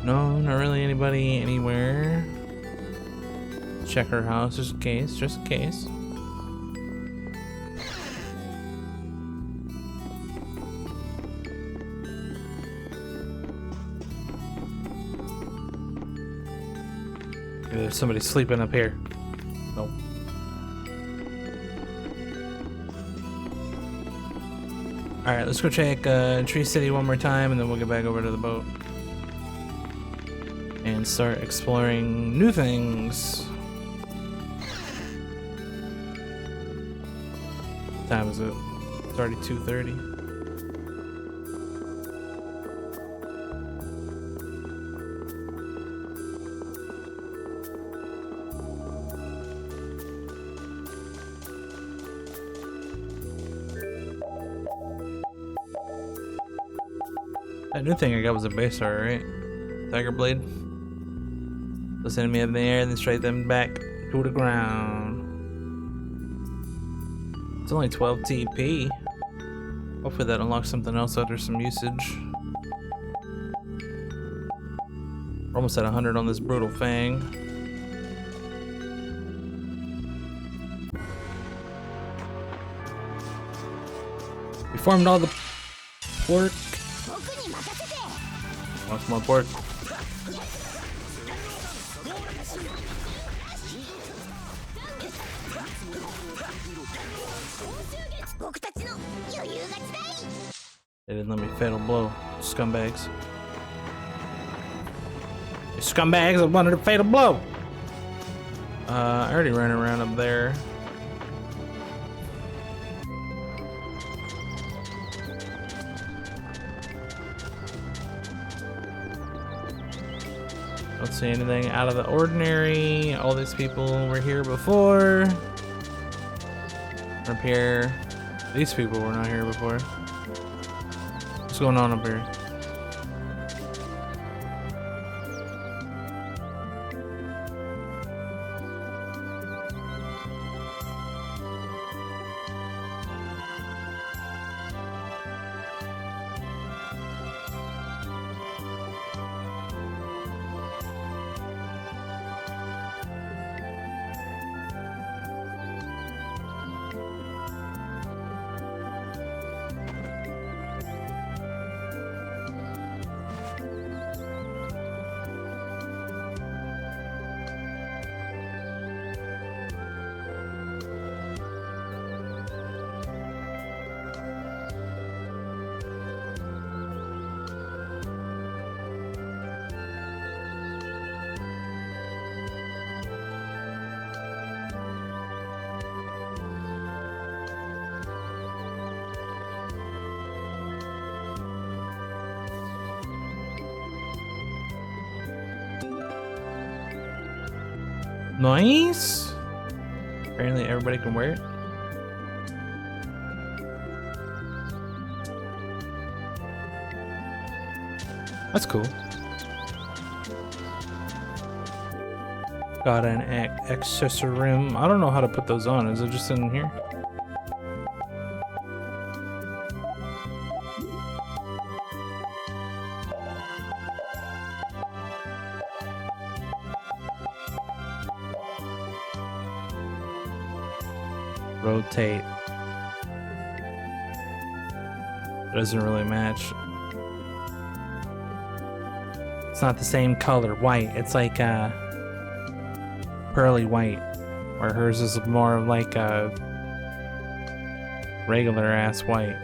No, not really anybody anywhere. Check her house just in case, just in case. Maybe there's somebody sleeping up here. Nope. Alright, let's go check Tree City one more time and then we'll get back over to the boat. And start exploring new things. What time is it? It's already 2:30. That new thing I got was a base art, right? Tiger Blade. Let's send me up in the air and then straight them back to the ground. It's only 12 TP. Hopefully that unlocks something else under some usage. We're almost at 100 on this Brutal Fang. We farmed all the pork. Want some more pork? They didn't let me fatal blow. Scumbags. You scumbags, I wanted a fatal blow! I already ran around up there. Don't see anything out of the ordinary. All these people were here before. Up here. These people were not here before. What's going on up here? Nice. Apparently everybody can wear it. That's cool. Got an accessory. I don't know how to put those on. Is it just in here? Rotate. Doesn't really match. It's not the same color, white. It's like pearly white, where hers is more like a regular ass white.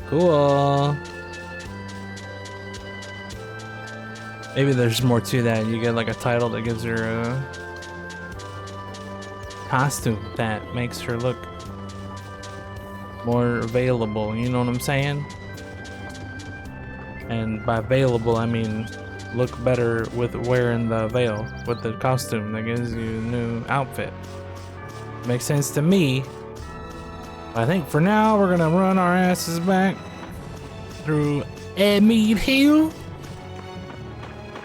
Cool. Maybe there's more to that. You get like a title that gives her a costume that makes her look more available, you know what I'm saying? And by available, I mean look better with wearing the veil, with the costume that gives you a new outfit. Makes sense to me. I think for now, we're gonna run our asses back through Edmead Hill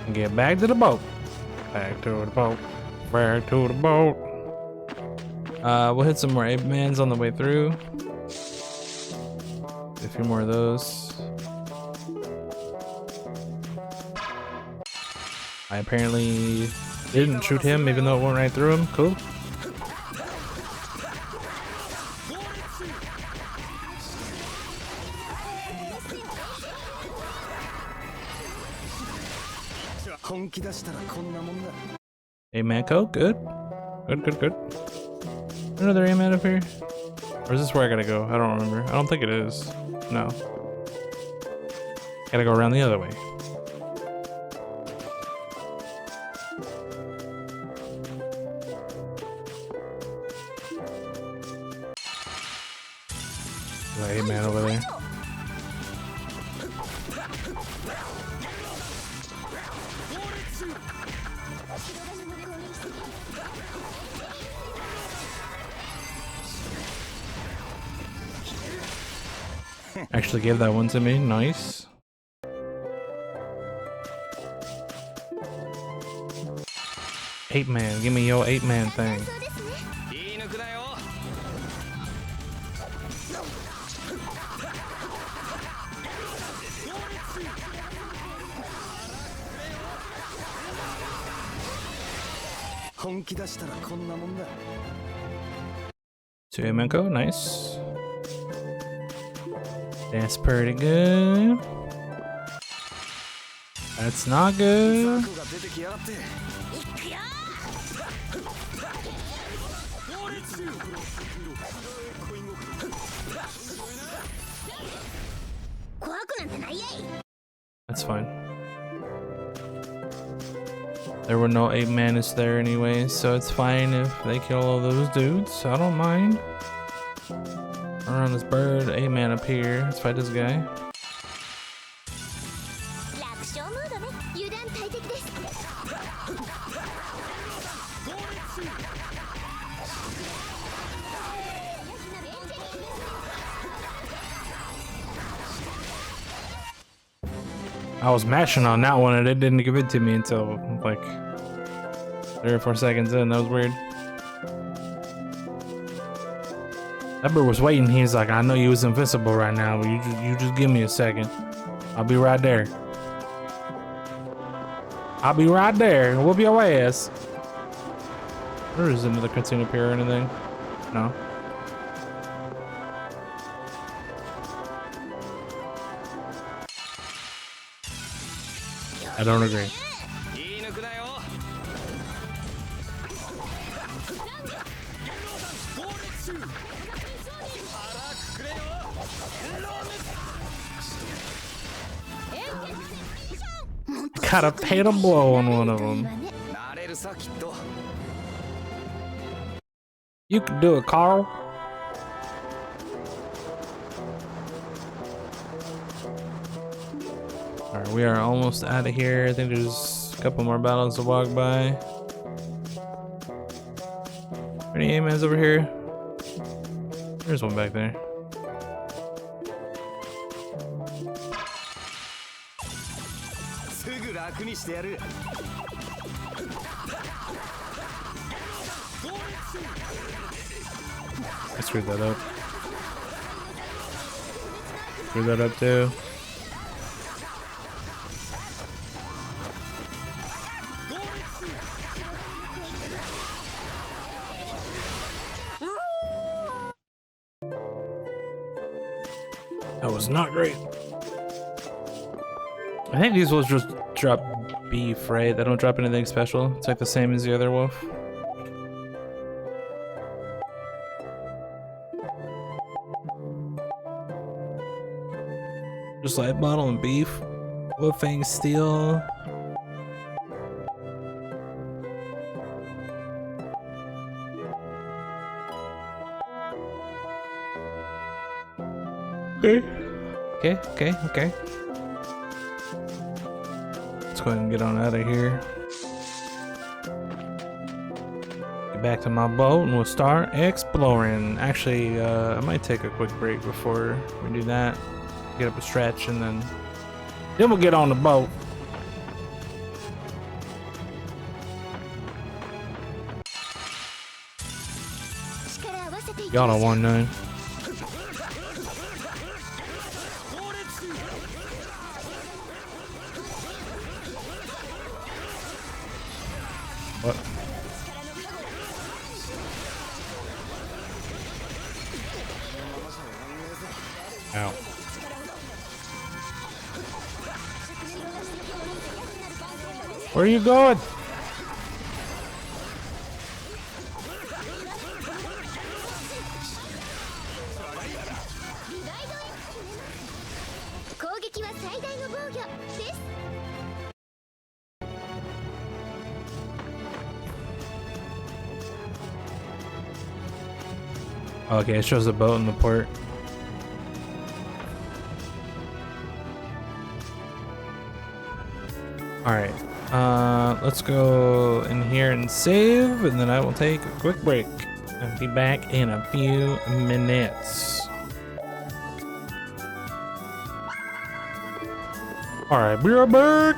and get back to the boat. Back to the boat. Back to the boat. We'll hit some more ape mans on the way through. A few more of those. I apparently didn't shoot him even though it went right through him. Cool. Hey Manco, good. Good. Another aim up here? Or is this where I gotta go? I don't remember. I don't think it is. No. Gotta go around the other way. There's an 8 man over there. Actually gave that one to me. Nice. Eight man, give me your 8 man thing. To Emenko, nice. That's pretty good. That's not good. That's fine. There were no 8 manas there anyway, so it's fine if they kill all those dudes. I don't mind. Around this bird, 8 man up here. Let's fight this guy. I was mashing on that one and it didn't give it to me until like 3 or 4 seconds in. That was weird. That bird was waiting. He's like, I know you was invincible right now, but you just give me a second. I'll be right there. I'll be right there. Whoop your ass. There is another cutscene up here or anything? No. I don't agree. Got a paid a blow on one of them. You can do it, Carl. Alright, we are almost out of here. I think there's a couple more battles to walk by. Any A-mans over here? There's one back there. I screwed that up. Screwed that up too. That was not great. I think these wolves just drop beef, right? They don't drop anything special. It's like the same as the other wolf. Just light bottle and beef. Wolf fang steel. Okay. Okay. Let's go ahead and get on out of here. Get back to my boat and we'll start exploring. Actually, I might take a quick break before we do that. Get up a stretch and then we'll get on the boat. Y'all don't want none. What? Ow. Where are you going? Okay, it shows the boat in the port. Alright, let's go in here and save, and then I will take a quick break and be back in a few minutes. Alright, be right back!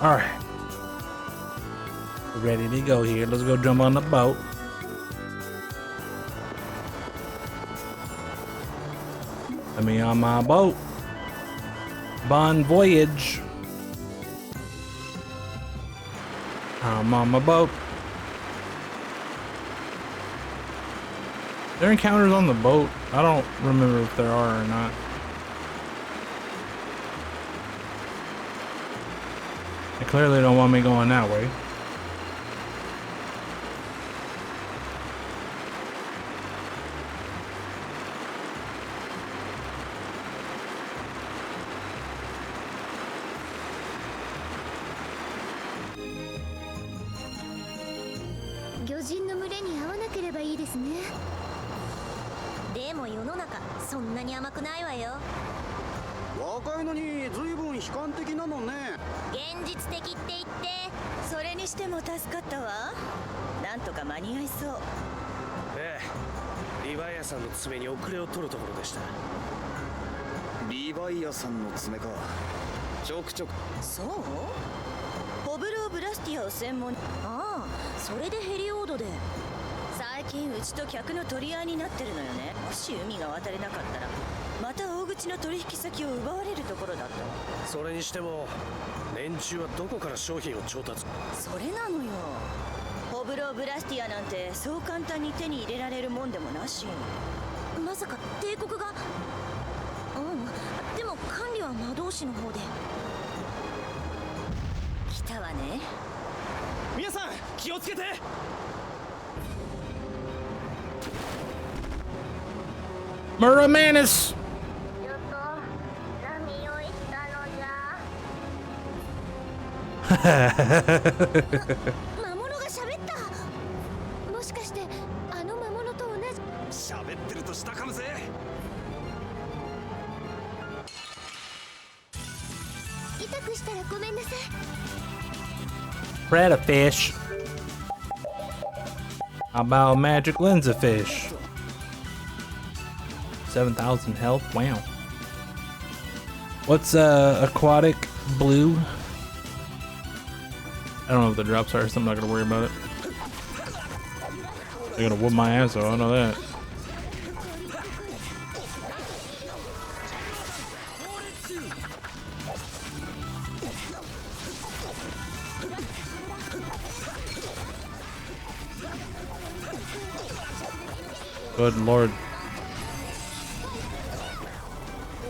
All right. We're ready to go here. Let's go jump on the boat. Let me on my boat. Bon voyage. I'm on my boat. There are encounters on the boat. I don't remember if there are or not. They clearly don't want me going that way.でも世の中そんなに甘くないわよ。若いのに随分悲観的なのね。現実的って言って。それにしても助かったわ。なんとか間に合いそう。ええ、リヴァイアさんの爪に遅れを取るところでした。リヴァイアさんの爪か。ちょくちょく。そう？ホブローブラスティアを専門に。ああ、それでヘリオードで。最近うちと客の取り合いになってるのよね。もし海が渡れなかったらまた大口の取引先を奪われるところだったわ。それにしても連中はどこから商品を調達。それなのよ。ホブローブラスティアなんてそう簡単に手に入れられるもんでもなし。まさか帝国が。でも管理は魔導士の方で。来たわね。皆さん気をつけて。Muramanis! ちょっと何を言ったのじゃ。魔物が喋った。もしかしてあの魔物と同じ。喋ってるとしたかむぜ。痛くしたらごめんなさい。Predator fish. How about magic lens of fish? 7,000 health. Wow. What's aquatic blue? I don't know if the drops are, so I'm not gonna worry about it. They're gonna whoop my ass, though. I know that. Good lord.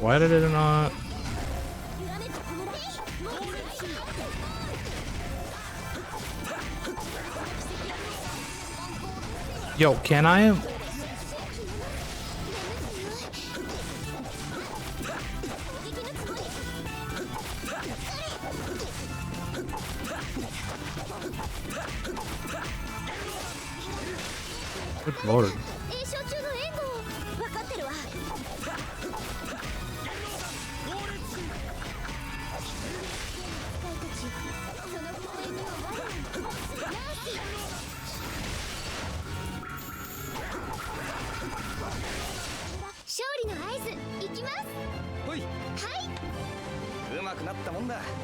Why did it not? Yo, can I? Good lord.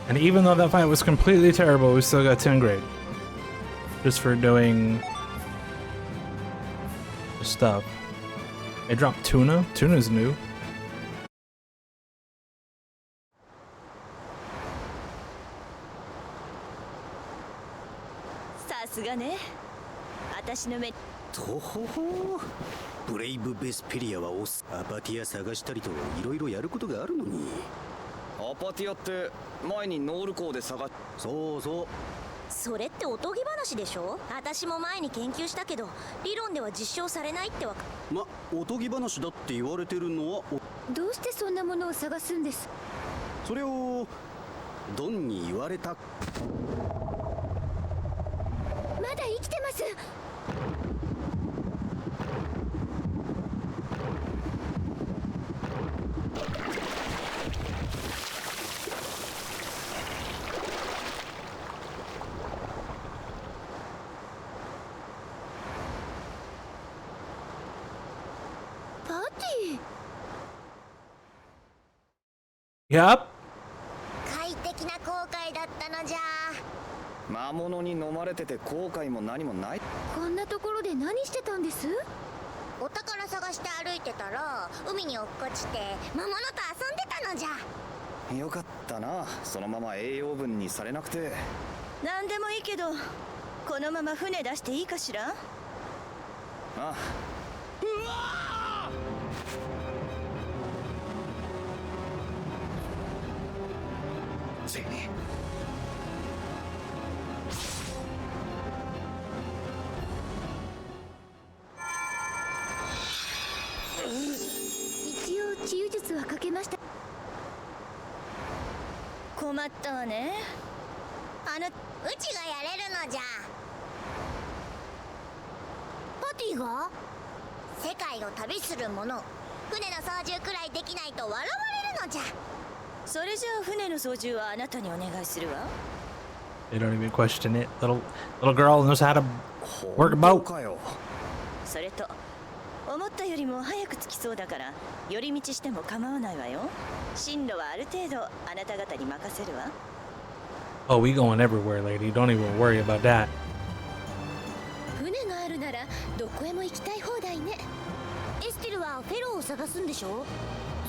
And even though that fight was completely terrible, we still got 10 grade. Just for doing the stuff. They dropped tuna? Tuna's new. さすがね。私の目。とほほ。ブレイブ・ベスペリアはオスアパティア探したりといろいろやることがあるのに。アパティアって前にノール港で探。そうそう。それっておとぎ話でしょ。私も前に研究したけど理論では実証されないってわか。おとぎ話だって言われてるのは。どうしてそんなものを探すんです？それをドンに言われた。まだ生きてます。Yup. 快適な航海だったのじゃ。魔物に飲まれてて後悔も何もない。こんなところで何してたんです？お宝探して歩いてたら海に落っこちて魔物と遊んでたのじゃ。よかったな、そのまま栄養分にされなくて。何でもいいけど、このまま船出していいかしら？ああ。ぜ一応治癒術はかけました。困ったわね。うちがやれるのじゃ。パティが世界を旅する者、船の操縦くらいできないと笑われるのじゃ。それじゃあ船の操縦はあなたにお願いするわ。 They don't even question it. Little girl knows how to work a boat. かよ。それと思ったよりも早く着きそうだから寄り道しても構わないわよ。進路はある程度あなた方に任せるわ。 Oh, we going everywhere, lady. Don't even worry about that. 船があるならどこへも行きたい放題ね。エステルはフェローを探すんでしょ？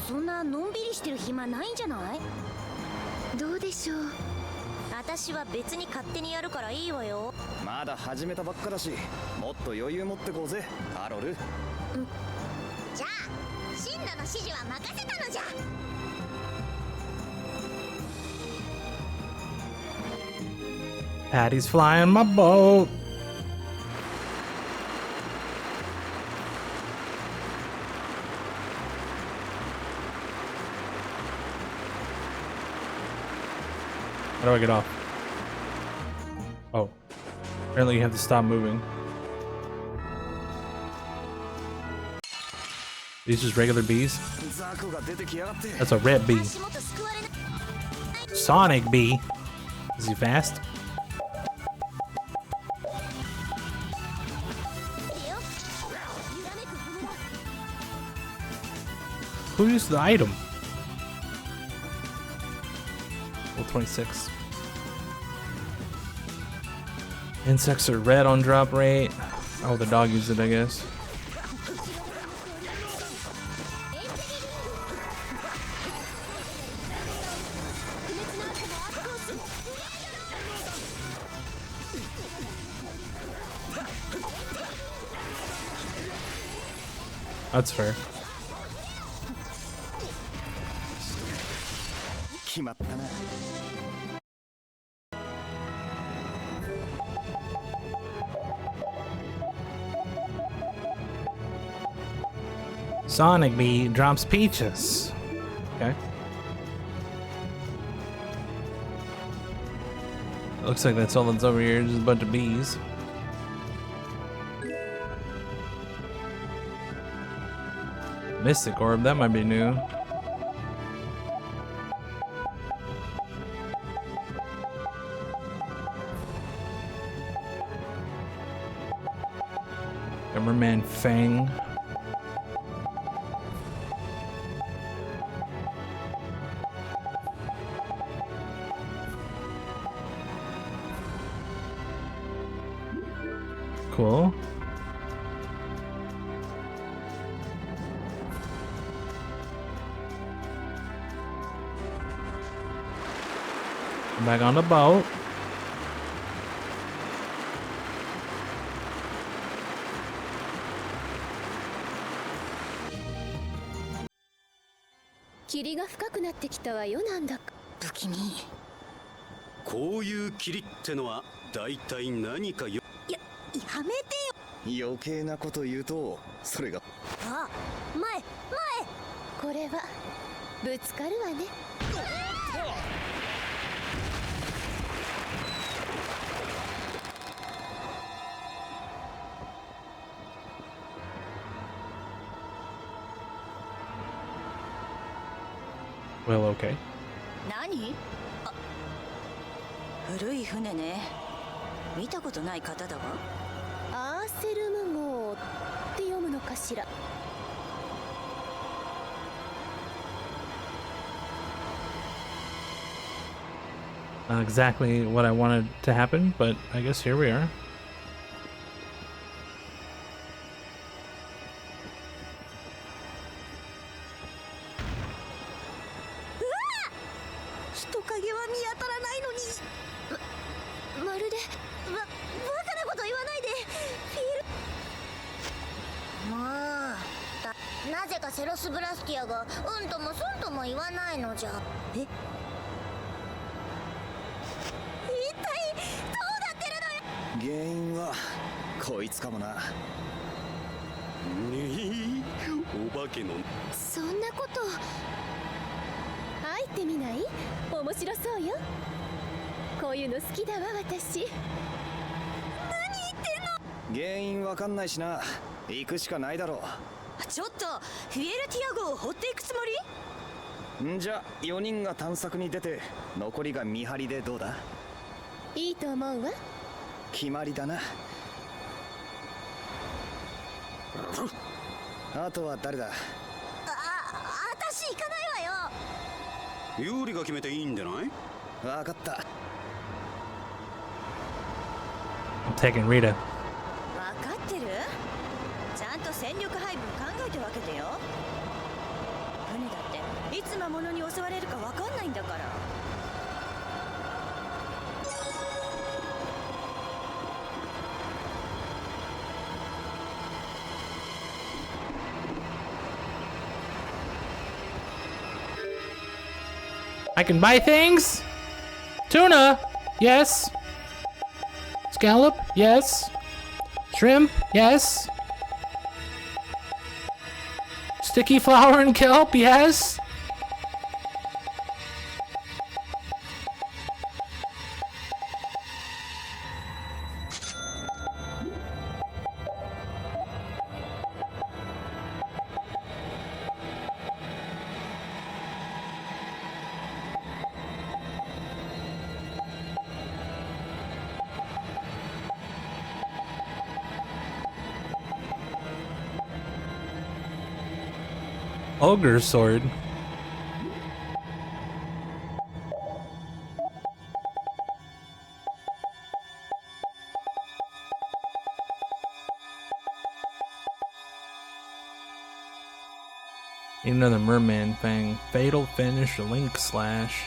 そんなのんびりしてる暇ないんじゃない？どうでしょう。私は別に勝手にやるからいいわよ。まだ始めたばっかだし、もっと余裕持ってこうぜ、カロル。じゃあ進路の指示は任せたのじゃ。Patty's flying my boat. How do I get off? Oh. Apparently you have to stop moving. These just regular bees? ザクが出てきやがって。 That's a red bee. 足元救われない。 Sonic bee? Is he fast? Who used the item? Well, 26. Insects are red on drop rate. Oh, the dog used it, I guess. That's fair. 決まったな。Sonic bee drops peaches. Okay. Looks like that's all that's over here, just a bunch of bees. Mystic orb, that might be new. Hammerman Fang. Cool. Back on the boat.霧が深くなってきたわよ、なんだか。不気味。こういう霧ってのは大体何かよ。やめてよ。余計なこと言うと、それが。あ、前。これはぶつかるわね。Well, okay. 何？あ、古い船ね。見たことない方だわ。アーセルム号って読むのかしら。Not exactly what I wanted to happen, but I guess here we are.そんなこと入ってみない？面白そうよ。こういうの好きだわ私。原因わかんないしな。行くしかないだろちょっとフィエルティア号を掘っていくつもり？んじゃ4人が探索に出て残りが見張りでどうだ？いいと思うわ。決まりだな。あとは誰だ？私行かないわよ。有利が決めていいんじゃない？わかった。I'm taking Rita. 分かってる？ちゃんと戦力配分考えて分けてよ。船だっていつ魔物に襲われるか分かんないんだから。I can buy things? Tuna? Yes. Scallop? Yes. Shrimp? Yes. Sticky flour and kelp? Yes. Ogre sword. Need another merman fang. Fatal finish, link slash.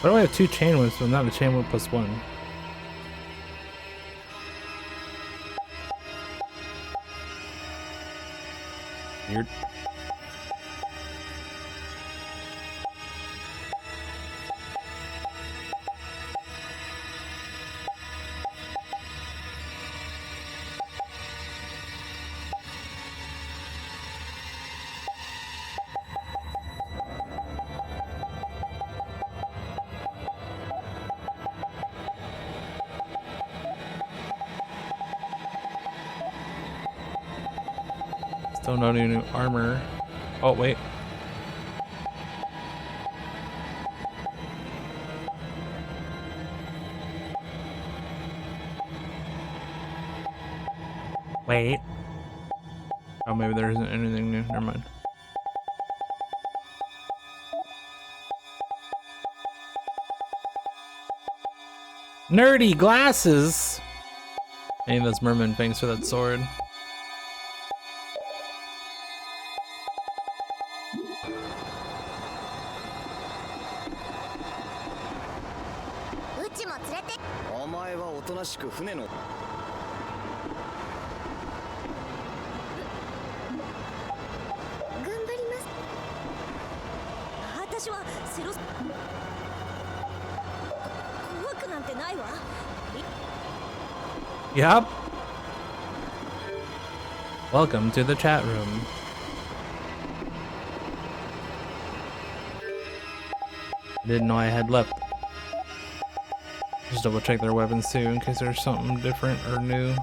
Why do I have 2 chain whips but not a chain whip plus 1? Weird. Still no new armor. Oh, wait. Wait. Oh, maybe there isn't anything new. Never mind. Nerdy glasses! I need those merman fangs for that sword. Yep. Welcome to the chat room. I didn't know I had left just double check their weapons too in case there's something different or new.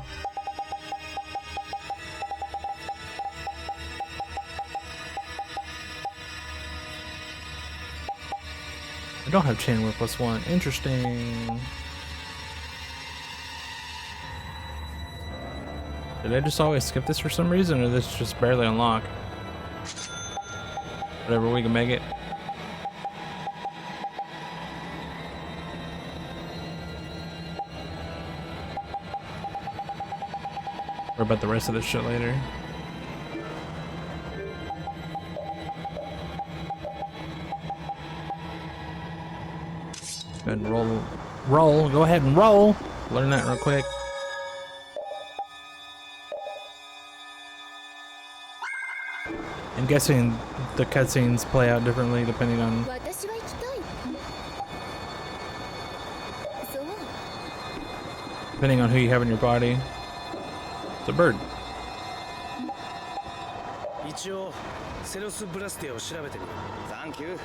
I don't have chain whip +1. Interesting. Did I just always skip this for some reason, or this just barely unlock? Whatever, we can make it. Or about the rest of this shit later. Go ahead and roll. Go ahead and roll. Learn that real quick. I'm guessing the cutscenes play out differently depending on who you have in your body. It's a bird. 一応セロスブラステを調べてみる。Thank you.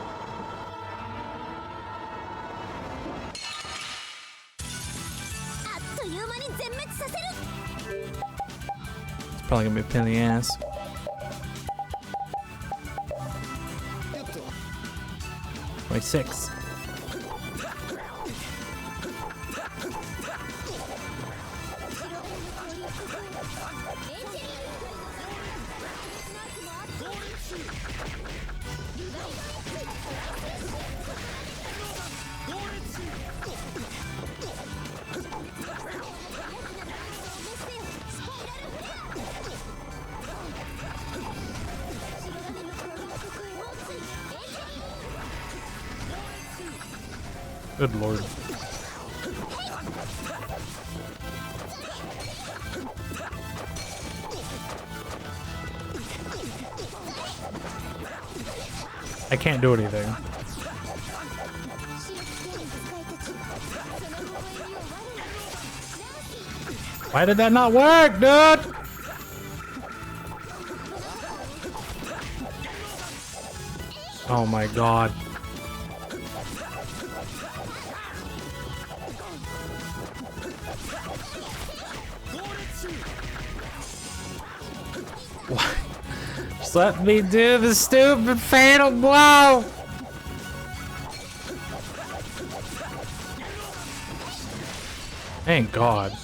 It's probably gonna be a pain in the ass. Wait, 6. Good lord. I can't do anything. Why did that not work, dude? Oh my god. Just let me do the stupid fatal blow! Thank God.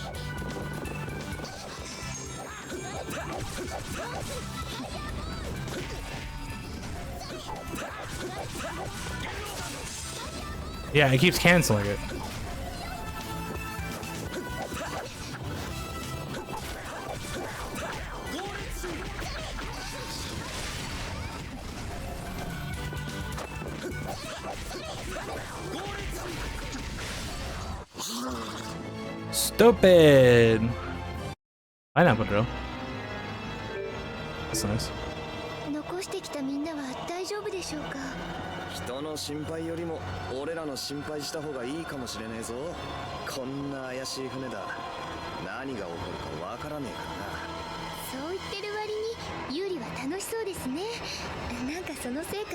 Yeah, it keeps canceling it. Stupid! Pineapple drill. That's nice. 残してきたみんなは大丈夫でしょうか。人の心配よりも俺らの心配した方がいいかもしれねえぞ。こんな怪しい船だ。何が起こるかわからねえからな。そう言ってる割にユーリは楽しそうですね。なんかそのせいか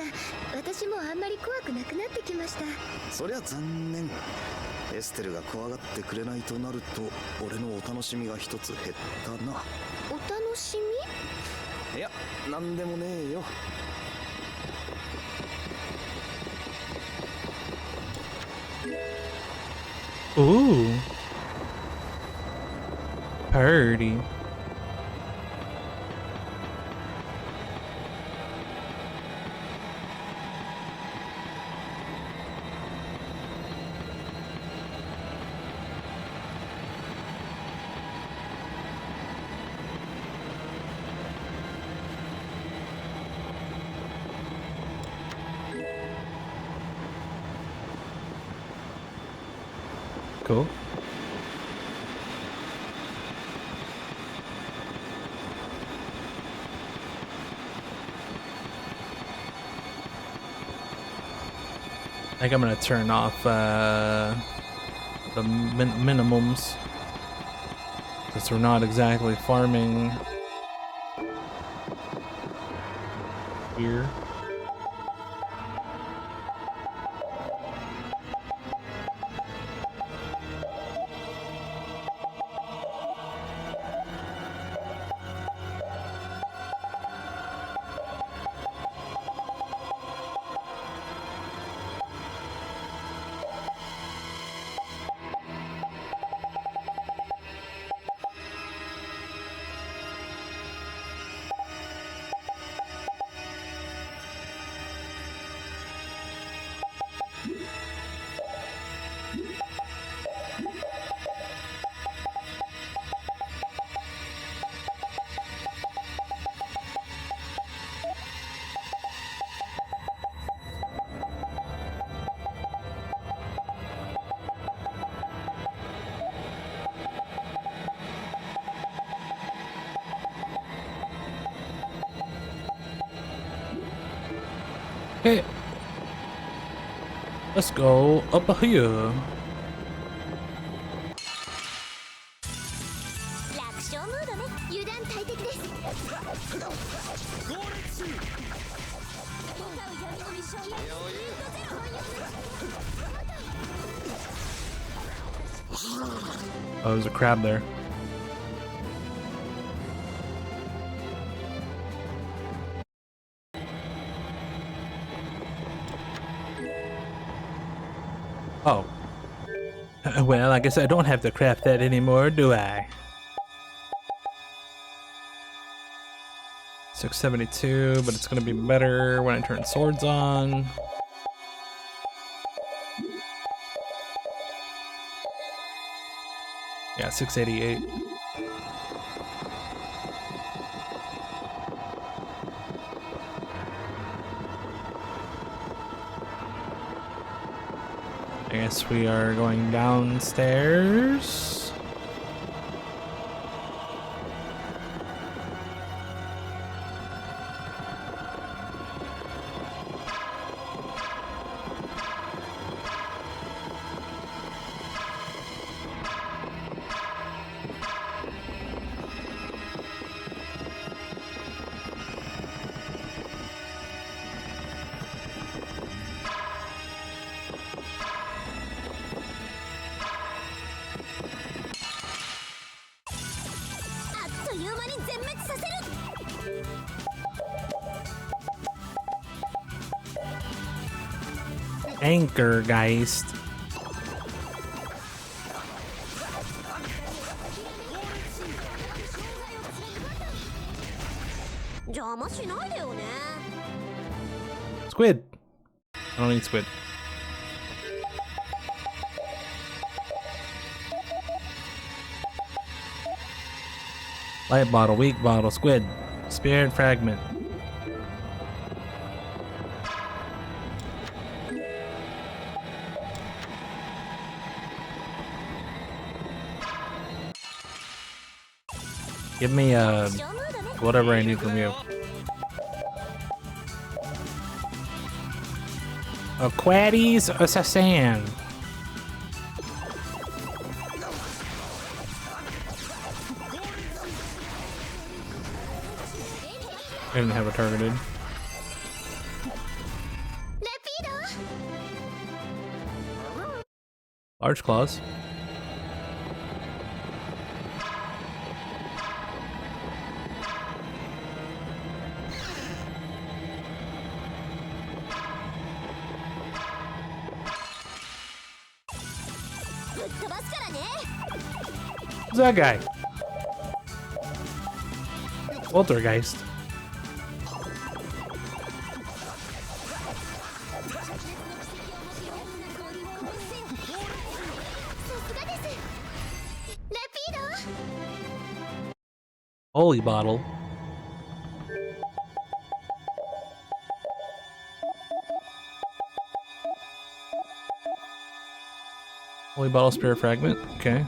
私もあんまり怖くなくなってきました。そりゃ残念。エステルが怖がってくれないとなると俺のお楽しみが一つ減ったな。お楽しみ？いや、なんでもねえよ。Ooh. Purdy. Cool. I think I'm gonna turn off the minimums since we're not exactly farming here. Okay. Let's go up here. 楽勝ムードね。油断大敵です。 Oh, there's a crab there. Oh. Well, I guess I don't have to craft that anymore, do I? 672, but it's gonna be better when I turn swords on. Yeah, 688. I guess we are going downstairs. Anchor Geist. Squid. I don't need squid. Light bottle, weak bottle, squid, spirit fragment. Give me whatever I need from you. Aquatis assassin. I didn't have it targeted. Large claws. Who's that guy? Poltergeist. Holy bottle. Holy bottle spirit fragment. Okay.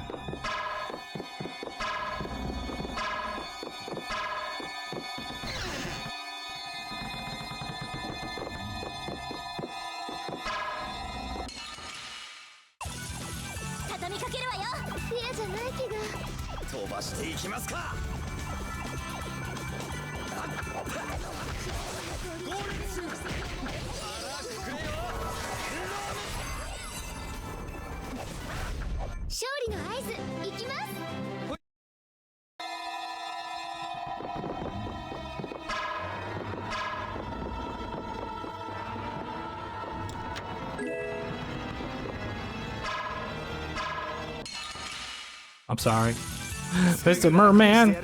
I'm sorry. Mr. Merman.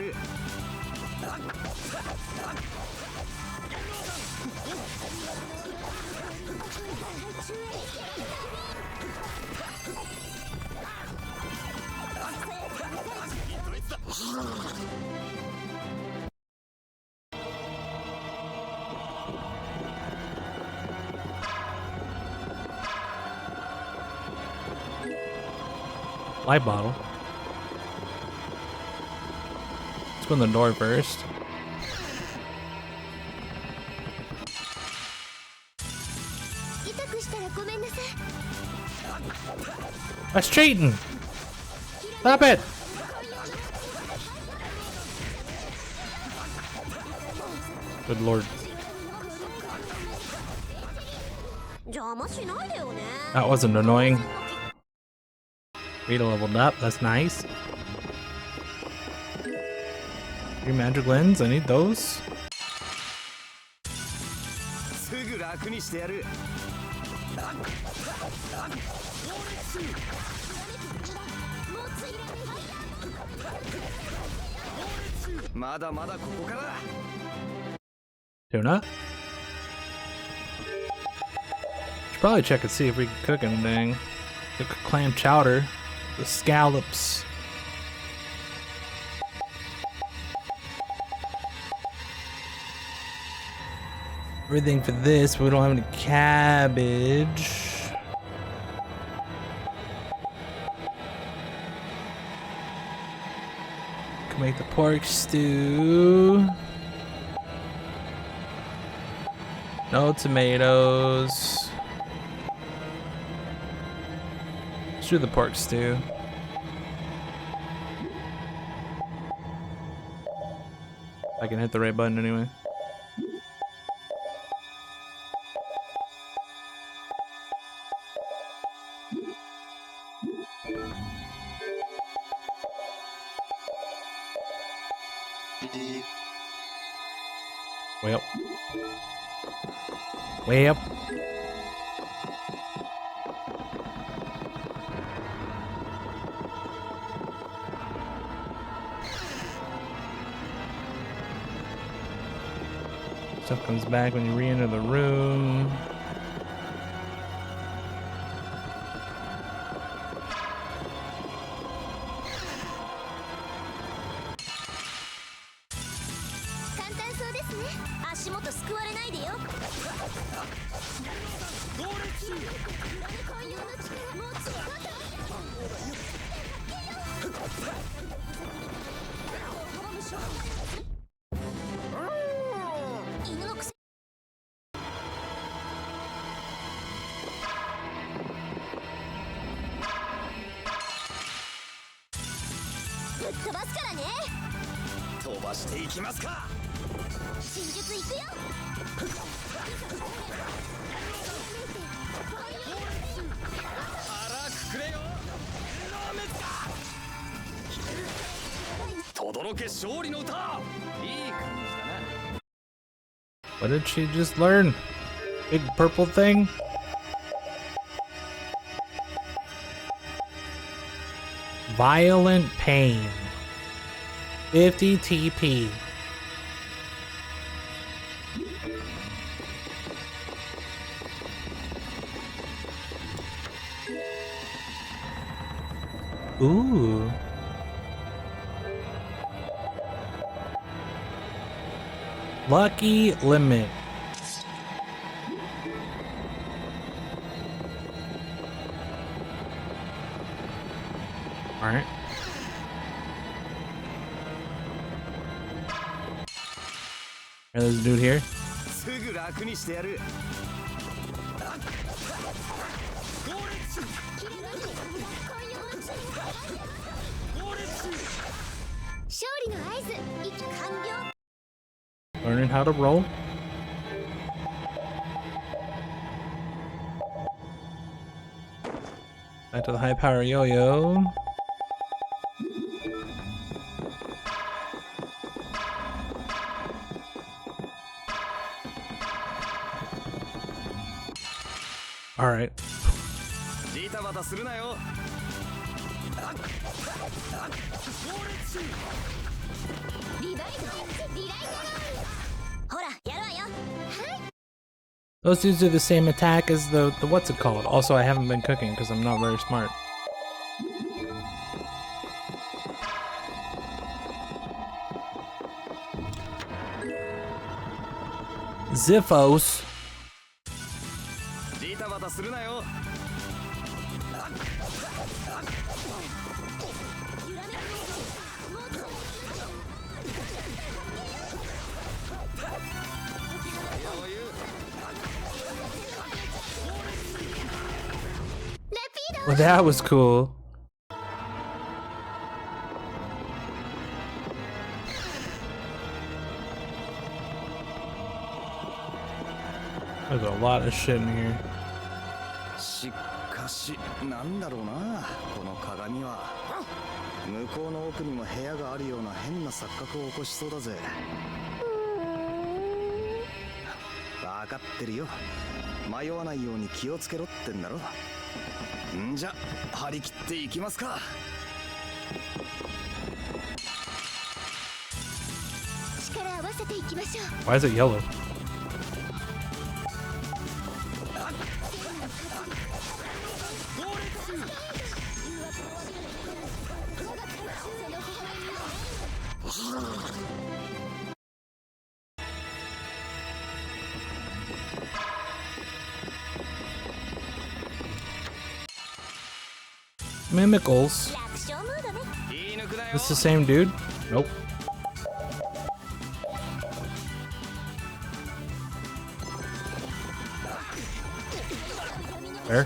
Light bottle. Let's go in the door first. That's cheating. Stop it. Good lord. That wasn't annoying. Rita leveled up. That's nice. 3 magic lens. I need those. Tuna? Should probably check and see if we can cook anything. Cook clam chowder. The scallops. Everything for this, but we don't have any cabbage. Can make the pork stew. No tomatoes. Let's do the pork stew. I can hit the right button anyway. Way up. Way up. Stuff comes back when you re-enter the room. What did she just learn? Big purple thing? Violent pain. 50 TP. Ooh. Lucky limit. All right. There's a dude here. Learning how to roll. Back to the high power yo-yo. All right. Those dudes do the same attack as the what's it called? Also, I haven't been cooking because I'm not very smart. Ziphos. Well, that was cool. There's a lot of shit in here. しかしなんだろうなこの鏡は。向こうの奥にも部屋があるような変な錯覚を起こしそうだぜ。分かってるよ。迷わないように気をつけろってんだろ。んじゃ張り切っていきますか。力合わせていきましょう。 Why is it yellow? Mimicals. 楽勝ムードね。 This the same dude? Nope. There.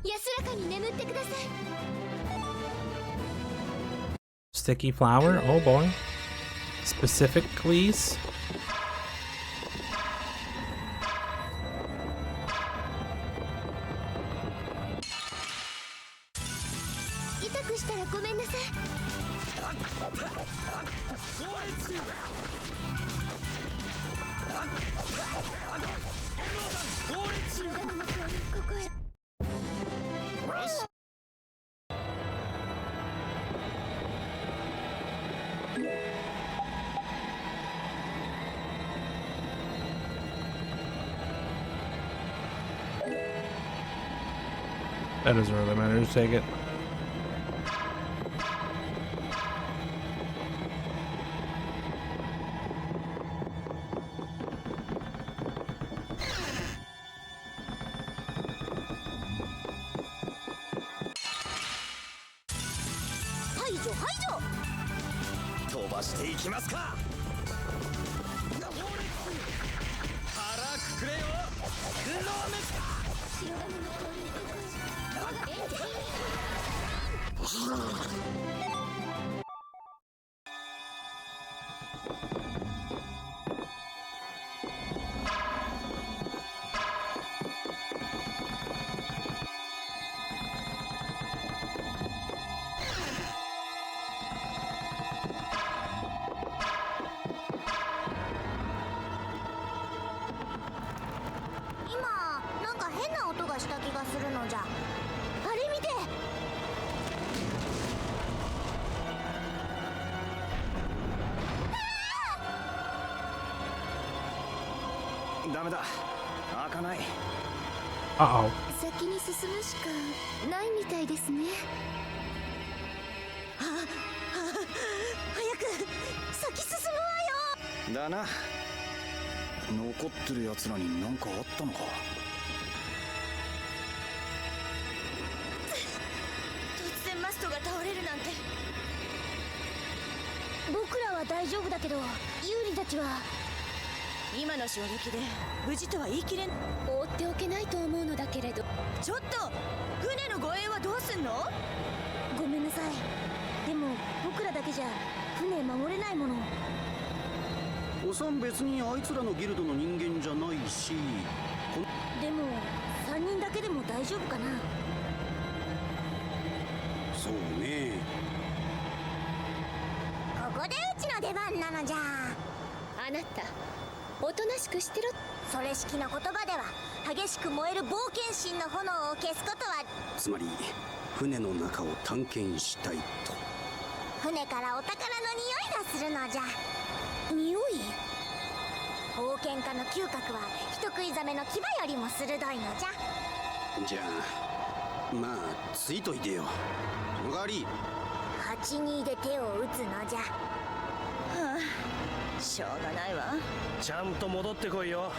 安らかに眠ってください。 Sticky flower? Oh boy. Specific, please. 痛くしたらごめんなさい。ここへ。 That doesn't really matter. Just take it. Haijo, haijo! 飛ばしていきますか。腹くくれよ。グノーメス。 今なんか変な音がした気がするのじゃ。あれ見て。ダメだ。開かない。 Uh-oh. 先に進むしかないみたいですね。早く先進むわよ。だな。残ってる奴らに何かあったのか。突然マストが倒れるなんて。僕らは大丈夫だけど、ユーリたちは。今の衝撃で無事とは言い切れん。放っておけないと思うのだけれど。ちょっと船の護衛はどうすんの？ごめんなさい。でも僕らだけじゃ船守れないもの。おさん別にあいつらのギルドの人間じゃないし。でも3人だけでも大丈夫かな。そうね。ここでうちの出番なのじゃ。あなたおとなしくしてろ。それ式の言葉では激しく燃える冒険心の炎を消すことは。つまり船の中を探検したいと。船からお宝の匂いがするのじゃ。匂い？冒険家の嗅覚は人食いザメの牙よりも鋭いのじゃ。じゃあまあついといてよ。その代わり8-2で手を打つのじゃ。はあ、しょうがないわ。ちゃんと戻ってこいよ。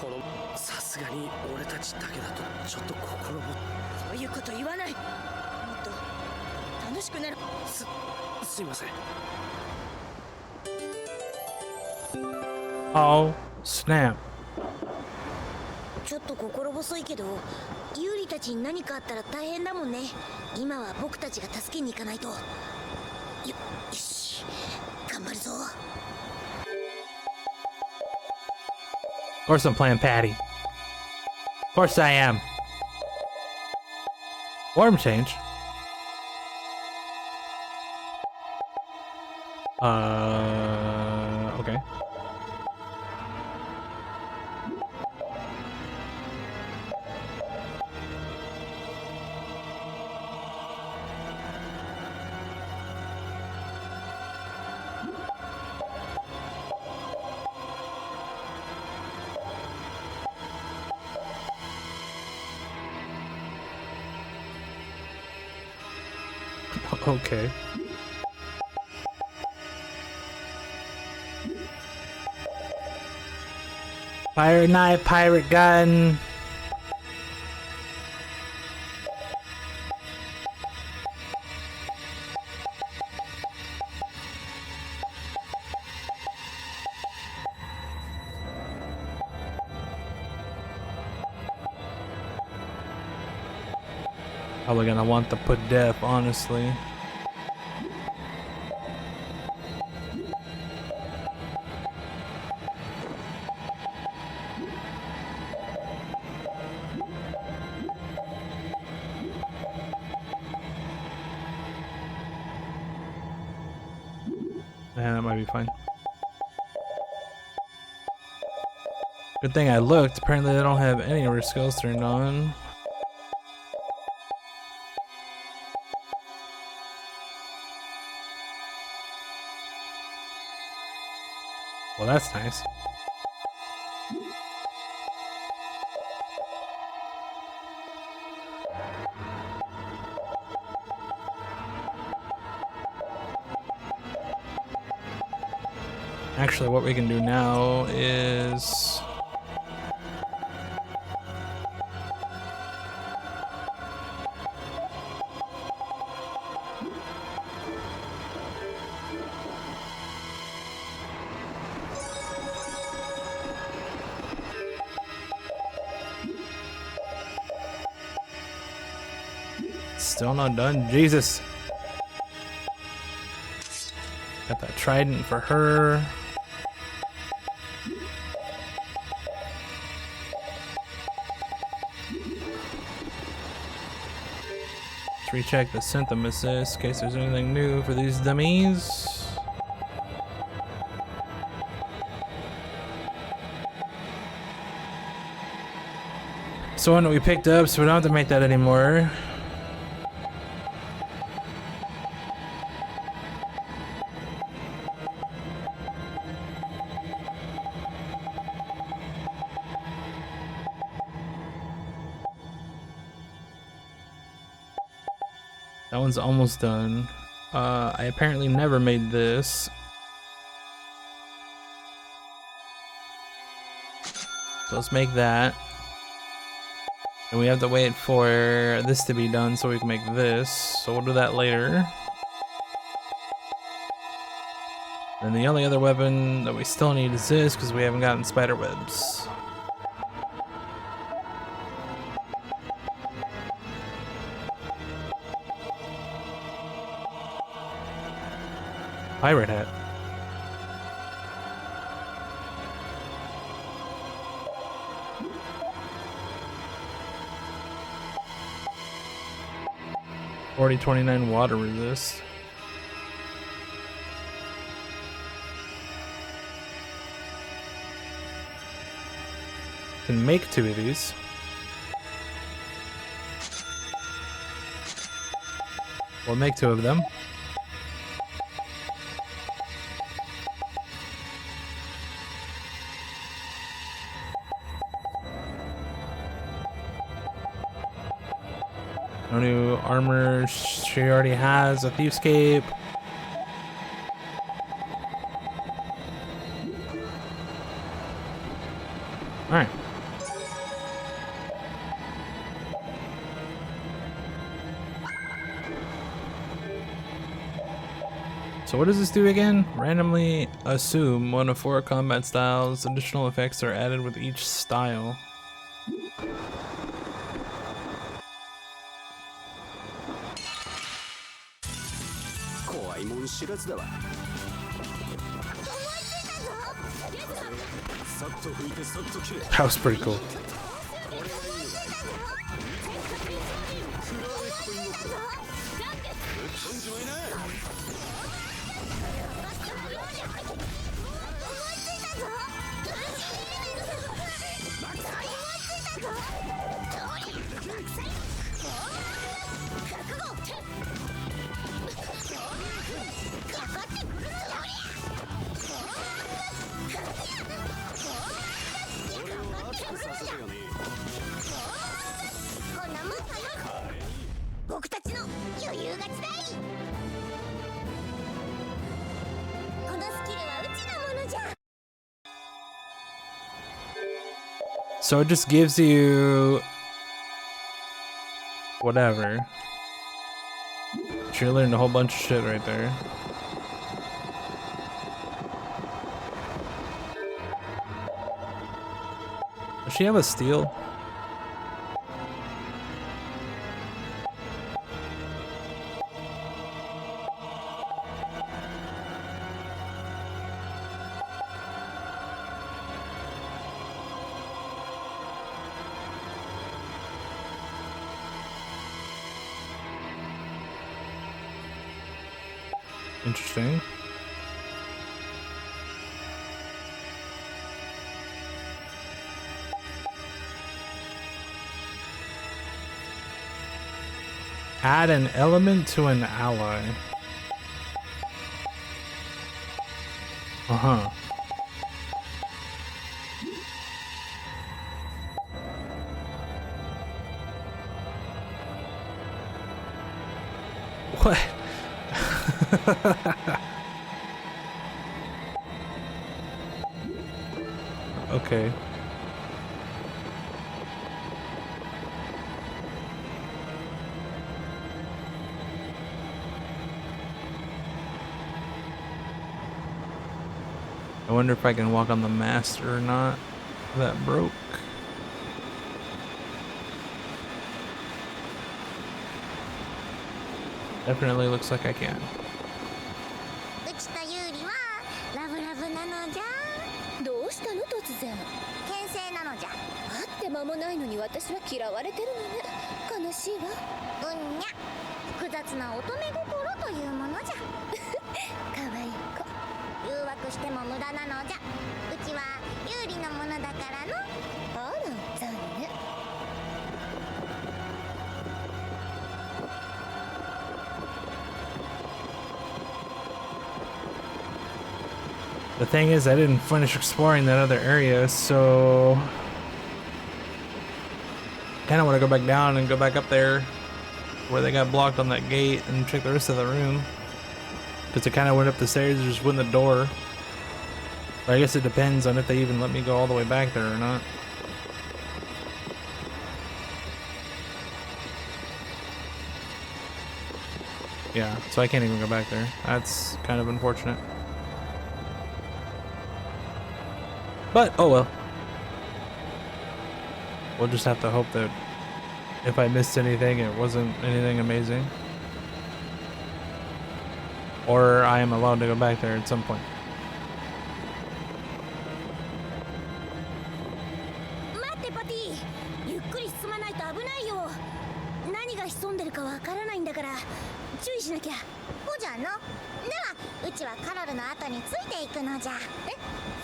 このさすがに俺たちだけだとちょっと心も。そういうこと言わない。もっと楽しくなる。すいません。 Oh, snap. ちょっと心細いけど、ユーリたちに何かあったら大変だもんね。今は僕たちが助けに行かないと。よし、頑張るぞ。Of course I'm playing Patty. Of course I am. Form change. Okay. Okay. Pirate knife, pirate gun. Probably gonna want to put death, honestly. Yeah, that might be fine. Good thing I looked. Apparently they don't have any of her skills turned on. Well, that's nice. Actually, what we can do now is... Still not done. Jesus. Got that trident for her. Let's recheck the Symptom Assist in case there's anything new for these dummies. So one that we picked up, so we don't have to make that anymore. That one's almost done. I apparently never made this. So let's make that. And we have to wait for this to be done so we can make this. So we'll do that later. And the only other weapon that we still need is this because we haven't gotten spider webs. Pirate hat. $40.29 water resist. Can make 2 of these. We'll make 2 of them. No new armor. She already has a Thief's Cape. Alright. So what does this do again? Randomly assume 1 of 4 combat styles. Additional effects are added with each style. 大門知らずだわ。さっと拭いてさっと切れ。 That was pretty cool. こんなもんかな。僕たちの余裕勝ちだい。このスキルはうちのものじゃ。 So it just gives you whatever. She learned a whole bunch of shit right there. Does she have a steal? Interesting. Add an element to an ally. Uh-huh. What? Okay. I wonder if I can walk on the master or not. That broke. Definitely looks like I can. うちとユーリはラブラブなのじゃ。どうしたの突然。牽制なのじゃ。会って間もないのに私は嫌われてるのね。悲しいわ。うんにゃ。複雑な乙女心というものじゃ。可愛い子。誘惑しても無駄なのじゃ。うちはユーリのものだからの。あら、残念。 The thing is, I didn't finish exploring that other area, so kind of want to go back down and go back up there where they got blocked on that gate and check the rest of the room. Because it kind of went up the stairs and just went in the door. But I guess it depends on if they even let me go all the way back there or not. Yeah, so I can't even go back there. That's kind of unfortunate. But, oh well. We'll just have to hope that if I missed anything, it wasn't anything amazing. Or I am allowed to go back there at some point. 待ってパティ、ゆっくり進まないと危ないよ。何が潜んでるかわからないんだから注意しなきゃ。ほじゃの。ではうちはカロルの後についていくのじゃ。え、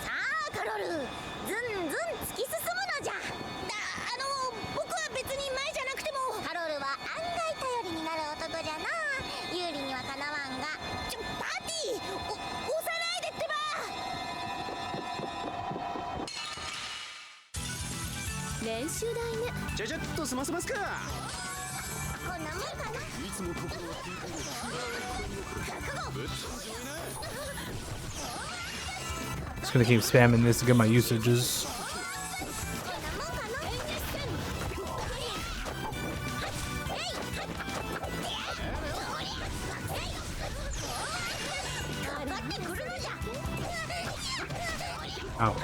さあカロル、ずんずん突き進むのじゃ。僕は別に前じゃなくても。カロルは案外頼りになる男じゃな。ユーリにはかなわんが。パティ、押さないでってば。練習台ね。ちゃちゃっと済ませますか。こんなもんかな。いつも心はピンクでぶっ飛んじまいな。 Just gonna keep spamming this to get my usages. Ow.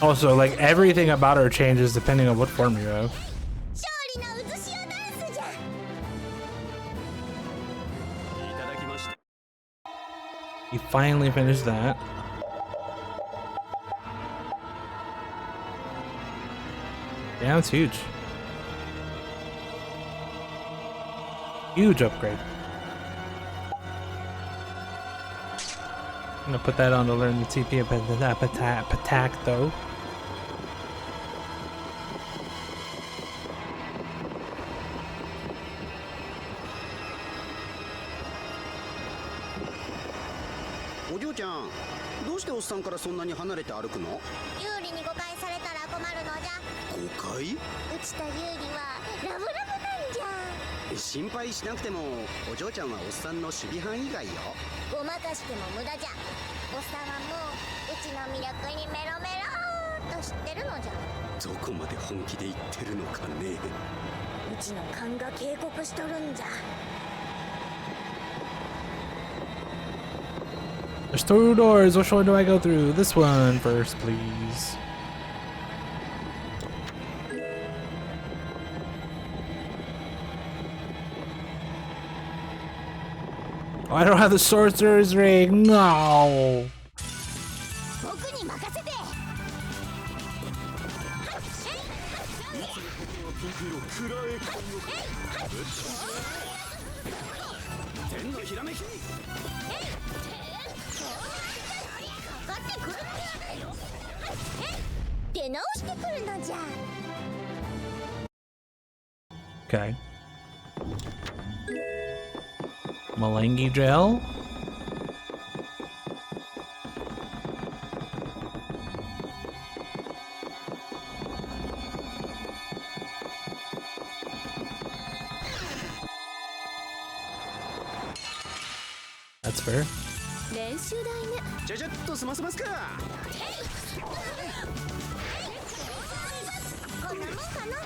Also, like, everything about her changes depending on what form you have. 勝利の渦潮ダンスじゃ。いただきました。 You finally finished that. Yeah, it's huge. Huge upgrade. I'm gonna put that on to learn the TP attack though.お嬢ちゃん、どうしておっさんからそんなに離れて歩くの？有利に誤解されたら困るのじゃ。誤解？うちと有利はラブラブなんじゃ。心配しなくても、お嬢ちゃんはおっさんの守備範囲外よ。ごまかしても無駄じゃ。おっさんはもううちの魅力にメロメロと知ってるのじゃ。どこまで本気で言ってるのかね。うちの勘が警告しとるんじゃ。 There's 2 doors. Which one do I go through? This one first, please. Oh, I don't have the sorcerer's ring. No. 僕に任せて。天のひらめき。かかってくるのじゃ。出直してくるのじゃ。 Okay. Malangi gel. That's fair. 練習台ね。ちゃちゃっと済ませますか。こんなもんかな。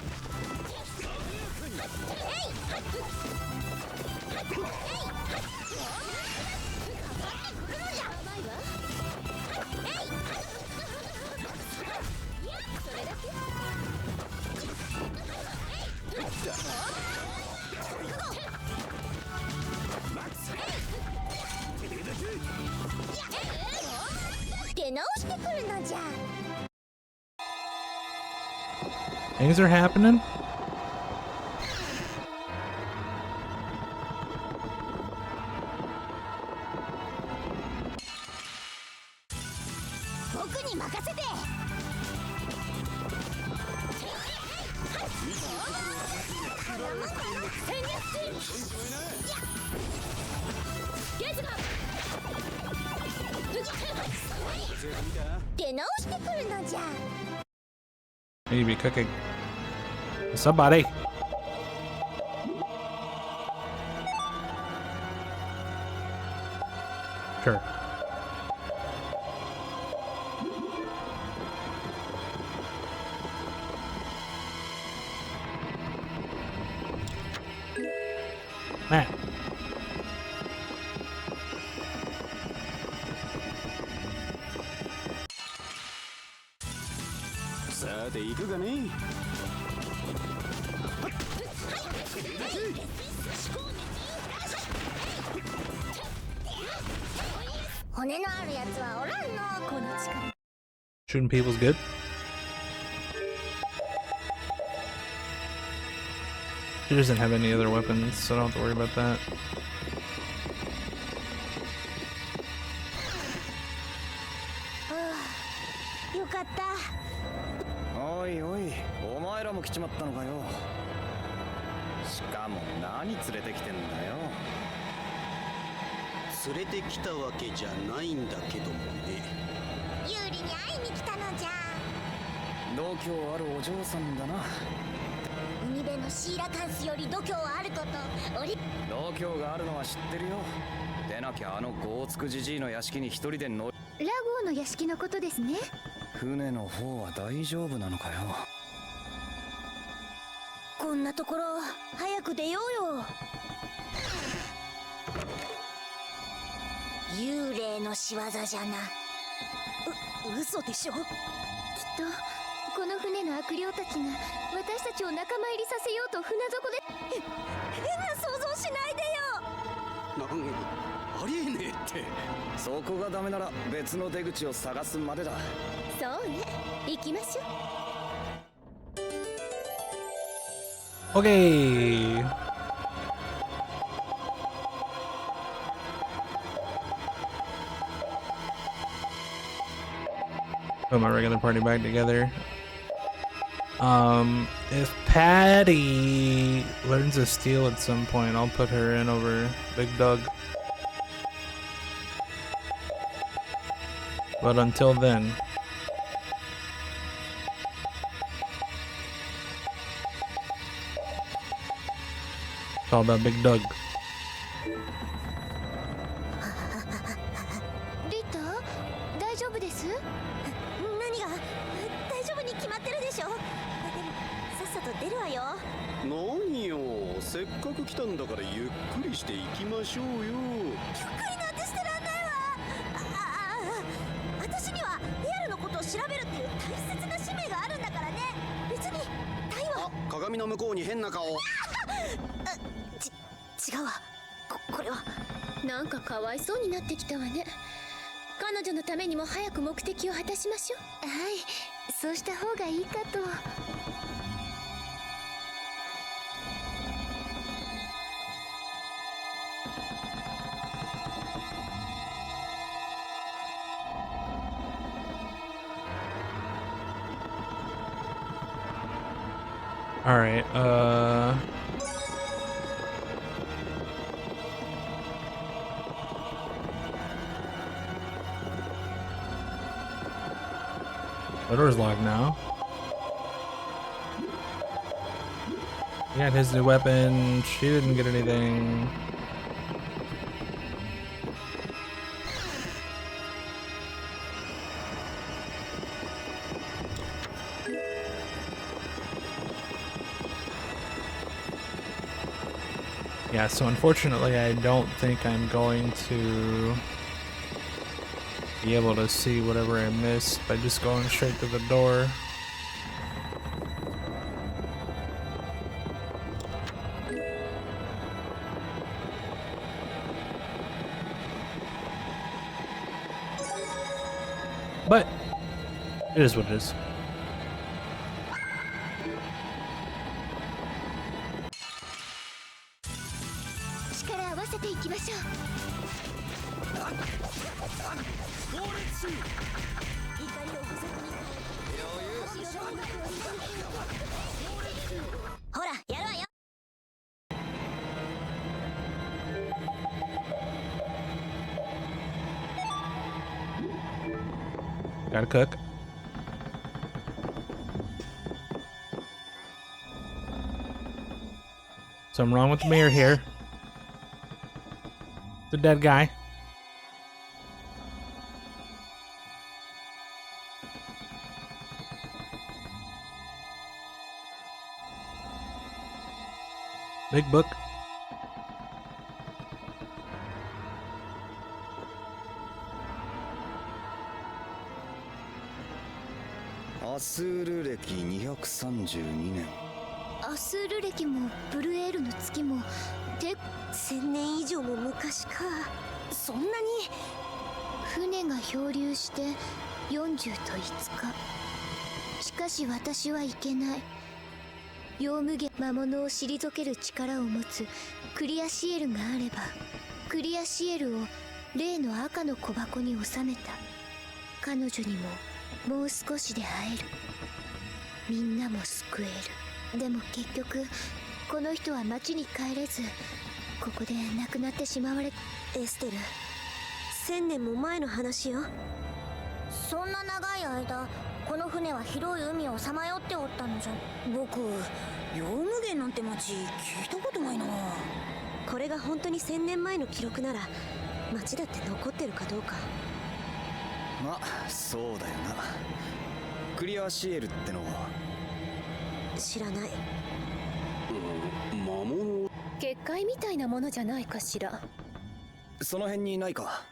出直してくるのじゃ。 Things are happening. 僕に任せて。出直してくるのじゃ。 Maybe be cooking. Somebody. Sure. Matt. さて行くがね。骨のあるやつはおらんの。この力。 Shooting people's good. She doesn't have any other weapons, so I don't have to worry about that. よかった。おいおい、お前らも来ちまったのかよ。しかも何連れてきてんだよ。連れてきたわけじゃないんだけどもね。有利に会いに来たのじゃ。度胸あるお嬢さんだな。海辺のシーラカンスより度胸あることおり。度胸があるのは知ってるよ。でなきゃあのゴーツクじじいの屋敷に一人で乗る。ラゴーの屋敷のことですね。船の方は大丈夫なのかよ。こんなところ早く出ようよ。幽霊の仕業じゃな。嘘でしょ。きっとこの船の悪霊たちが私たちを仲間入りさせようと船底で。変な想像しないでよ。ありえねえって。そこがダメなら別の出口を探すまでだ。そうね、行きましょう。 Okay. Put my regular party back together. If Patty learns to steal at some point, I'll put her in over Big Doug. But until then, it's all about Big Doug. リタ、大丈夫です？何が？大丈夫に決まってるでしょ。でもさっさと出るわよ。何よ、せっかく来たんだからゆっくりしていきましょうよ。ゆっくりなんてしてらんないわ。私にはリアルのことを調べるっていう大切な使命があるんだからね。別にタイは。鏡の向こうに変な顔。違うわ。これはなんかかわいそうになってきたわね。彼女のためにも早く目的を果たしましょう。はい、そうした方がいいかと。All right. The door's locked now. He got his new weapon. She didn't get anything. Yeah, so unfortunately I don't think I'm going to be able to see whatever I missed by just going straight to the door. But it is what it is. 力合わせていきましょう。ほらやるわよ。Gotta cook. Something wrong with the mirror here. The dead guy. Big book.アスール歴232年。アスール歴もブルエールの月も1000年以上も昔か。そんなに。船が漂流して40と5日。しかし私はいけない。ヨウムゲ魔物を退ける力を持つクリアシエルがあれば、クリアシエルを例の赤の小箱に収めた。彼女にももう少しで会える。みんなも救える。でも結局この人は町に帰れず、ここで亡くなってしまわれ。エステル、1000年も前の話よ。そんな長い間この船は広い海をさまよっておったのじゃ。僕ヨウムゲンなんて町聞いたことないな。これが本当に1000年前の記録なら町だって残ってるかどうか。まあそうだよな。クリアシエルってのは知らない。魔物。結界みたいなものじゃないかしら。その辺にないか。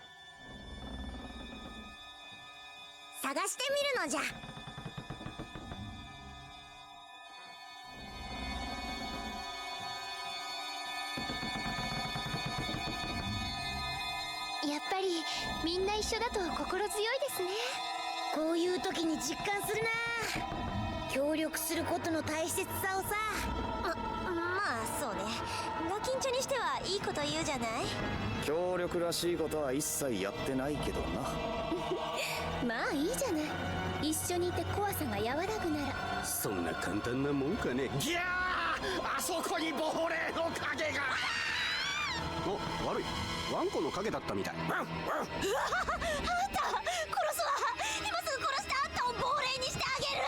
探してみるのじゃ。やっぱりみんな一緒だと心強いですね。こういう時に実感するな。協力することの大切さをさ。まあそうね。ガキンチョにしてはいいこと言うじゃない。協力らしいことは一切やってないけどな。まあいいじゃない。一緒にいて怖さが和らぐなら。そんな簡単なもんかね。ギャー、あそこに亡霊の影が。お、悪い。ワンコの影だったみたい。あんた殺すわ。今すぐ殺してあんたを亡霊にしてあげる。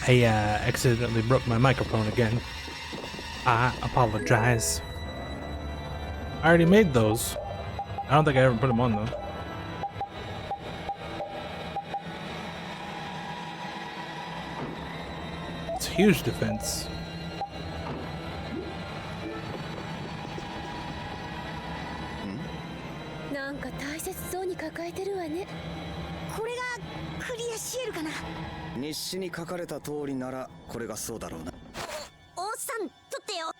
I accidentally broke my microphone again. I apologize. I already made those. I don't think I ever put them on though. It's huge defense.これがクリアシールかな。日誌に書かれた通りならこれがそうだろうな。おっさん取ってよ。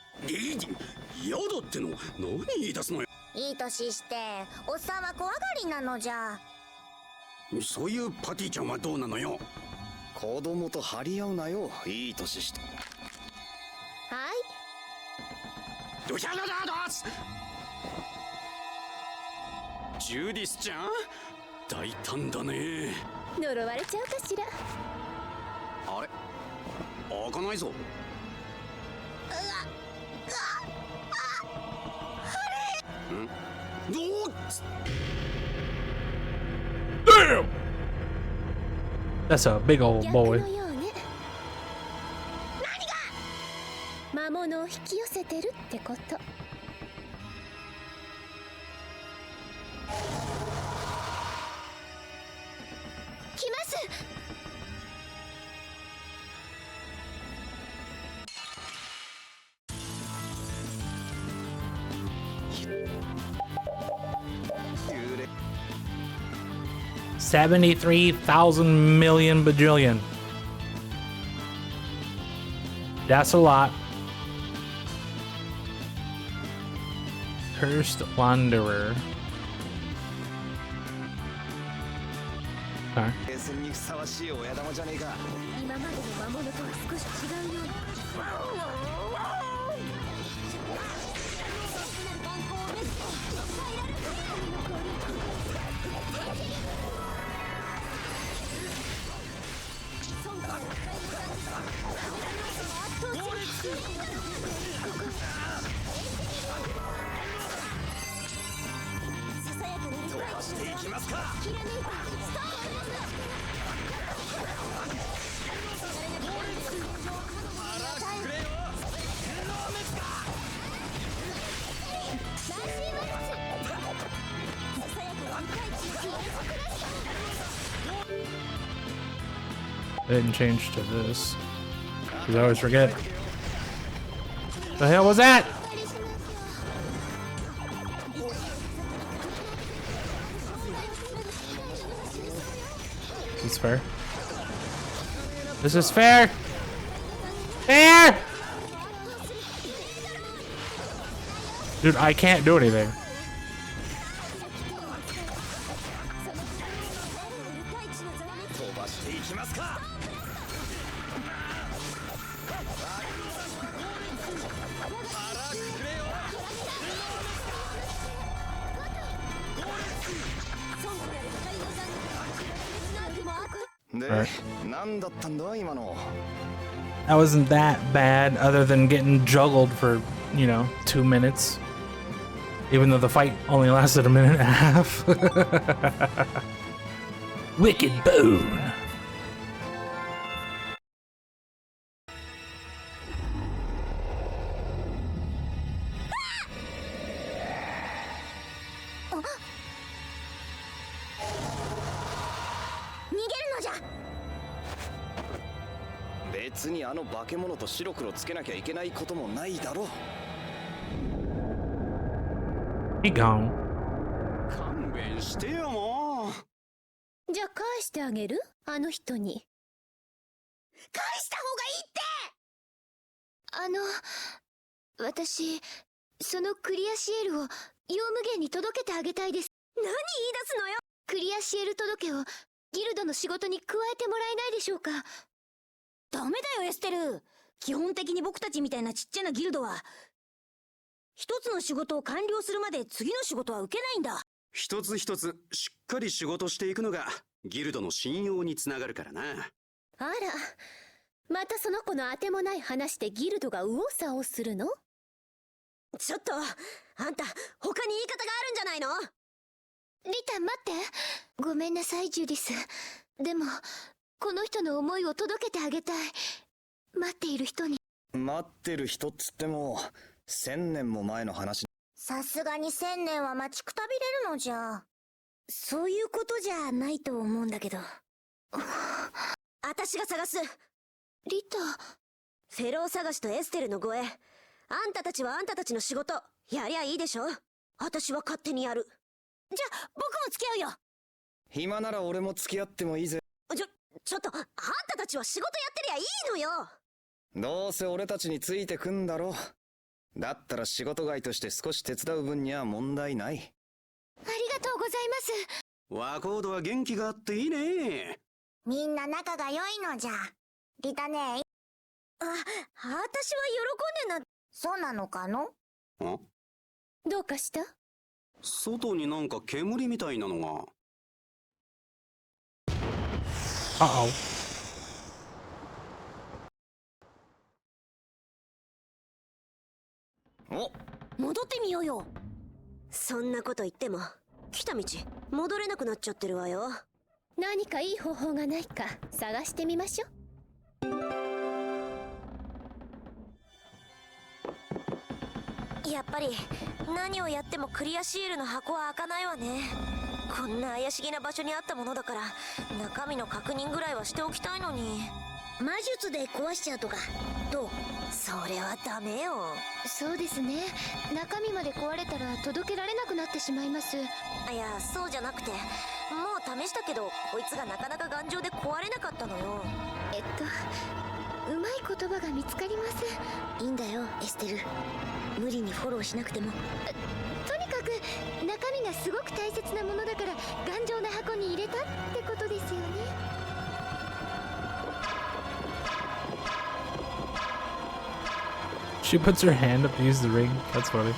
やだっての。何言い出すのよ。いい年しておっさんは怖がりなのじゃ。そういうパティちゃんはどうなのよ。子供と張り合うなよ、いい年して。はい。ドヒャラダース。ジュディスちゃん、大胆だね。呪われちゃうかしら。あれ、開かないぞ。Damn! That's a big old 逆 boy. のようね。何が？魔物を引き寄せてるってこと。来ます。$73,000 million bajillion. That's a lot. Cursed Wanderer. Okay. 冷戦にふさわしい親玉じゃねえか。今までの魔物とは少し違うような。していきますか。I didn't change to this. Because I always forget. The hell was that? This is fair. This is fair! Fair! Dude, I can't do anything. Alright. That wasn't that bad, other than getting juggled for, 2 minutes. Even though the fight only lasted a minute and a half. Wicked Bone.「別にあの化け物と白黒つけなきゃいけないこともないだろう。He gone. 勘弁してよもう。じゃあ返してあげる？あの人に。返した方がいいって。私、そのクリアシエルをヨウムゲンに届けてあげたいです。何言い出すのよ。クリアシエル届けをギルドの仕事に加えてもらえないでしょうか。ダメだよエステル。基本的に僕たちみたいなちっちゃなギルドは一つの仕事を完了するまで次の仕事は受けないんだ。一つ一つしっかり仕事していくのがギルドの信用につながるからな。あら、またその子のあてもない話でギルドが右往左往するの？ちょっとあんた他に言い方があるんじゃないの？リタ、待って。ごめんなさい、ジュディス。でもこの人の思いを届けてあげたい。待っている人に。待ってる人っつっても1000年も前の話。さすがに1000年は待ちくたびれるのじゃ。そういうことじゃないと思うんだけど。私が探す。リタ。フェロー探しとエステルの護衛。あんたたちはあんたたちの仕事やりゃいいでしょ。私は勝手にやる。じゃあ僕も付き合うよ。暇なら俺も付き合ってもいいぜ。ちょっとあんたたちは仕事やってりゃいいのよ。どうせ俺たちについてくんだろ。だったら仕事外として少し手伝う分には問題ない。ありがとうございます。ワコードは元気があっていいね。みんな仲が良いのじゃ。リタね。私は喜んでな。そうなのかの？あ？どうかした？外になんか煙みたいなのが。Uh-oh. お、戻ってみようよ。そんなこと言っても来た道戻れなくなっちゃってるわよ。何かいい方法がないか探してみましょう。やっぱり何をやってもクリアシールの箱は開かないわね。こんな怪しげな場所にあったものだから中身の確認ぐらいはしておきたいのに。魔術で壊しちゃうとかどう？それはダメよ。そうですね。中身まで壊れたら届けられなくなってしまいます。いや、そうじゃなくてもう試したけどこいつがなかなか頑丈で壊れなかったのよ。うまい言葉が見つかりません。いいんだよエステル。無理にフォローしなくても。とにかく中身がすごく大切なものだから頑丈な箱に入れたってことですよね。She puts her hand up to use the ring. That's funny.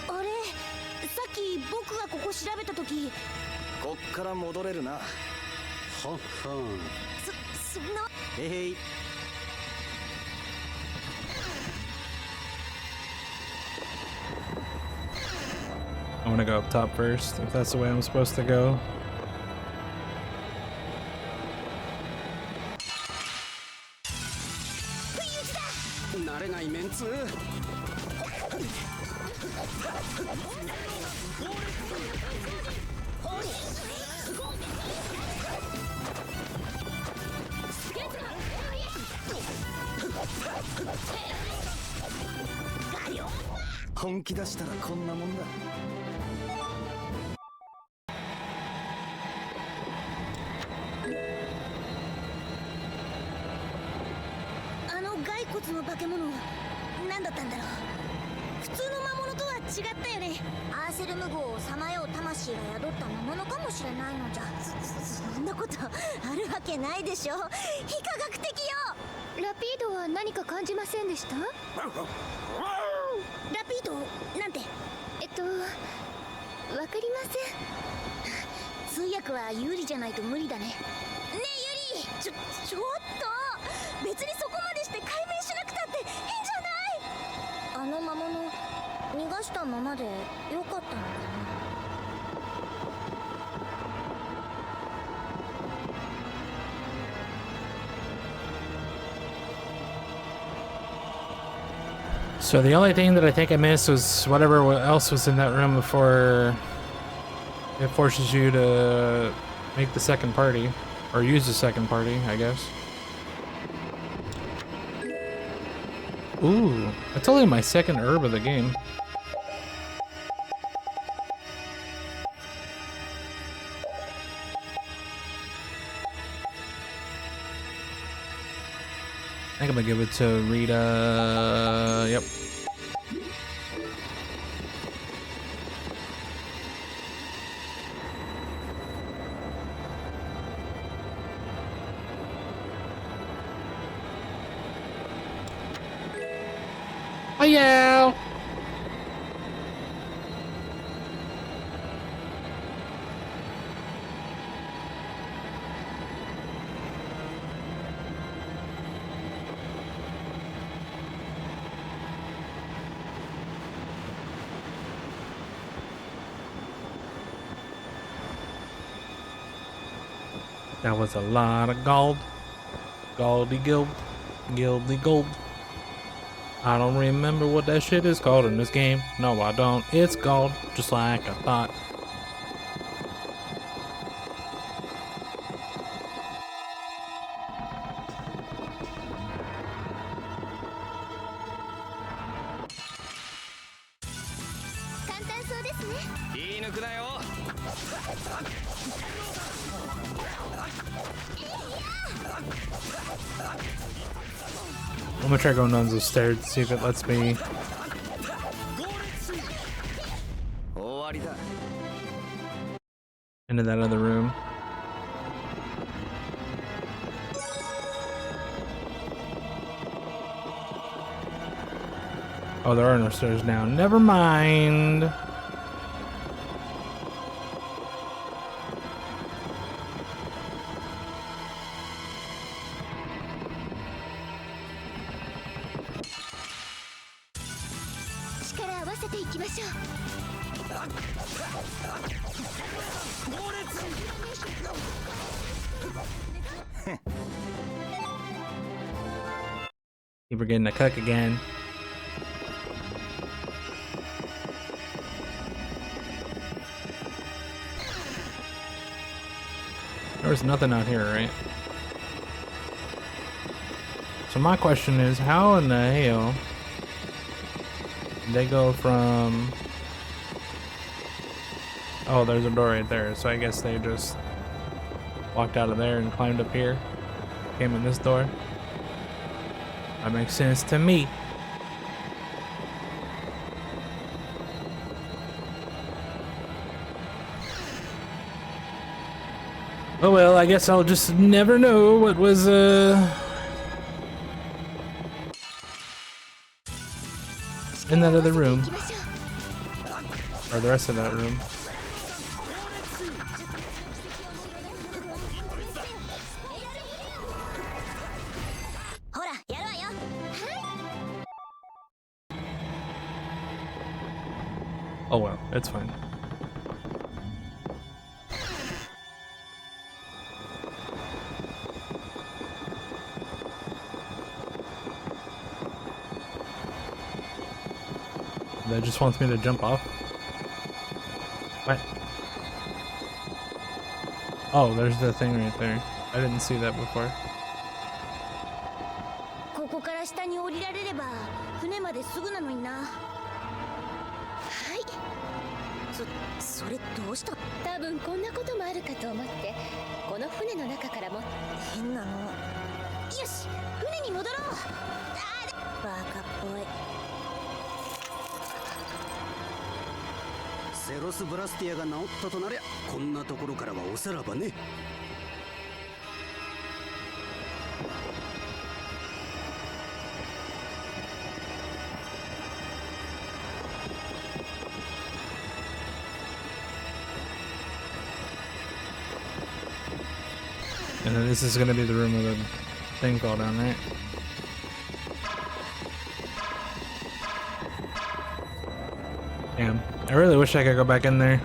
あれ、さっき僕がここ調べた時。こっから戻れるな。ははは。そんな。へい。I want to go up top first, if that's the way I'm supposed to go. 慣れないメンツ。本気出したらこんなもんだ。骸骨の化け物何だったんだろう。普通の魔物とは違ったよね。アーセルム号をさまよう魂が宿った魔物かもしれないのじゃ。そんなことあるわけないでしょ。非科学的よ。ラピードは何か感じませんでした？ラピードなんて。わかりません。通訳は有利じゃないと無理だね。ねえユリ、ちょっと別にそこまでして解明しなくたっていいんじゃない？あの魔物逃がしたままでよかったのかな。So the only thing that I think I missed was whatever else was in that room before it forces you to make the second party, or use the second party, I guess. Ooh, that's only my second herb of the game. I think I'm gonna give it to Rita. Yep. Hiya! That was a lot of gold. Goldy gold. Gildy gold. I don't remember what that shit is called in this game. No, I don't. It's gold, just like I thought. I'm gonna try going down those stairs to see if it lets me. Into that other room. Oh, there are no stairs now. Never mind. We're getting a cook again. There was nothing out here, right? So my question is, how in the hell did they go from... Oh, there's a door right there. So I guess they just walked out of there and climbed up here. Came in this door. That makes sense to me. Oh well, I guess I'll just never know what was in that other room. Or the rest of that room. Oh well, it's fine. That just wants me to jump off? What? Oh, there's the thing right there. I didn't see that before. ここから下に降りられれば船まですぐなのにな。はい。それどうした？多分こんなこともあるかと思ってこの船の中からも変なの。よし、船に戻ろう。バカっぽい。セロスブラスティアが治ったとなりゃこんなところからはおさらばね。And then this is gonna be the room where the thing fell down, right? Damn. I really wish I could go back in there.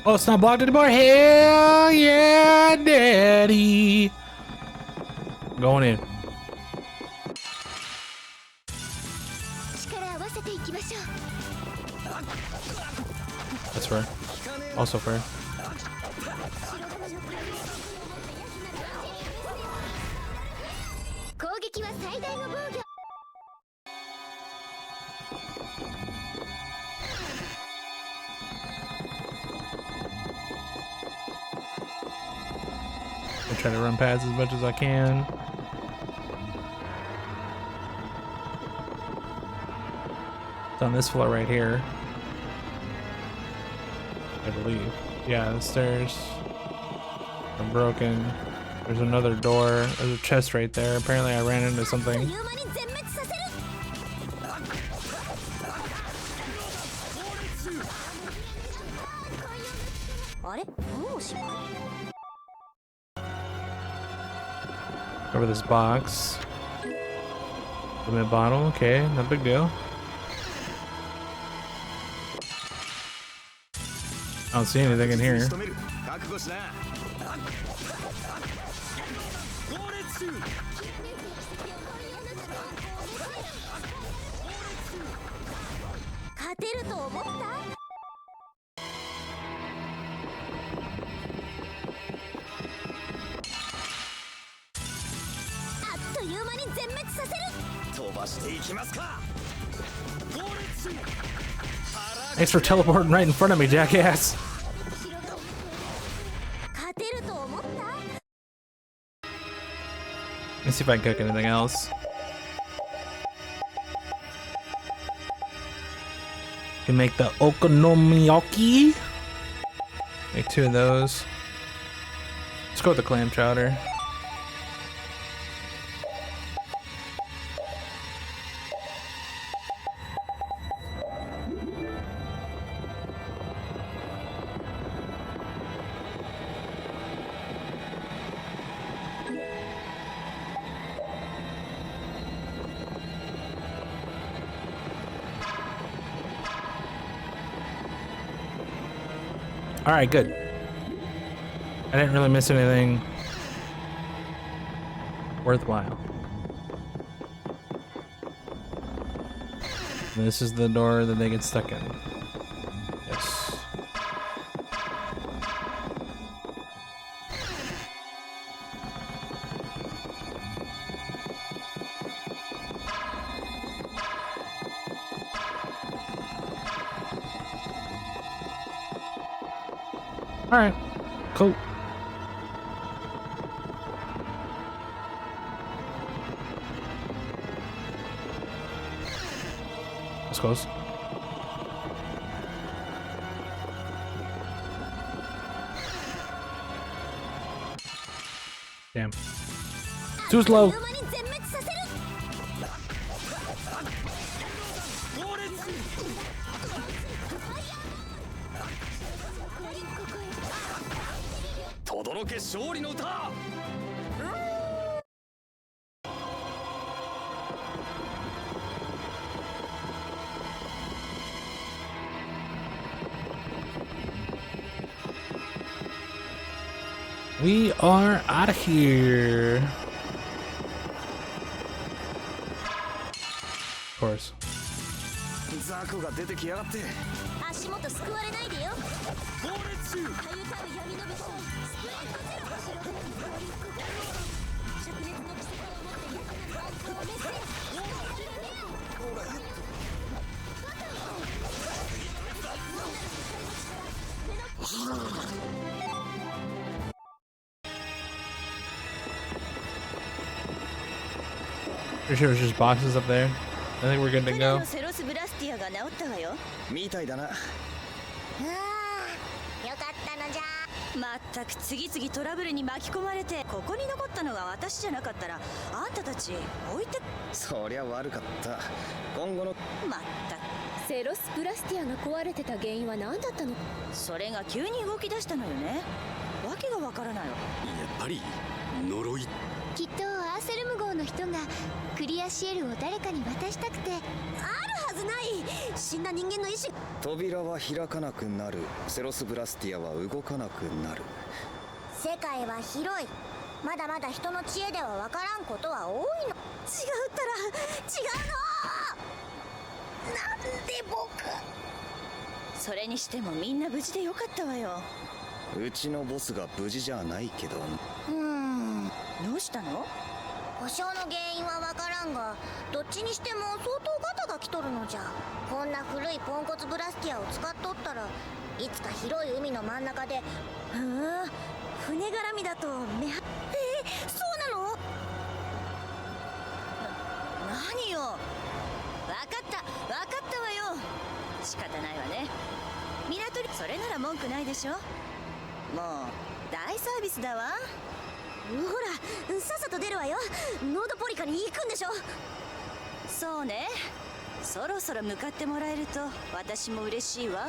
Oh, it's not blocked anymore. Hell yeah, daddy. Going in. That's fair. Also fair. I try to run past as much as I can. It's on this floor right here, I believe. Yeah, the stairs are broken. There's another door. There's a chest right there. Apparently I ran into something. Over this box. Limit bottle, okay, no big deal. I don't see anything in here. Thanks for teleporting right in front of me, jackass. Let's see if I can cook anything else. Can make the okonomiyaki. Make 2 of those. Let's go with the clam chowder. All right, good. I didn't really miss anything worthwhile. And this is the door that they get stuck in. Yes. All right, cool. That's close. Damn. Too slow. We are out of here. Of course. Pretty sure it was just boxes up there. I think we're good to 船 go. のセロスブラスティアが治ったわよ。みたいだな。うわーよかったのじゃ。まったく次々トラブルに巻き込まれて、ここに残ったのが私じゃなかったらあんたたち置いて。そりゃ悪かった。今後のまったくセロスプラスティアが壊れてた原因は何だったの？それが急に動き出したのよね。わけがわからないわ。やっぱり呪い。きっとアーセルム号の人がクリアシエルを誰かに渡したくて。あるはずない。死んだ人間の意志。扉は開かなくなる。セロスブラスティアは動かなくなる。世界は広い。まだまだ人の知恵ではわからんことは多いの。違うったら違うの。なんで僕。それにしてもみんな無事でよかったわよ。うちのボスが無事じゃないけど。どうしたの？故障の原因はわからんが、どっちにしても相当ガタが来とるのじゃ。こんな古いポンコツブラスティアを使っとったらいつか広い海の真ん中で。船絡みだと目は。そうなの？何よ。わかったわよ。仕方ないわね。港にそれなら文句ないでしょ。もう大サービスだわ。ほらさっさと出るわよ。ノードポリカに行くんでしょ。そうね。そろそろ向かってもらえると私も嬉しいわ。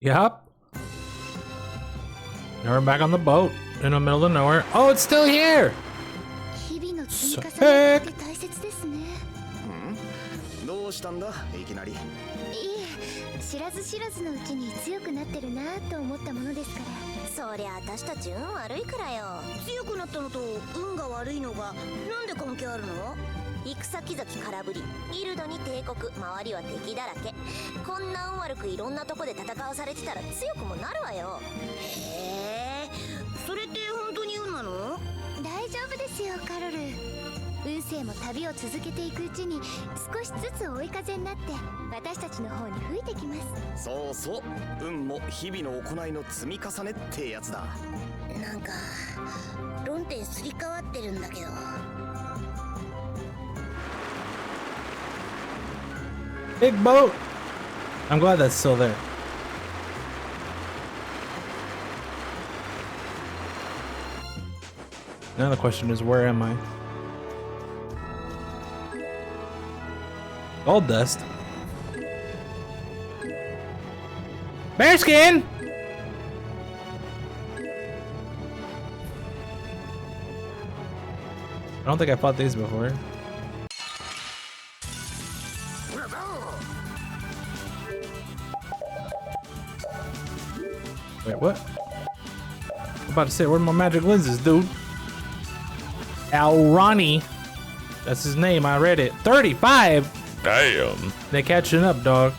Yup. Now we're back on the boat in the middle of nowhere. Oh, it's still here. 日々の積み重ねって大切ですね。どうしたんだいきなり。いえ、知らず知らずのうちに強くなってるなと思ったものですから。そりゃ私たち運悪いからよ。強くなったのと運が悪いのがなんで関係あるの？行く先々空振り、ギルドに帝国、周りは敵だらけ。こんな運悪くいろんなとこで戦わされてたら強くもなるわよ。へえ、それって本当に運なの？大丈夫ですよカロル。運勢も旅を続けていくうちに少しずつ追い風になって私たちの方に吹いてきます。そうそう、運も日々の行いの積み重ねってやつだ。なんか論点すり替わってるんだけど。Big boat. I'm glad that's still there. Now the question is, where am I? Gold dust. Bearskin! I don't think I fought these before. Wait, what? I'm about to say, where are my magic lenses, dude? Alrani. That's his name, I read it. 35? Damn. They're catching up, dog.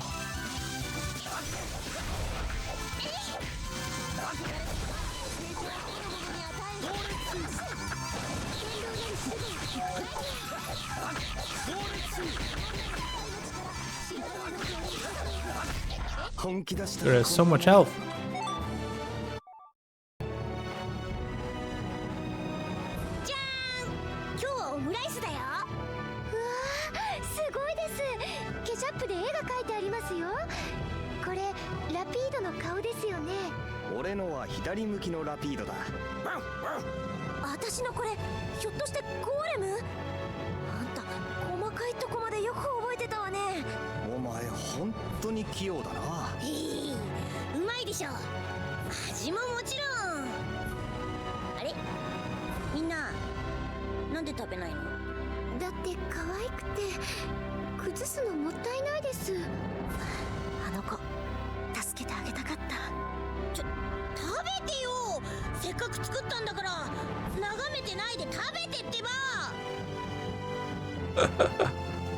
There is so much health. 俺のは左向きのラピードだ。私のこれひょっとしてゴーレム？あんた細かいとこまでよく覚えてたわね。お前本当に器用だな。うまいでしょ。味ももちろん。あれ、みんななんで食べないの？だって可愛くて崩すのもったいないです。あの子助けてあげたかった。食べてよ。せっかく作ったんだから眺めてないで食べてってば。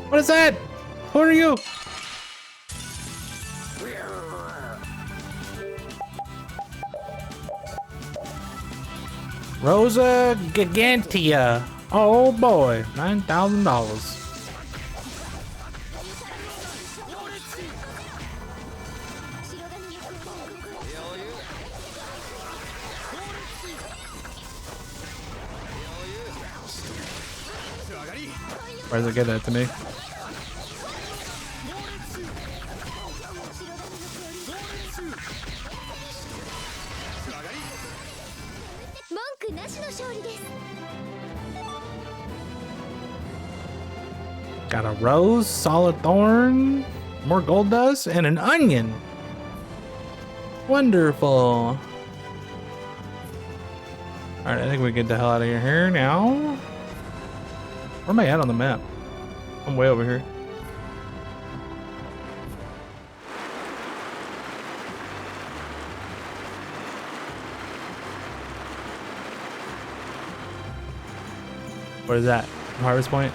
What is that? Who are you? Rosa Gigantea. Oh boy, $9,000. Why does it get that to me? 文句なしの勝利です。 Got a rose, solid thorn, more gold dust, and an onion. Wonderful. Alright, I think we get the hell out of here now. Where am I at on the map? I'm way over here. What is that? Harvest point?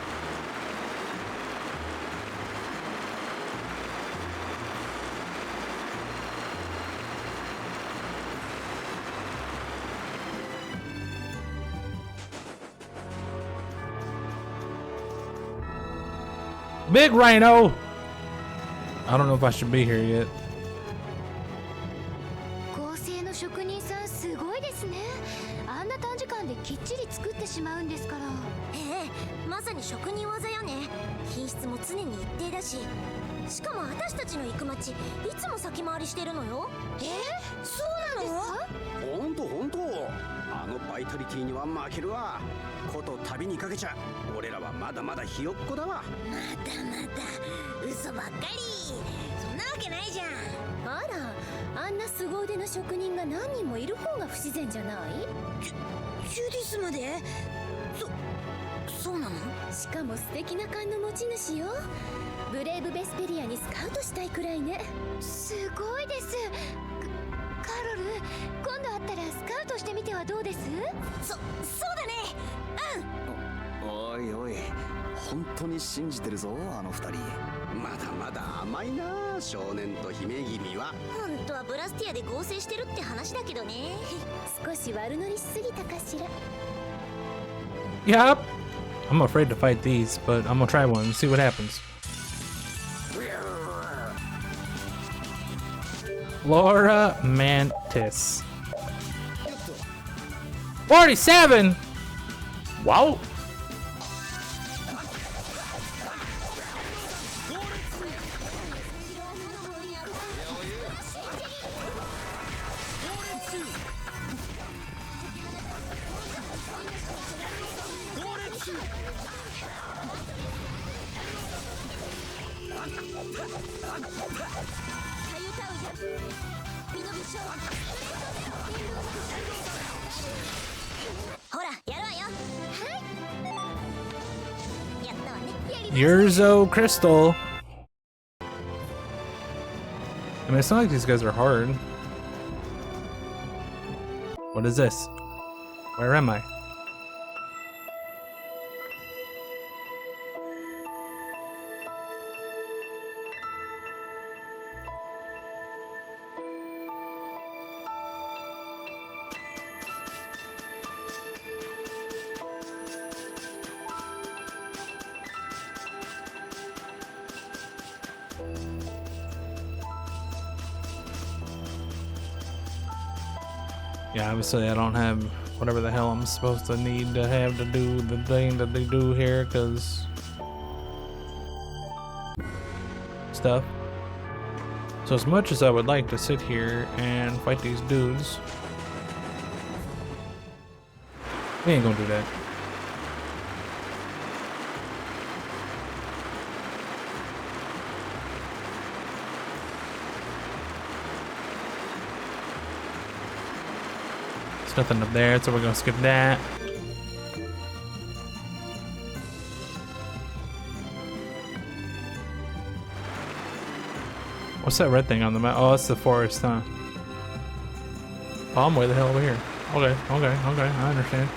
Big rhino! I don't know if I should be here yet. 合成の職人さんすごいですね。あんな短時間できっちり作ってしまうんですから。ええ、まさに職人技よね。品質も常に一定だし、しかも私たちの行く町いつも先回りしてるのよ。そうなの？ほんとほんと。あのバイタリティには負けるわ。こと旅にかけちゃ俺らはまだまだひよっこだわ。またまた嘘ばっかり。そんなわけないじゃん。あら、あんな凄腕の職人が何人もいる方が不自然じゃない？ジュディスまで？そうなの？しかも素敵な勘の持ち主よ。ブレイブ・ベスペリアにスカウトしたいくらいね。すごいです。カロル、今度会ったらスカウトしてみてはどうです？そうだね。おいおい、本当に信じてるぞあの二人。まだまだ甘いな少年と姫君は。本当はブラスティアで合成してるって話だけどね。少し悪乗りしすぎたかしら。 Yep. I'm afraid to fight these, but I'm gonna try one and see what happens. Flora Mantis. 47! Wow! Urzo Crystal. I mean, it's not like these guys are hard. What is this? Where am I? Yeah, obviously I don't have whatever the hell I'm supposed to need to have to do the thing that they do here, because stuff. So as much as I would like to sit here and fight these dudes, we ain't gonna do that. Nothing up there, so we're gonna skip that. What's that red thing on the map? Oh, it's the forest, huh? Oh, I'm way the hell over here. Okay, I understand.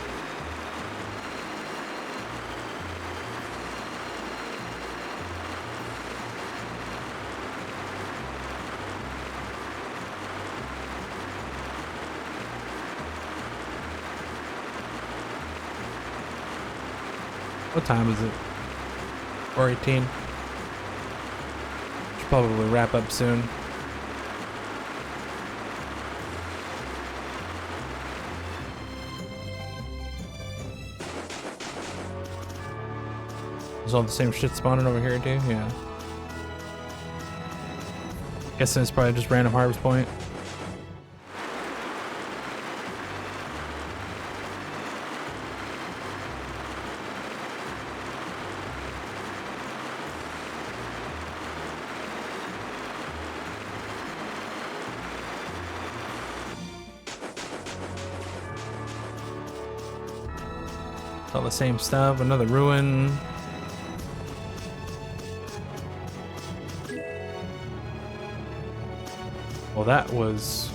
What time is it? 4:18. Should probably wrap up soon. Is all the same shit spawning over here too? Yeah. Guessing it's probably just random harvest point. It's all the same stuff. Another ruin. Well, that was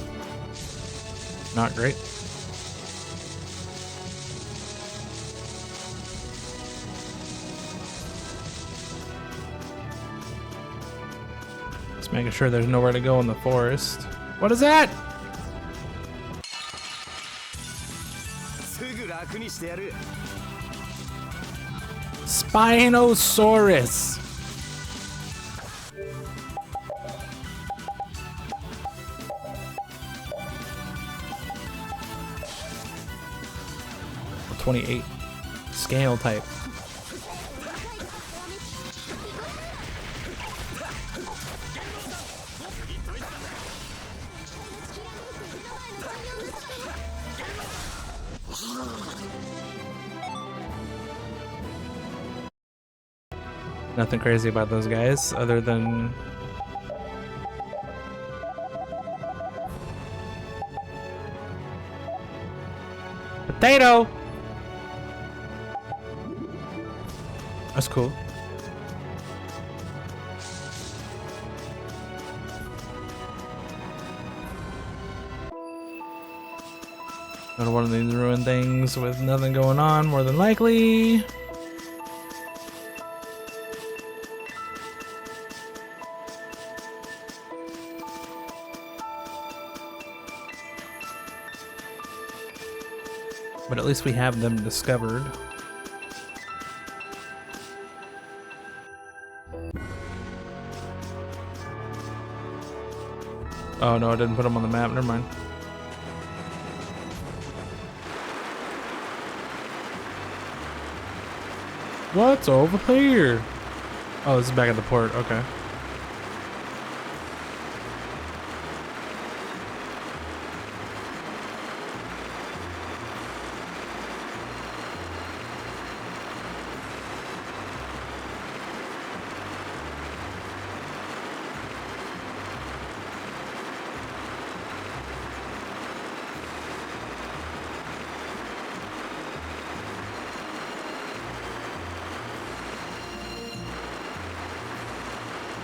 not great. Just making sure there's nowhere to go in the forest. What is that? Spinosaurus. Or 28 scale type. Nothing crazy about those guys other than potato. That's cool. Another one of these ruined things with nothing going on, more than likely. But at least we have them discovered. Oh no, I didn't put them on the map. Never mind. What's over here? Oh, this is back at the port. Okay.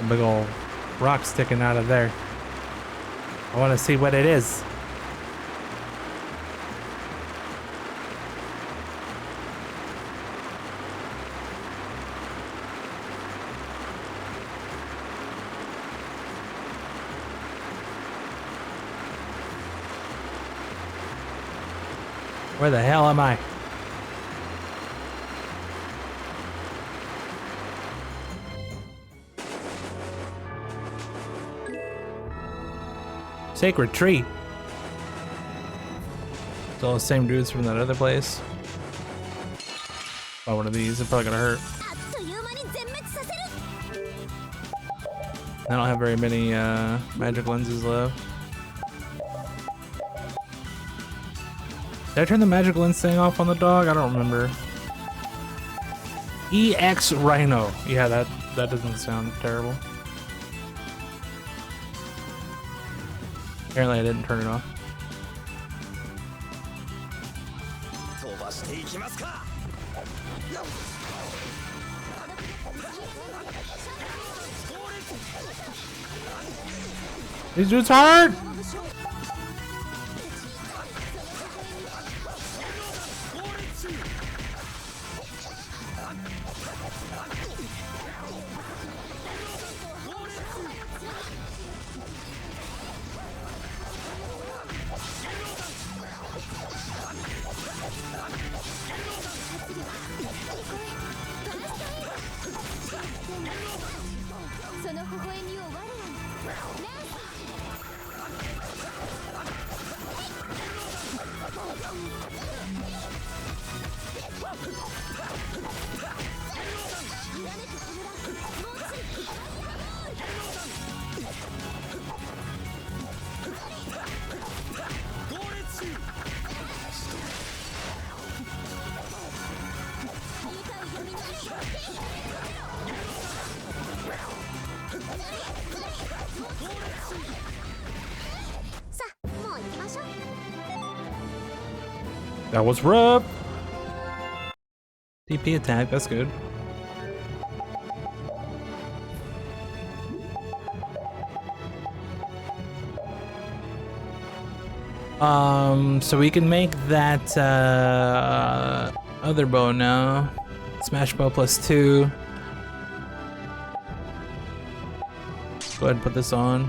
A big old rock sticking out of there. I want to see what it is. Where the hell am I? Sacred tree. It's all the same dudes from that other place. Oh, one of these is probably gonna hurt. I don't have very many magic lenses left. Did I turn the magic lens thing off on the dog? I don't remember. EX Rhino. Yeah, that doesn't sound terrible. Apparently I didn't turn it off. These dudes hard! That was rough. DP attack, that's good. So we can make that other bow now. Smash bow +2. Go ahead and put this on.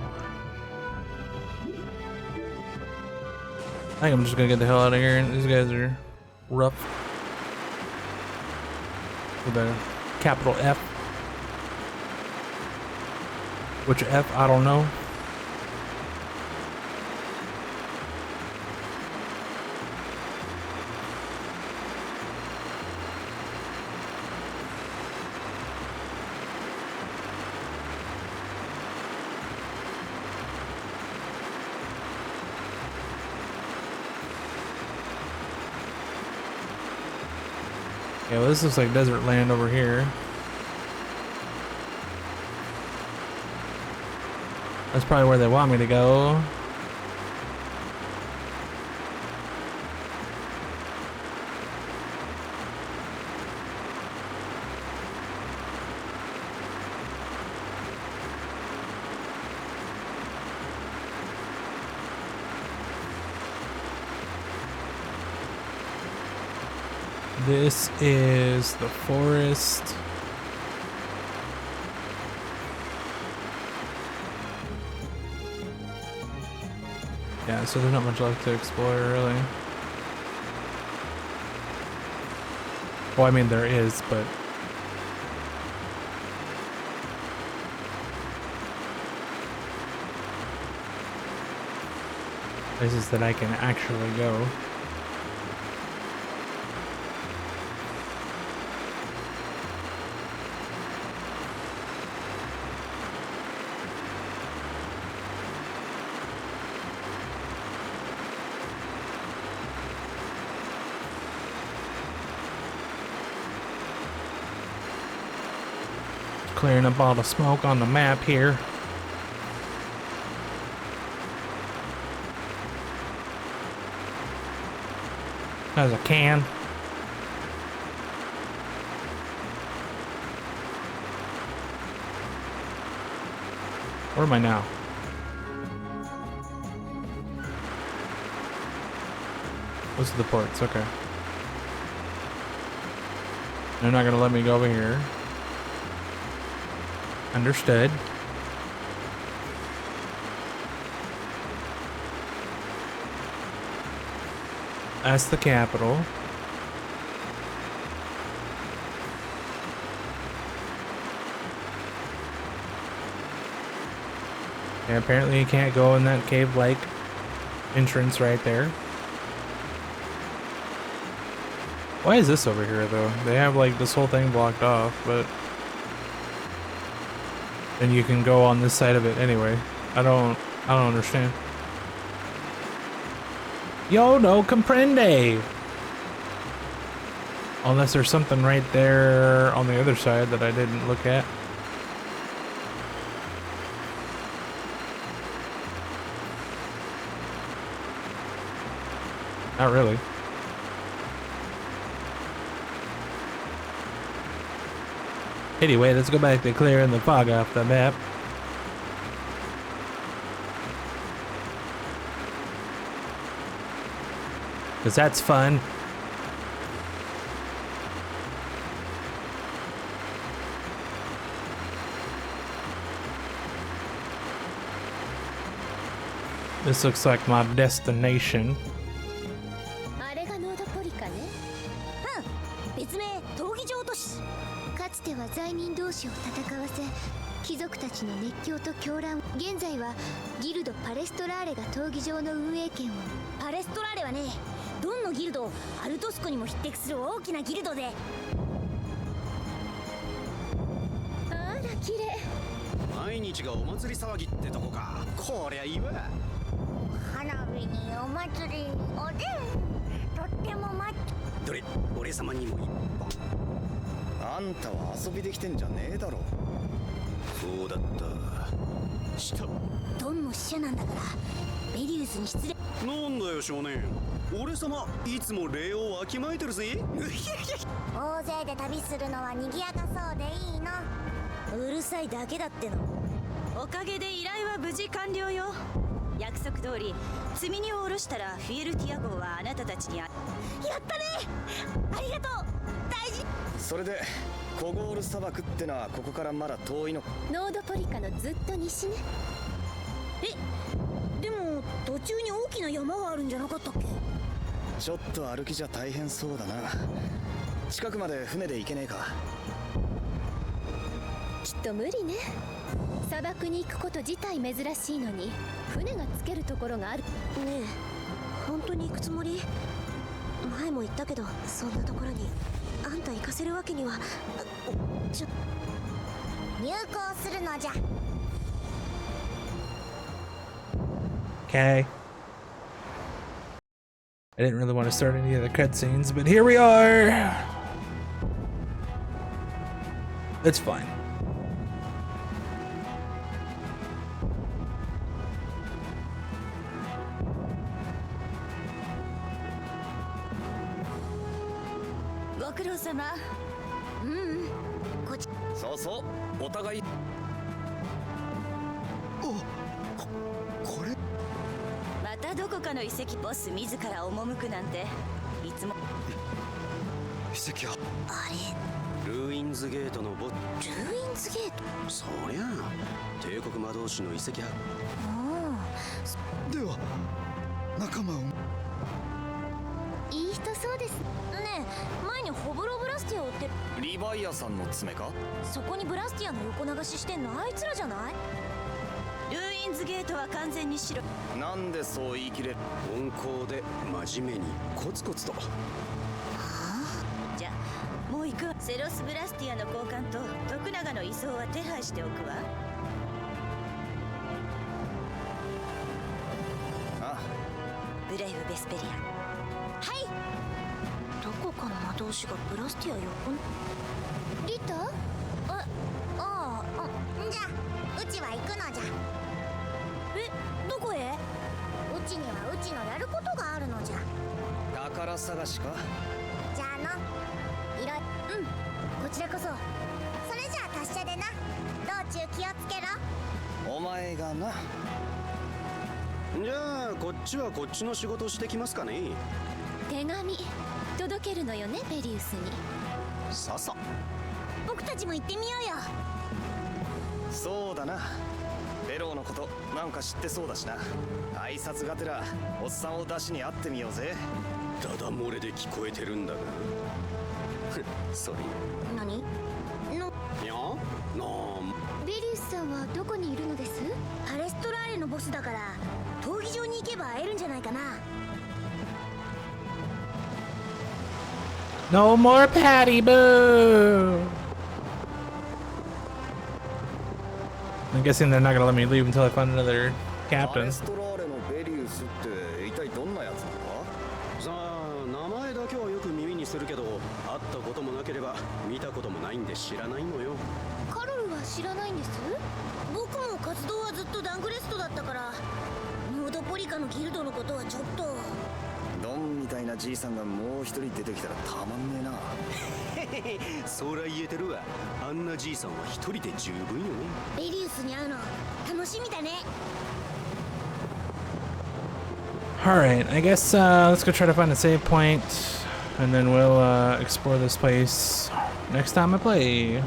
I think I'm just gonna get the hell out of here. These guys are rough. With a capital F. Which F? I don't know. Yeah, well, this looks like desert land over here. That's probably where they want me to go. This is the forest. Yeah, so there's not much left to explore, really. Well, I mean, there is, but... places that I can actually go. Clearing up all the smoke on the map here. As I can. Where am I now? Those are the ports, okay. They're not gonna let me go over here. Understood. That's the capital. And apparently you can't go in that cave-like entrance right there. Why is this over here though? They have like this whole thing blocked off, but then you can go on this side of it anyway. I don't understand. Yo, no comprende. Unless there's something right there on the other side that I didn't look at. Not really. Anyway, let's go back to clearing the fog off the map. Because that's fun. This looks like my destination.現在はギルドパレストラーレが闘技場の運営権を。パレストラーレはね、ドンのギルド、アルトスコにも匹敵する大きなギルドで。あら綺麗。毎日がお祭り騒ぎってとこか。こりゃいいわ。花火にお祭り、おでん、とってもどれ、俺様にも一本。あんたは遊びできてんじゃねえだろ。そうだった。ドンの使者なんだからベリウスに失礼。なんだよ少年、俺様いつも礼をわきまえてるぜ。大勢で旅するのは賑やかそうでいいの。うるさいだけだっての。おかげで依頼は無事完了よ。約束通り積み荷を下ろしたらフィエルティア号はあなたたちにやったね、ありがとう。大事。それでコゴール砂漠ってのはここからまだ遠いの？ノードポリカのずっと西ね。でも途中に大きな山があるんじゃなかったっけ？ちょっと歩きじゃ大変そうだな。近くまで船で行けねえか？きっと無理ね。砂漠に行くこと自体珍しいのに船がつけるところがある。ねえ、本当に行くつもり？前も言ったけど、そんなところにあんた行かせるわけには。入港するのじゃ。Okay. I didn't really want to start any of the cutscenes, but here we are. It's fine. Welcome. そうそう、お互い。これまたどこかの遺跡ボス自ら赴くなんていつも。遺跡はあれ、ルーインズゲートのルーインズゲート。そりゃあ帝国魔導士の遺跡は。うん。では仲間を。いい人そうです。ねえ、前にホブロブラスティアを追ってる。リヴァイアさんの爪か？そこにブラスティアの横流ししてんのあいつらじゃない？ルーインズゲートは完全に白。なんでそう言い切れる？温厚で真面目にコツコツと。じゃあもう行くわ。セロス・ブラスティアの交換と徳永の移送は手配しておくわ。あ、ブレイブ・ベスペリア。はい。どこかの魔導士がブラスティア横に。リタ？じゃあうちは行くのじゃ。どこへ？うちにはうちのやることがあるのじゃ。宝探しか？じゃあのいろこちらこそ。それじゃあ達者でな。道中気をつけろ。お前がな。じゃあこっちはこっちの仕事してきますかね。手紙届けるのよね、ベリウスに。ささ。僕たちも行ってみようよ。そうだな。ベローのことなんか知ってそうだしな。挨拶がてらおっさんを出しに会ってみようぜ。ダダ漏れで聞こえてるんだが。それ何？いやベリウスさんはどこにいるのです？パレストラーレのボスだから闘技場に行けば会えるんじゃないかな。No more patty, boo! I'm guessing they're not gonna let me leave until I find another パ captain. レストラーレのベリウスって一体どんなやつなのか？さあ名前だけはよく耳にするけど会ったこともなければ見たこともないんで知らないのよ。カロルは知らないんです？僕も活動はずっとダングレストだったからノードポリカのギルドのことはちょっと。ドンみたいなじいさんがもう一人出てきたらたまんねえな。そら言えてるわ。あんなじいさんは一人で十分よね。ベリウスに会うの楽しみだね。 Alright, I guess let's go try to find a save point, and then we'll explore this place next time I play.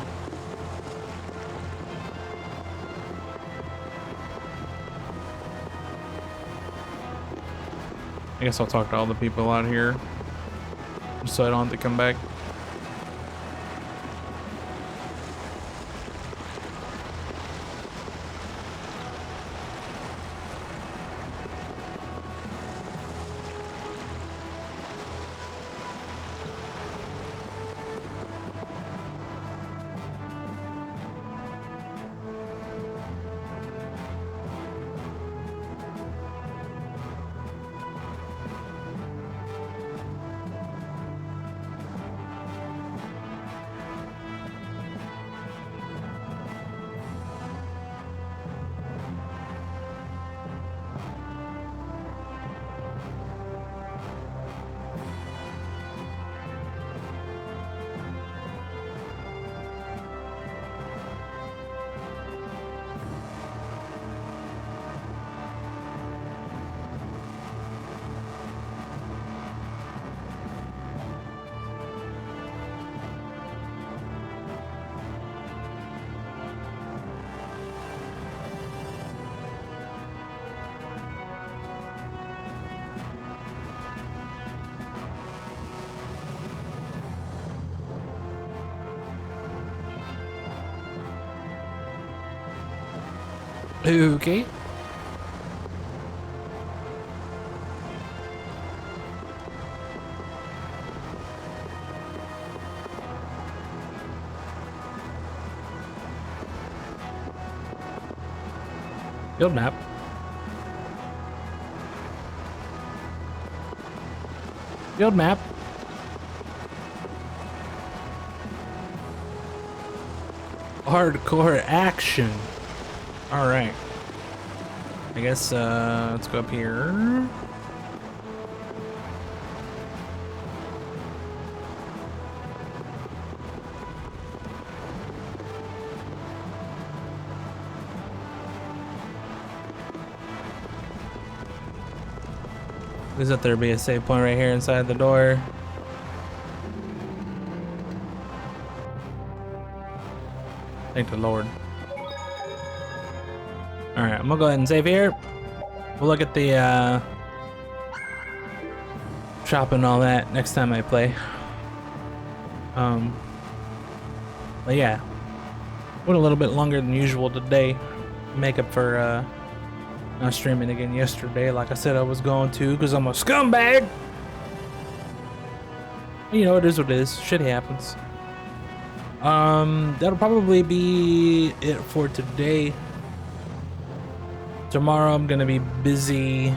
I guess I'll talk to all the people out here, just so I don't have to come back. Okay. Field map. Field map. Hardcore action. All right. I guess let's go up here. There's that there be a save point right here inside the door. Thank the Lord. Alright, I'm gonna go ahead and save here. We'll look at the shop and all that next time I play. But yeah, went a little bit longer than usual today. Make up for not streaming again yesterday like I said I was going to, because I'm a scumbag. You know, it is what it is. Shit happens. That'll probably be it for today. Tomorrow I'm gonna be busy,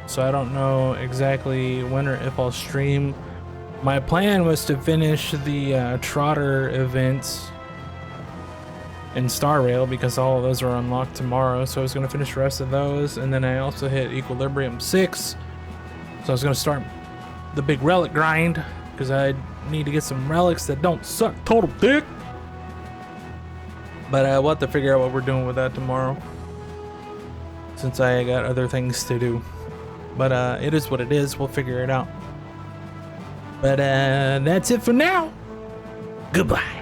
so I don't know exactly when or if I'll stream. My plan was to finish the Trotter events in Star Rail because all of those are unlocked tomorrow, so I was gonna finish the rest of those, and then I also hit Equilibrium 6, so I was gonna start the big relic grind because I need to get some relics that don't suck total dick. But we'll have to figure out what we're doing with that tomorrow, since I got other things to do. But it is what it is. We'll figure it out. But that's it for now. Goodbye.